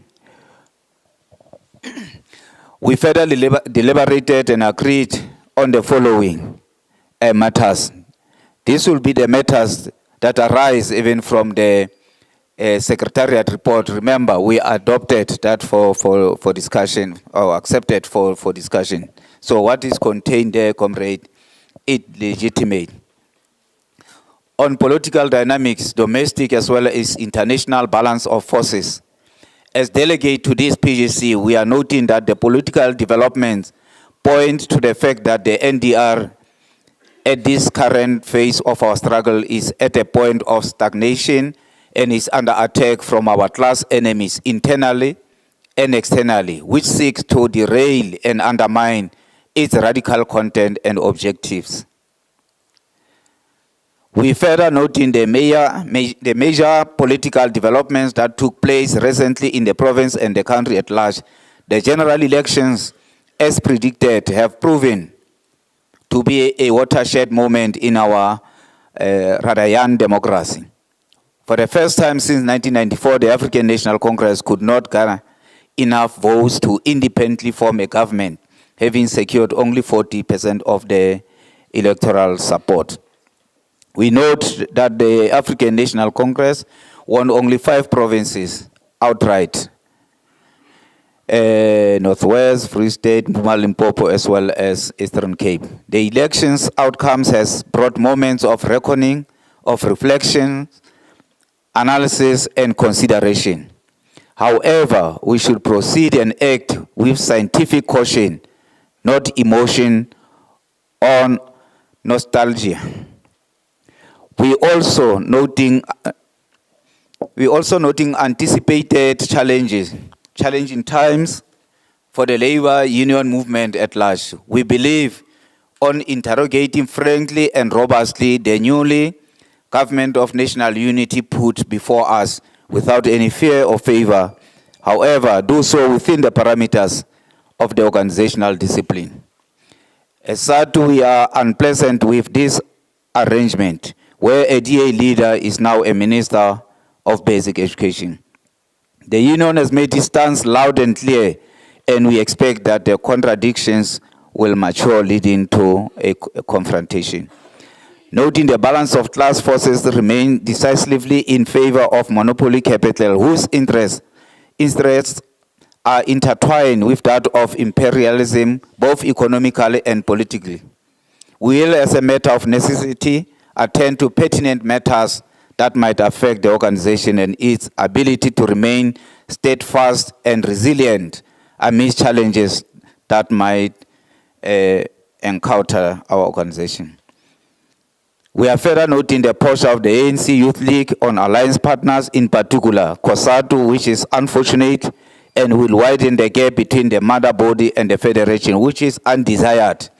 we further deliberated and agreed on the following matters. These will be the matters that arise even from the Secretariat report. Remember, we adopted that for discussion, or accepted for discussion. So what is contained there, comrade, it legitimate. On political dynamics, domestic as well as international balance of forces. As delegate to this PGC, we are noting that the political developments point to the fact that the NDR at this current phase of our struggle is at a point of stagnation and is under attack from our class enemies internally and externally, which seeks to derail and undermine its radical content and objectives. We further note in the major political developments that took place recently in the province and the country at large. The general elections, as predicted, have proven to be a watershed moment in our rather young democracy. For the first time since 1994, the African National Congress could not garner enough votes to independently form a government, having secured only 40% of the electoral support. We note that the African National Congress won only 5 provinces outright. Northwest, Free State, Limpopo, as well as Eastern Cape. The elections outcomes has brought moments of reckoning, of reflection, analysis, and consideration. However, we should proceed and act with scientific caution, not emotion or nostalgia. We also noting anticipated challenging times for the labor union movement at large. We believe on interrogating frankly and robustly the newly government of national unity put before us without any fear or favor. However, do so within the parameters of the organizational discipline. As Sadtu, we are unpleasant with this arrangement, where a DA leader is now a minister of basic education. The union has made its stance loud and clear, and we expect that the contradictions will mature, leading to a confrontation. Noting the balance of class forces remain decisively in favor of monopoly capital, whose interests are intertwined with that of imperialism, both economically and politically. We will, as a matter of necessity, attend to pertinent matters that might affect the organization and its ability to remain steadfast and resilient amidst challenges that might encounter our organization. We are further noting the posture of the ANC Youth League on alliance partners, in particular COSATU, which is unfortunate and will widen the gap between the mother body and the federation, which is undesired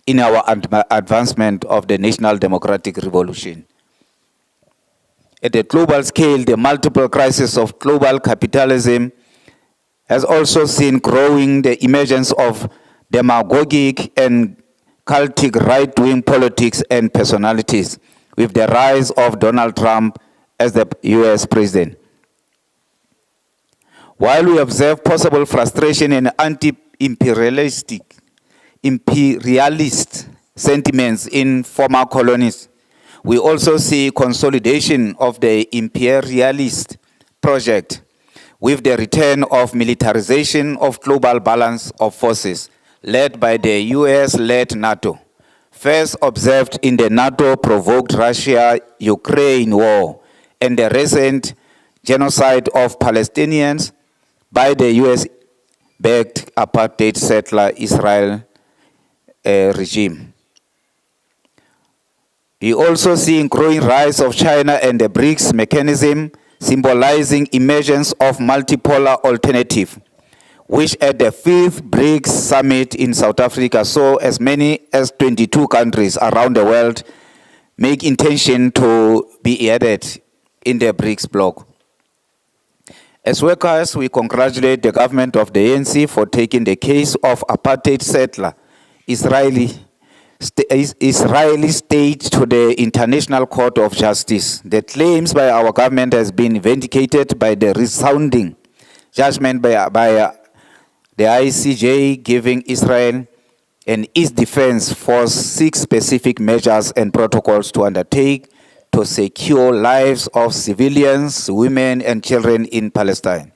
in our advancement of the national democratic revolution. At a global scale, the multiple crises of global capitalism has also seen growing the emergence of demagogic and cultic right-wing politics and personalities, with the rise of Donald Trump as the US president. While we observe possible frustration and anti-imperialist sentiments in former colonies, we also see consolidation of the imperialist project with the return of militarization of global balance of forces led by the US-led NATO, first observed in the NATO-provoked Russia-Ukraine war and the recent genocide of Palestinians by the US-backed apartheid settler Israel regime. We also see growing rise of China and the BRICS mechanism, symbolizing emergence of multipolar alternative, which at the 5th BRICS summit in South Africa saw as many as 22 countries around the world make intention to be added in the BRICS bloc. As workers, we congratulate the government of the ANC for taking the case of apartheid settler Israeli state to the International Court of Justice. The claims by our government has been vindicated by the resounding judgment by the ICJ, giving Israel and its defense force 6 specific measures and protocols to undertake to secure lives of civilians, women, and children in Palestine.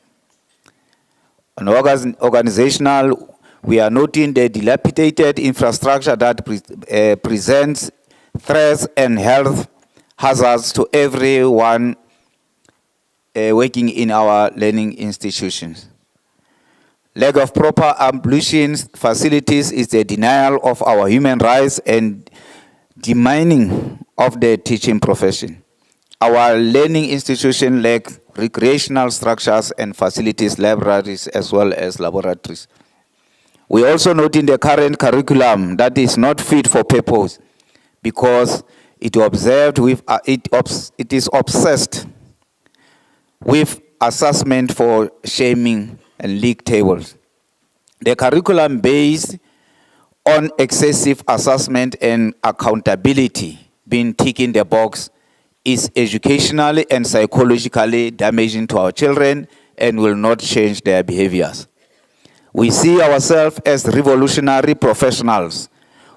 On organizational, we are noting the dilapidated infrastructure that presents threats and health hazards to everyone working in our learning institutions. Lack of proper ablution facilities is a denial of our human rights and demeaning of the teaching profession. Our learning institutions lack recreational structures and facilities, libraries, as well as laboratories. We also note in the current curriculum that is not fit for purpose because it is obsessed with assessment for shaming and league tables. The curriculum based on excessive assessment and accountability being ticking the box is educationally and psychologically damaging to our children and will not change their behaviors. We see ourselves as revolutionary professionals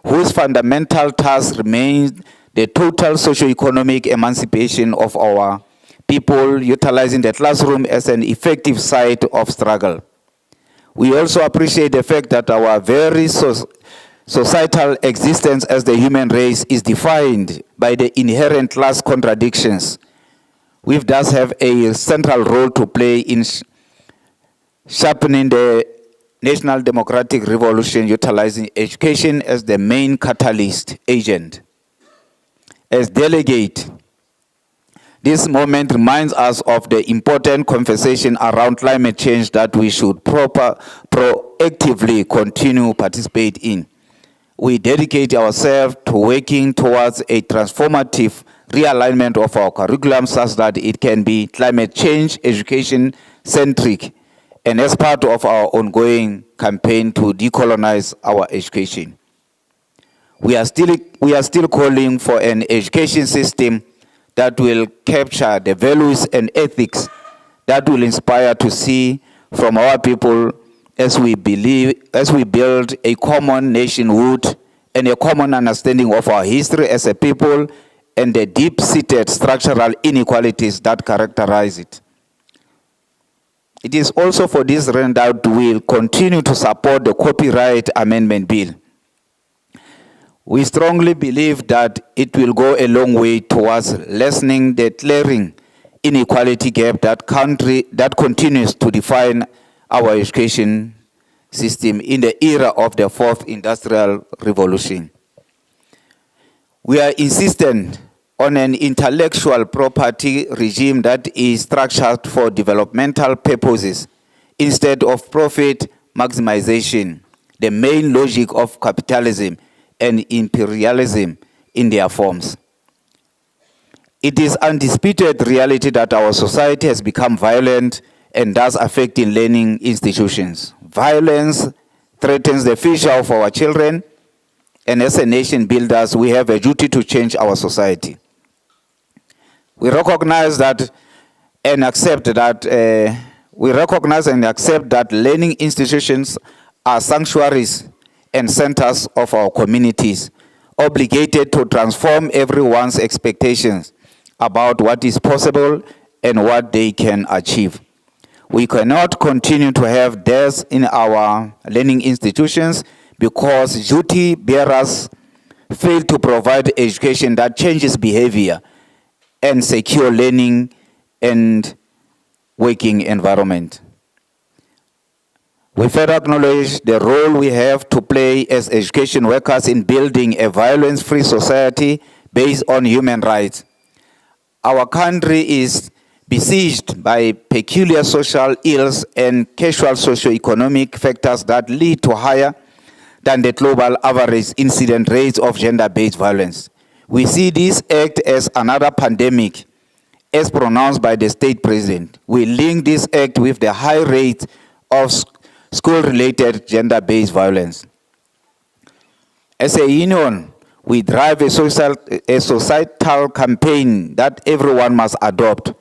whose fundamental task remains the total socio-economic emancipation of our people, utilizing the classroom as an effective site of struggle. We also appreciate the fact that our very societal existence as the human race is defined by the inherent class contradictions. We thus have a central role to play in sharpening the national democratic revolution, utilizing education as the main catalyst agent. As delegate, this moment reminds us of the important conversation around climate change that we should proactively continue to participate in. We dedicate ourselves to working towards a transformative realignment of our curriculum such that it can be climate change education centric, and as part of our ongoing campaign to decolonize our education. We are still calling for an education system that will capture the values and ethics that will inspire to see from our people as we build a common nationhood and a common understanding of our history as a people and the deep-seated structural inequalities that characterize it. It is also for this reason that we will continue to support the Copyright Amendment Bill. We strongly believe that it will go a long way towards lessening the glaring inequality gap that continues to define our education system in the era of the fourth industrial revolution. We are insistent on an intellectual property regime that is structured for developmental purposes instead of profit maximization, the main logic of capitalism and imperialism in their forms. It is undisputed reality that our society has become violent and thus affecting learning institutions. Violence threatens the future of our children, and as a nation builders, we have a duty to change our society. We recognize and accept that learning institutions are sanctuaries and centers of our communities, obligated to transform everyone's expectations about what is possible and what they can achieve. We cannot continue to have deaths in our learning institutions because duty bearers fail to provide education that changes behavior and secure learning and working environment. We further acknowledge the role we have to play as education workers in building a violence-free society based on human rights. Our country is besieged by peculiar social ills and casual socio-economic factors that lead to higher than the global average incident rates of gender-based violence. We see this act as another pandemic, as pronounced by the state president. We link this act with the high rate of school-related gender-based violence. As a union, we drive a societal campaign that everyone must adopt.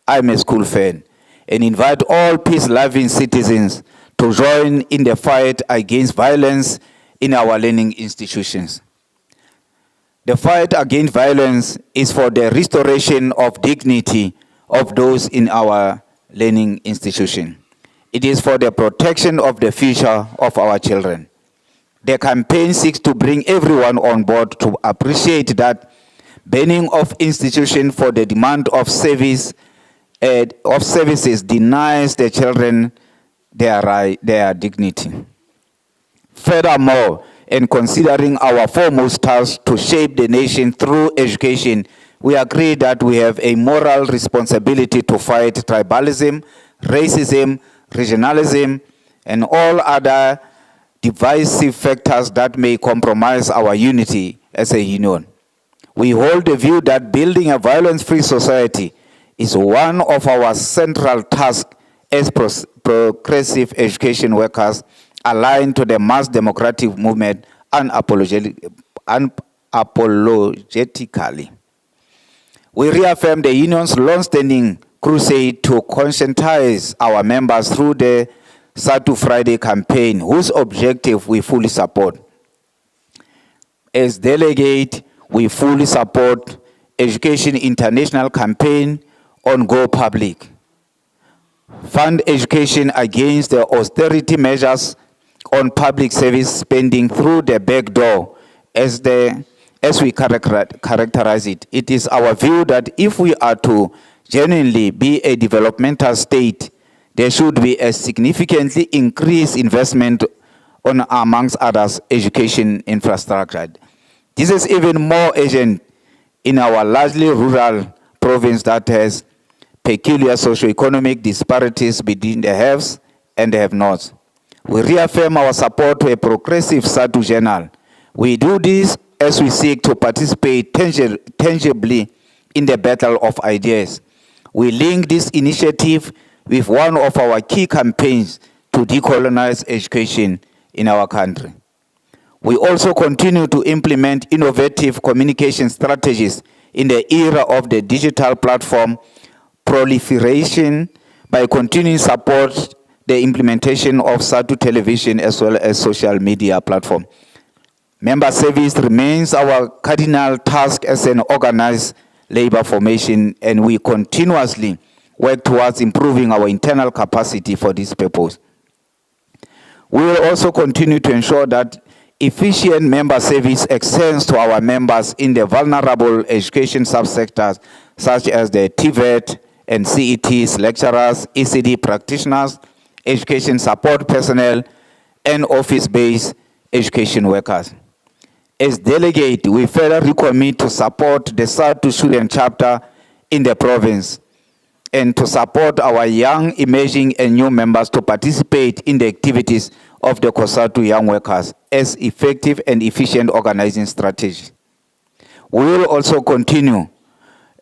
I'm a school fan, and invite all peace-loving citizens to join in the fight against violence in our learning institutions. The fight against violence is for the restoration of dignity of those in our learning institution. It is for the protection of the future of our children. The campaign seeks to bring everyone on board to appreciate that banning of institutions for the demand of services denies the children their dignity. Furthermore, in considering our foremost task to shape the nation through education, we agree that we have a moral responsibility to fight tribalism, racism, regionalism, and all other divisive factors that may compromise our unity as a union. We hold the view that building a violence-free society is one of our central tasks as progressive education workers aligned to the mass democratic movement unapologetically. We reaffirm the union's long-standing crusade to conscientize our members through the Sadtu Friday campaign, whose objective we fully support. As delegate, we fully support Education International campaign on Go Public. Fund education against the austerity measures on public service spending through the back door, as we characterize it. It is our view that if we are to genuinely be a developmental state, there should be a significantly increased investment on, amongst others, education infrastructure. This is even more urgent in our largely rural province that has peculiar socio-economic disparities between the haves and the have-nots. We reaffirm our support to a progressive Sadtu journal. We do this as we seek to participate tangibly in the battle of ideas. We link this initiative with one of our key campaigns to decolonize education in our country. We also continue to implement innovative communication strategies in the era of the digital platform proliferation by continuing support the implementation of Sadtu television as well as social media platform. Member service remains our cardinal task as an organized labor formation, and we continuously work towards improving our internal capacity for this purpose. We will also continue to ensure that efficient member service extends to our members in the vulnerable education subsectors such as the TVET and CETs, lecturers, ECD practitioners, education support personnel, and office-based education workers. As delegate, we further recommit to support the Sadtu student chapter in the province and to support our young, emerging, and new members to participate in the activities of the COSATU young workers as effective and efficient organizing strategy. We will also continue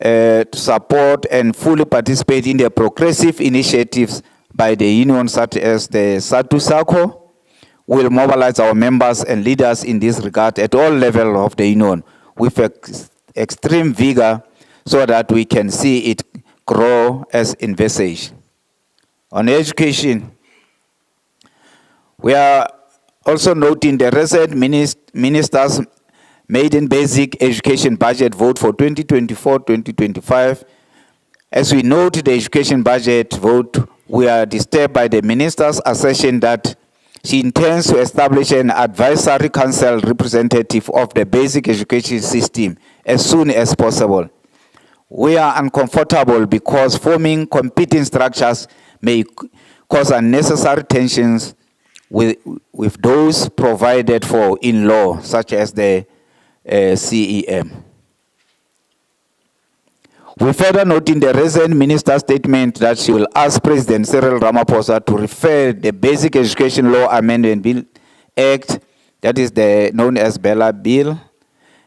to support and fully participate in the progressive initiatives by the union such as the Sadtu SACCO. We will mobilize our members and leaders in this regard at all levels of the union with extreme vigor so that we can see it grow as envisaged. On education, we are also noting the recent ministers' maiden basic education budget vote for 2024-2025. As we note the education budget vote, we are disturbed by the minister's assertion that she intends to establish an advisory council representative of the basic education system as soon as possible. We are uncomfortable because forming competing structures may cause unnecessary tensions with those provided for in law, such as the CEM. We further note in the recent minister's statement that she will ask President Cyril Ramaphosa to refer the Basic Education Law Amendment Bill Act, that is known as Bella Bill,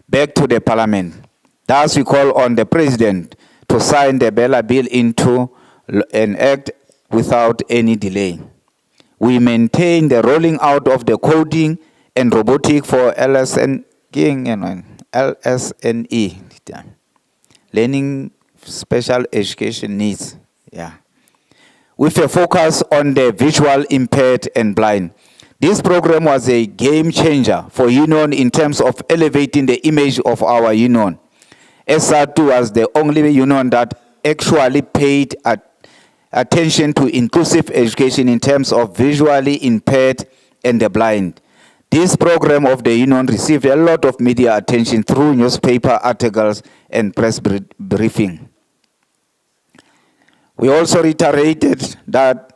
back to the Parliament. Thus, we call on the President to sign the Bella Bill into an act without any delay. We maintain the rolling out of the coding and robotic for LSNE, learning special education needs, with a focus on the visual impaired and blind. This program was a game changer for union in terms of elevating the image of our union. Sadtu was the only union that actually paid attention to inclusive education in terms of visually impaired and the blind. This program of the union received a lot of media attention through newspaper articles and press briefing. We also reiterated that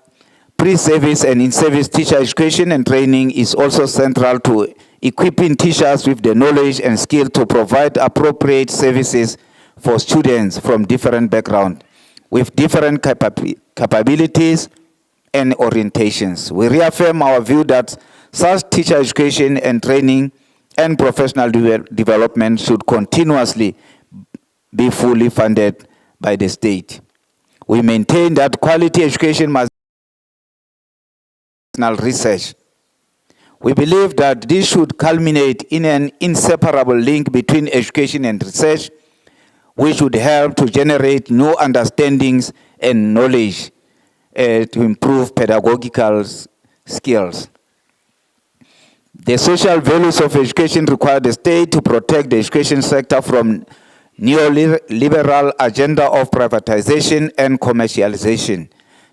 pre-service and in-service teacher education and training is also central to equipping teachers with the knowledge and skill to provide appropriate services for students from different backgrounds with different capabilities and orientations. We reaffirm our view that such teacher education and training and professional development should continuously be fully funded by the state. We maintain that quality education must be research. We believe that this should culminate in an inseparable link between education and research, which would help to generate new understandings and knowledge to improve pedagogical skills. The social values of education require the state to protect the education sector from neoliberal agenda of privatization and commercialization.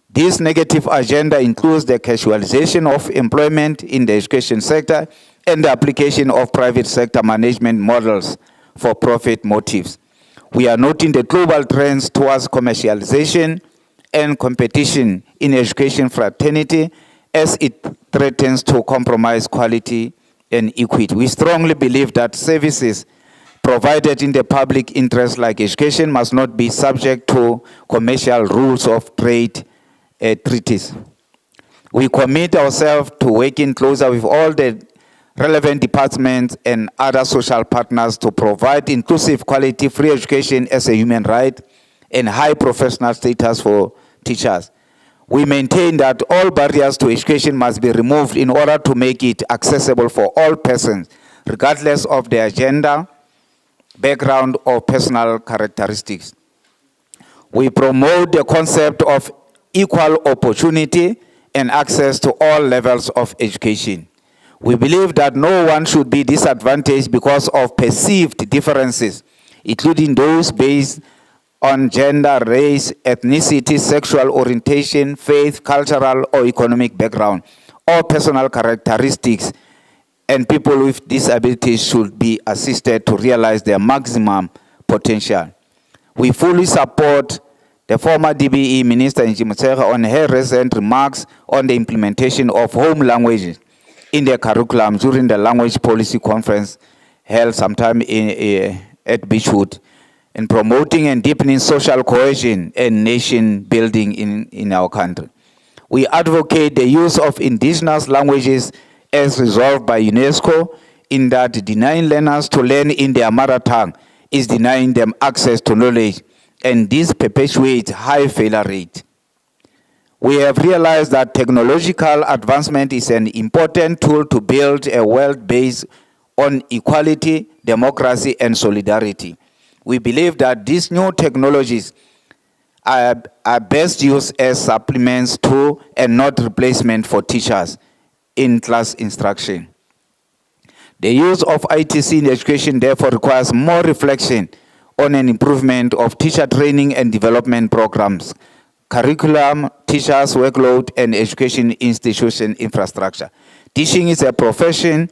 This negative agenda includes the casualization of employment in the education sector and the application of private sector management models for profit motives. We are noting the global trends towards commercialization and competition in education fraternity as it threatens to compromise quality and equity. We strongly believe that services provided in the public interest like education must not be subject to commercial rules of trade treaties. We commit ourselves to working closer with all the relevant departments and other social partners to provide inclusive, quality, free education as a human right and high professional status for teachers. We maintain that all barriers to education must be removed in order to make it accessible for all persons, regardless of their gender, background, or personal characteristics. We promote the concept of equal opportunity and access to all levels of education. We believe that no one should be disadvantaged because of perceived differences, including those based on gender, race, ethnicity, sexual orientation, faith, cultural or economic background, or personal characteristics, and people with disabilities should be assisted to realize their maximum potential. We fully support the former DBE Minister Njimutsega on her recent remarks on the implementation of home languages in the curriculum during the language policy conference held sometime at Beechwood, in promoting and deepening social cohesion and nation building in our country. We advocate the use of indigenous languages as resolved by UNESCO, in that denying learners to learn in their mother tongue is denying them access to knowledge, and this perpetuates high failure rate. We have realized that technological advancement is an important tool to build a world based on equality, democracy, and solidarity. We believe that these new technologies are best used as supplements to and not replacement for teachers in class instruction. The use of ITC in education therefore requires more reflection on an improvement of teacher training and development programs, curriculum, teachers' workload, and education institution infrastructure. Teaching is a profession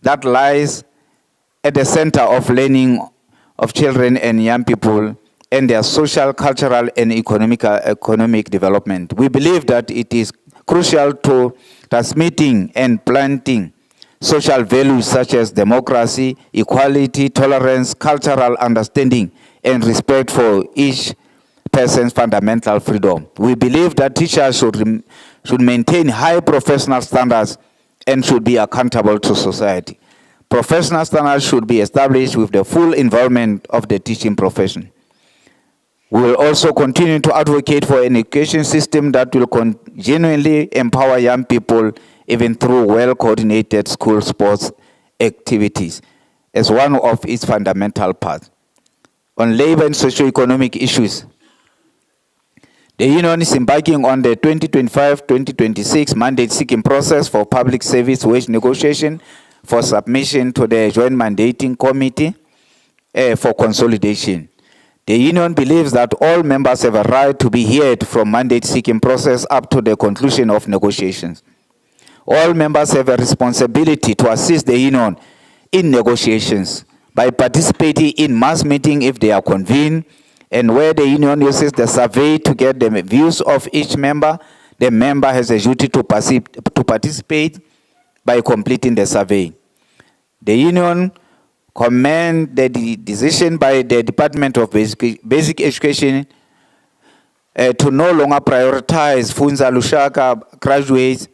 that lies at the center of learning of children and young people and their social, cultural, and economic development. We believe that it is crucial to transmitting and planting social values such as democracy, equality, tolerance, cultural understanding, and respect for each person's fundamental freedom. We believe that teachers should maintain high professional standards and should be accountable to society. Professional standards should be established with the full involvement of the teaching profession. We will also continue to advocate for an education system that will genuinely empower young people, even through well-coordinated school sports activities, as one of its fundamental parts. On labor and socio-economic issues, the union is embarking on the 2025-2026 mandate-seeking process for public service wage negotiation for submission to the Joint Mandating Committee for consolidation. The union believes that all members have a right to be heard from mandate-seeking process up to the conclusion of negotiations. All members have a responsibility to assist the union in negotiations by participating in mass meetings if they are convened, and where the union uses the survey to get the views of each member, the member has a duty to participate by completing the survey. The union commend the decision by the Department of Basic Education to no longer prioritize Funza Lushaka graduates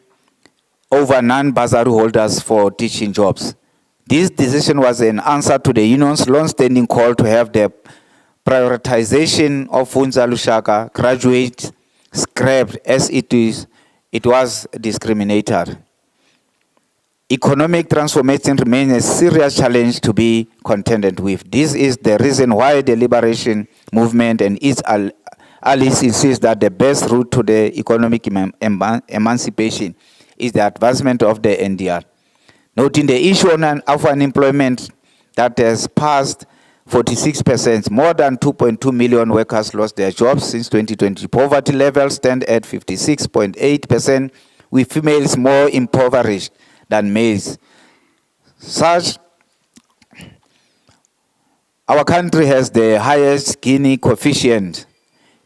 over non-bursary holders for teaching jobs. This decision was an answer to the union's long-standing call to have the prioritization of Funza Lushaka graduates scrapped as it was discriminatory. Economic transformation remains a serious challenge to be contended with. This is the reason why the liberation movement and its allies insist that the best route to the economic emancipation is the advancement of the NDR. Noting the issue of unemployment that has passed 46%, more than 2.2 million workers lost their jobs since 2020. Poverty levels stand at 56.8%, with females more impoverished than males. Our country has the highest Gini coefficient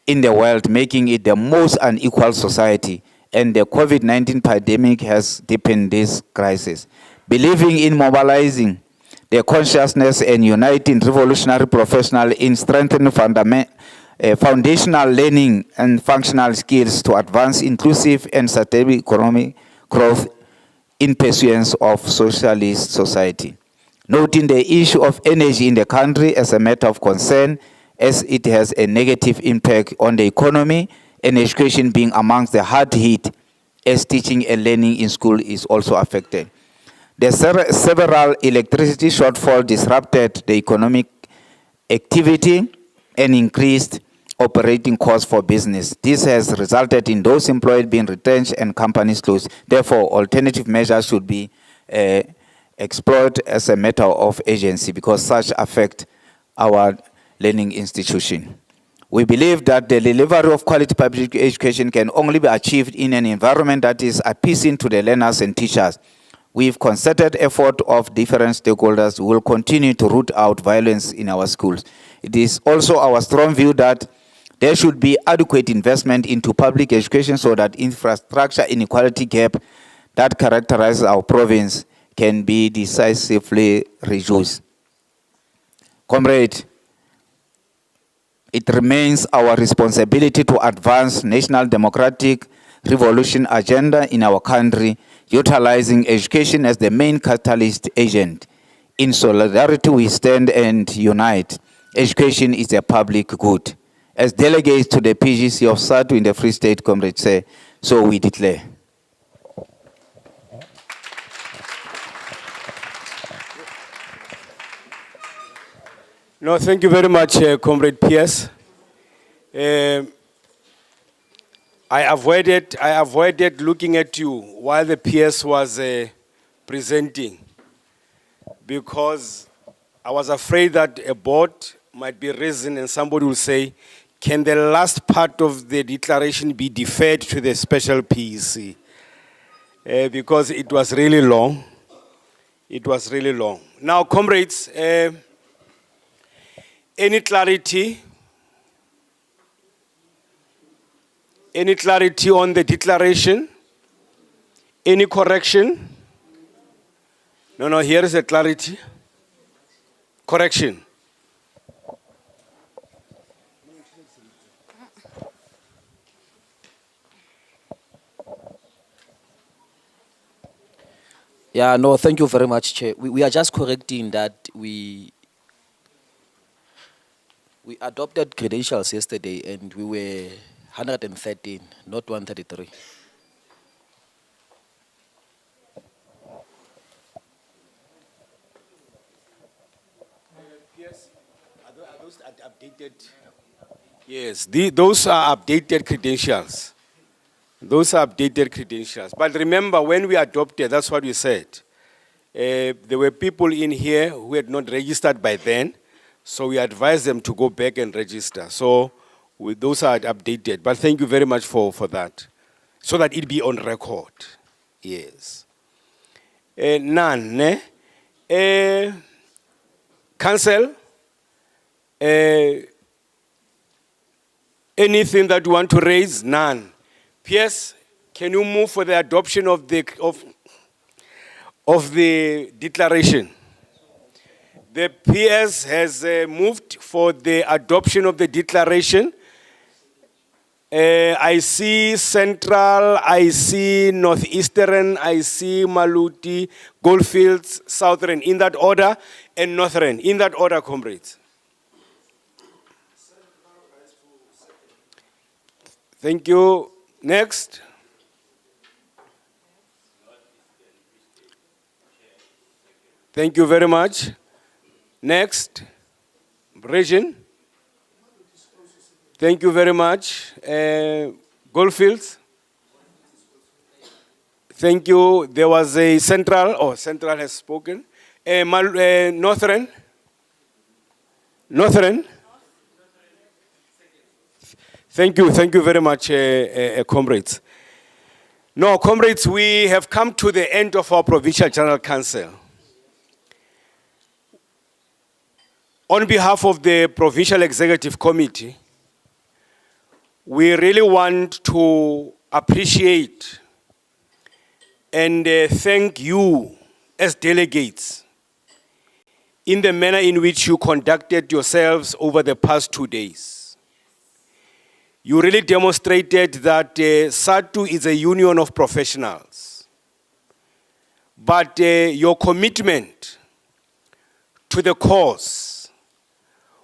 in the world, making it the most unequal society, and the COVID-19 pandemic has deepened this crisis. Believing in mobilizing the consciousness and uniting revolutionary professionals in strengthening foundational learning and functional skills to advance inclusive and sustainable economic growth in pursuance of socialist society. Noting the issue of energy in the country as a matter of concern, as it has a negative impact on the economy, and education being amongst the hard hit, as teaching and learning in school is also affected. The several electricity shortfall disrupted the economic activity and increased operating costs for business. This has resulted in those employed being retrenched and companies closed. Therefore, alternative measures should be explored as a matter of agency, because such affect our learning institution. We believe that the delivery of quality public education can only be achieved in an environment that is appeasing to the learners and teachers. With concerted effort of different stakeholders, we will continue to root out violence in our schools. It is also our strong view that there should be adequate investment into public education so that infrastructure inequality gap that characterizes our province can be decisively reduced. Comrade, it remains our responsibility to advance national democratic revolution agenda in our country, utilizing education as the main catalyst agent. In solidarity, we stand and unite. Education is a public good. As delegates to the PGC of Sadtu in the Free State, comrades say, so we declare. No, thank you very much, Comrade Pierce. I avoided looking at you while the PS was presenting, because I was afraid that a board might be risen and somebody will say, can the last part of the declaration be deferred to the special PEC? Because it was really long. It was really long. Now, comrades, any clarity? Any clarity on the declaration? Any correction? No, here is a clarity. Correction. Yeah, no, thank you very much, Chair. We are just correcting that we adopted credentials yesterday and we were 113, not 133. Are those updated? Yes, those are updated credentials. Those are updated credentials. But remember, when we adopted, that's what we said. There were people in here who had not registered by then, so we advised them to go back and register. So those are updated. But thank you very much for that, so that it be on record. Yes. None. Council, anything that you want to raise? None. Pierce, can you move for the adoption of the declaration? The PS has moved for the adoption of the declaration. I see Central, I see Northeastern, I see Maluti, Goldfields, Southern, in that order, and Northern, in that order, comrades. Thank you. Next. Thank you very much. Next. Region. Thank you very much. Goldfields. Thank you. There was a Central has spoken. Northern? Northern? Thank you very much, comrades. No, comrades, we have come to the end of our Provincial General Council. On behalf of the Provincial Executive Committee, we really want to appreciate and thank you as delegates in the manner in which you conducted yourselves over the past 2 days. You really demonstrated that Sadtu is a union of professionals. But your commitment to the cause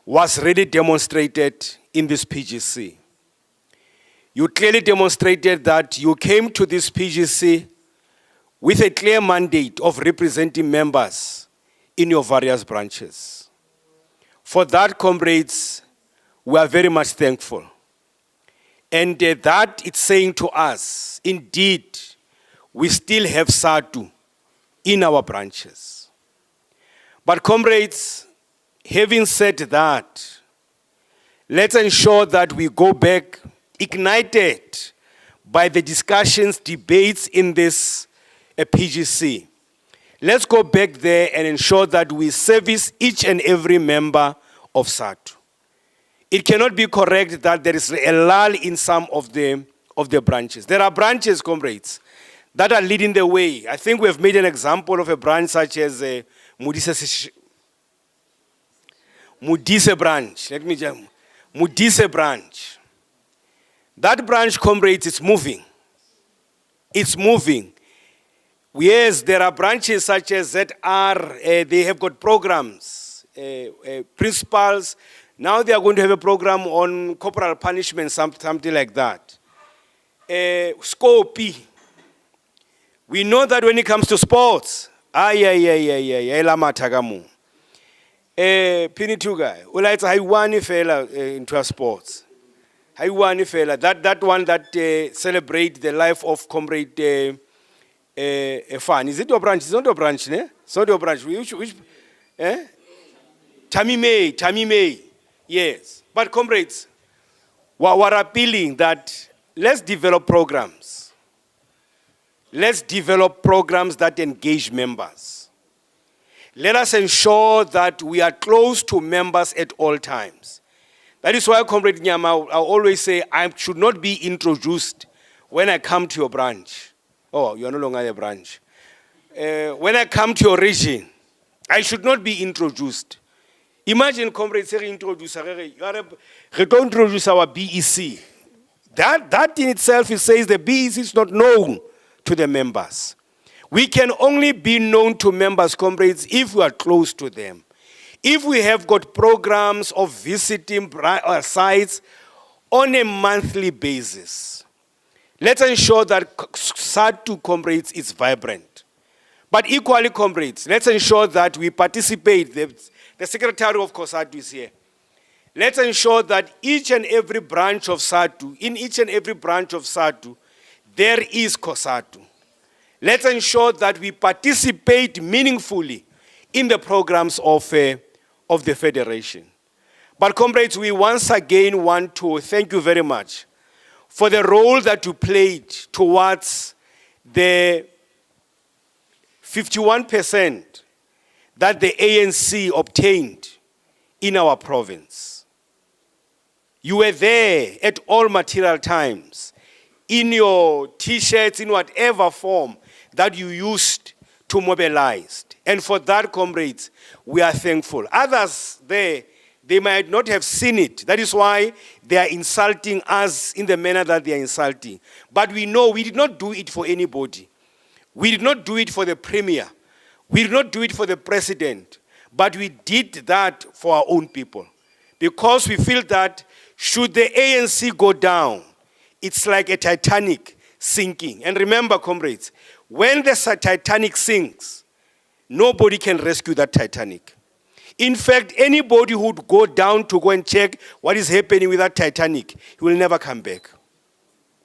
was really demonstrated in this PGC. You clearly demonstrated that you came to this PGC with a clear mandate of representing members in your various branches. For that, comrades, we are very much thankful. And that it's saying to us, indeed, we still have Sadtu in our branches. But comrades, having said that, let's ensure that we go back ignited by the discussions, debates in this PGC. Let's go back there and ensure that we service each and every member of Sadtu. It cannot be correct that there is a lull in some of the branches. There are branches, comrades, that are leading the way. I think we have made an example of a branch such as Mudise branch. Mudise branch. That branch, comrades, is moving. It's moving. Yes, there are branches such as ZR, they have got programs, principals. Now they are going to have a program on corporal punishment, something like that. Scope. We know that when it comes to sports, Lamatagamu. Pinituga, ulaitsa haiwani fela into sports. Haiwani fela, that one that celebrate the life of comrade Fan. Is it your branch? It's not your branch, ne? It's not your branch. Which Tammy May. Yes. But comrades, we're appealing that let's develop programs. Let's develop programs that engage members. Let us ensure that we are close to members at all times. That is why, Comrade Nyama, I always say I should not be introduced when I come to your branch. Oh, you are no longer a branch. When I come to your region, I should not be introduced. Imagine, comrades, we don't introduce our BEC. That in itself, it says the BEC is not known to the members. We can only be known to members, comrades, if we are close to them. If we have got programs of visiting sites on a monthly basis, let's ensure that Sadtu, comrades, is vibrant. But equally, comrades, let's ensure that we participate. The Secretary of Sadtu is here. Let's ensure that each and every branch of Sadtu, in each and every branch of Sadtu, there is COSATU. Let's ensure that we participate meaningfully in the programs of the Federation. But comrades, we once again want to thank you very much for the role that you played towards the 51% that the ANC obtained in our province. You were there at all material times, in your T-shirts, in whatever form that you used to mobilize. And for that, comrades, we are thankful. Others there, they might not have seen it. That is why they are insulting us in the manner that they are insulting. But we know we did not do it for anybody. We did not do it for the premier. We did not do it for the president. But we did that for our own people. Because we feel that should the ANC go down, it's like a Titanic sinking. And remember, comrades, when the Titanic sinks, nobody can rescue that Titanic. In fact, anybody who would go down to go and check what is happening with that Titanic, he will never come back.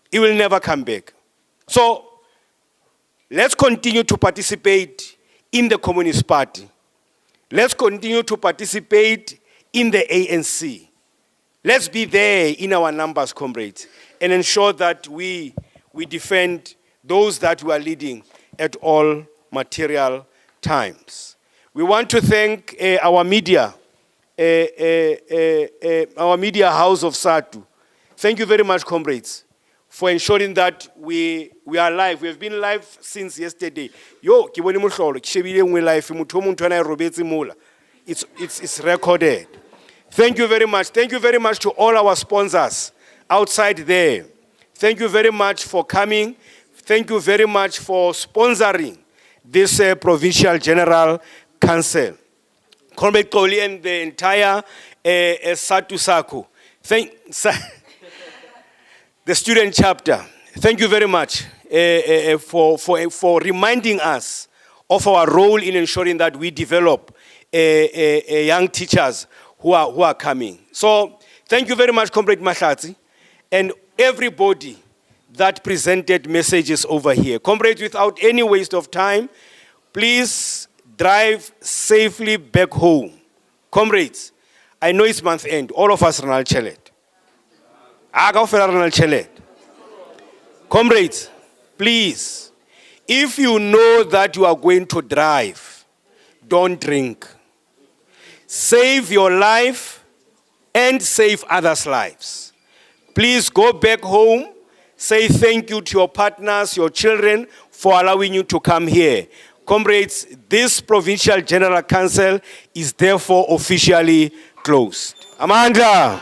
He will never come back. So, let's continue to participate in the Communist Party. Let's continue to participate in the ANC. Let's be there in our numbers, comrades, and ensure that we defend those that we are leading at all material times. We want to thank our media house of Sadtu. Thank you very much, comrades, for ensuring that we are live. We have been live since yesterday. Yo, ke bone mohlolo, ke shebile nngwe live, motho o mong ntho ena e robetse mola. It's recorded. Thank you very much. Thank you very much to all our sponsors outside there. Thank you very much for coming. Thank you very much for sponsoring this Provincial General Council. Comrade Koli and the entire Sadtu Sako. The student chapter. Thank you very much for reminding us of our role in ensuring that we develop young teachers who are coming. So thank you very much, Comrade Mahlatsi, and everybody that presented messages over here. Comrades, without any waste of time, please drive safely back home. Comrades, I know it's month end. All of us are chelet. Comrades, please, if you know that you are going to drive, don't drink. Save your life and save others' lives. Please go back home. Say thank you to your partners, your children, for allowing you to come here. Comrades, this Provincial General Council is therefore officially closed. Amanda.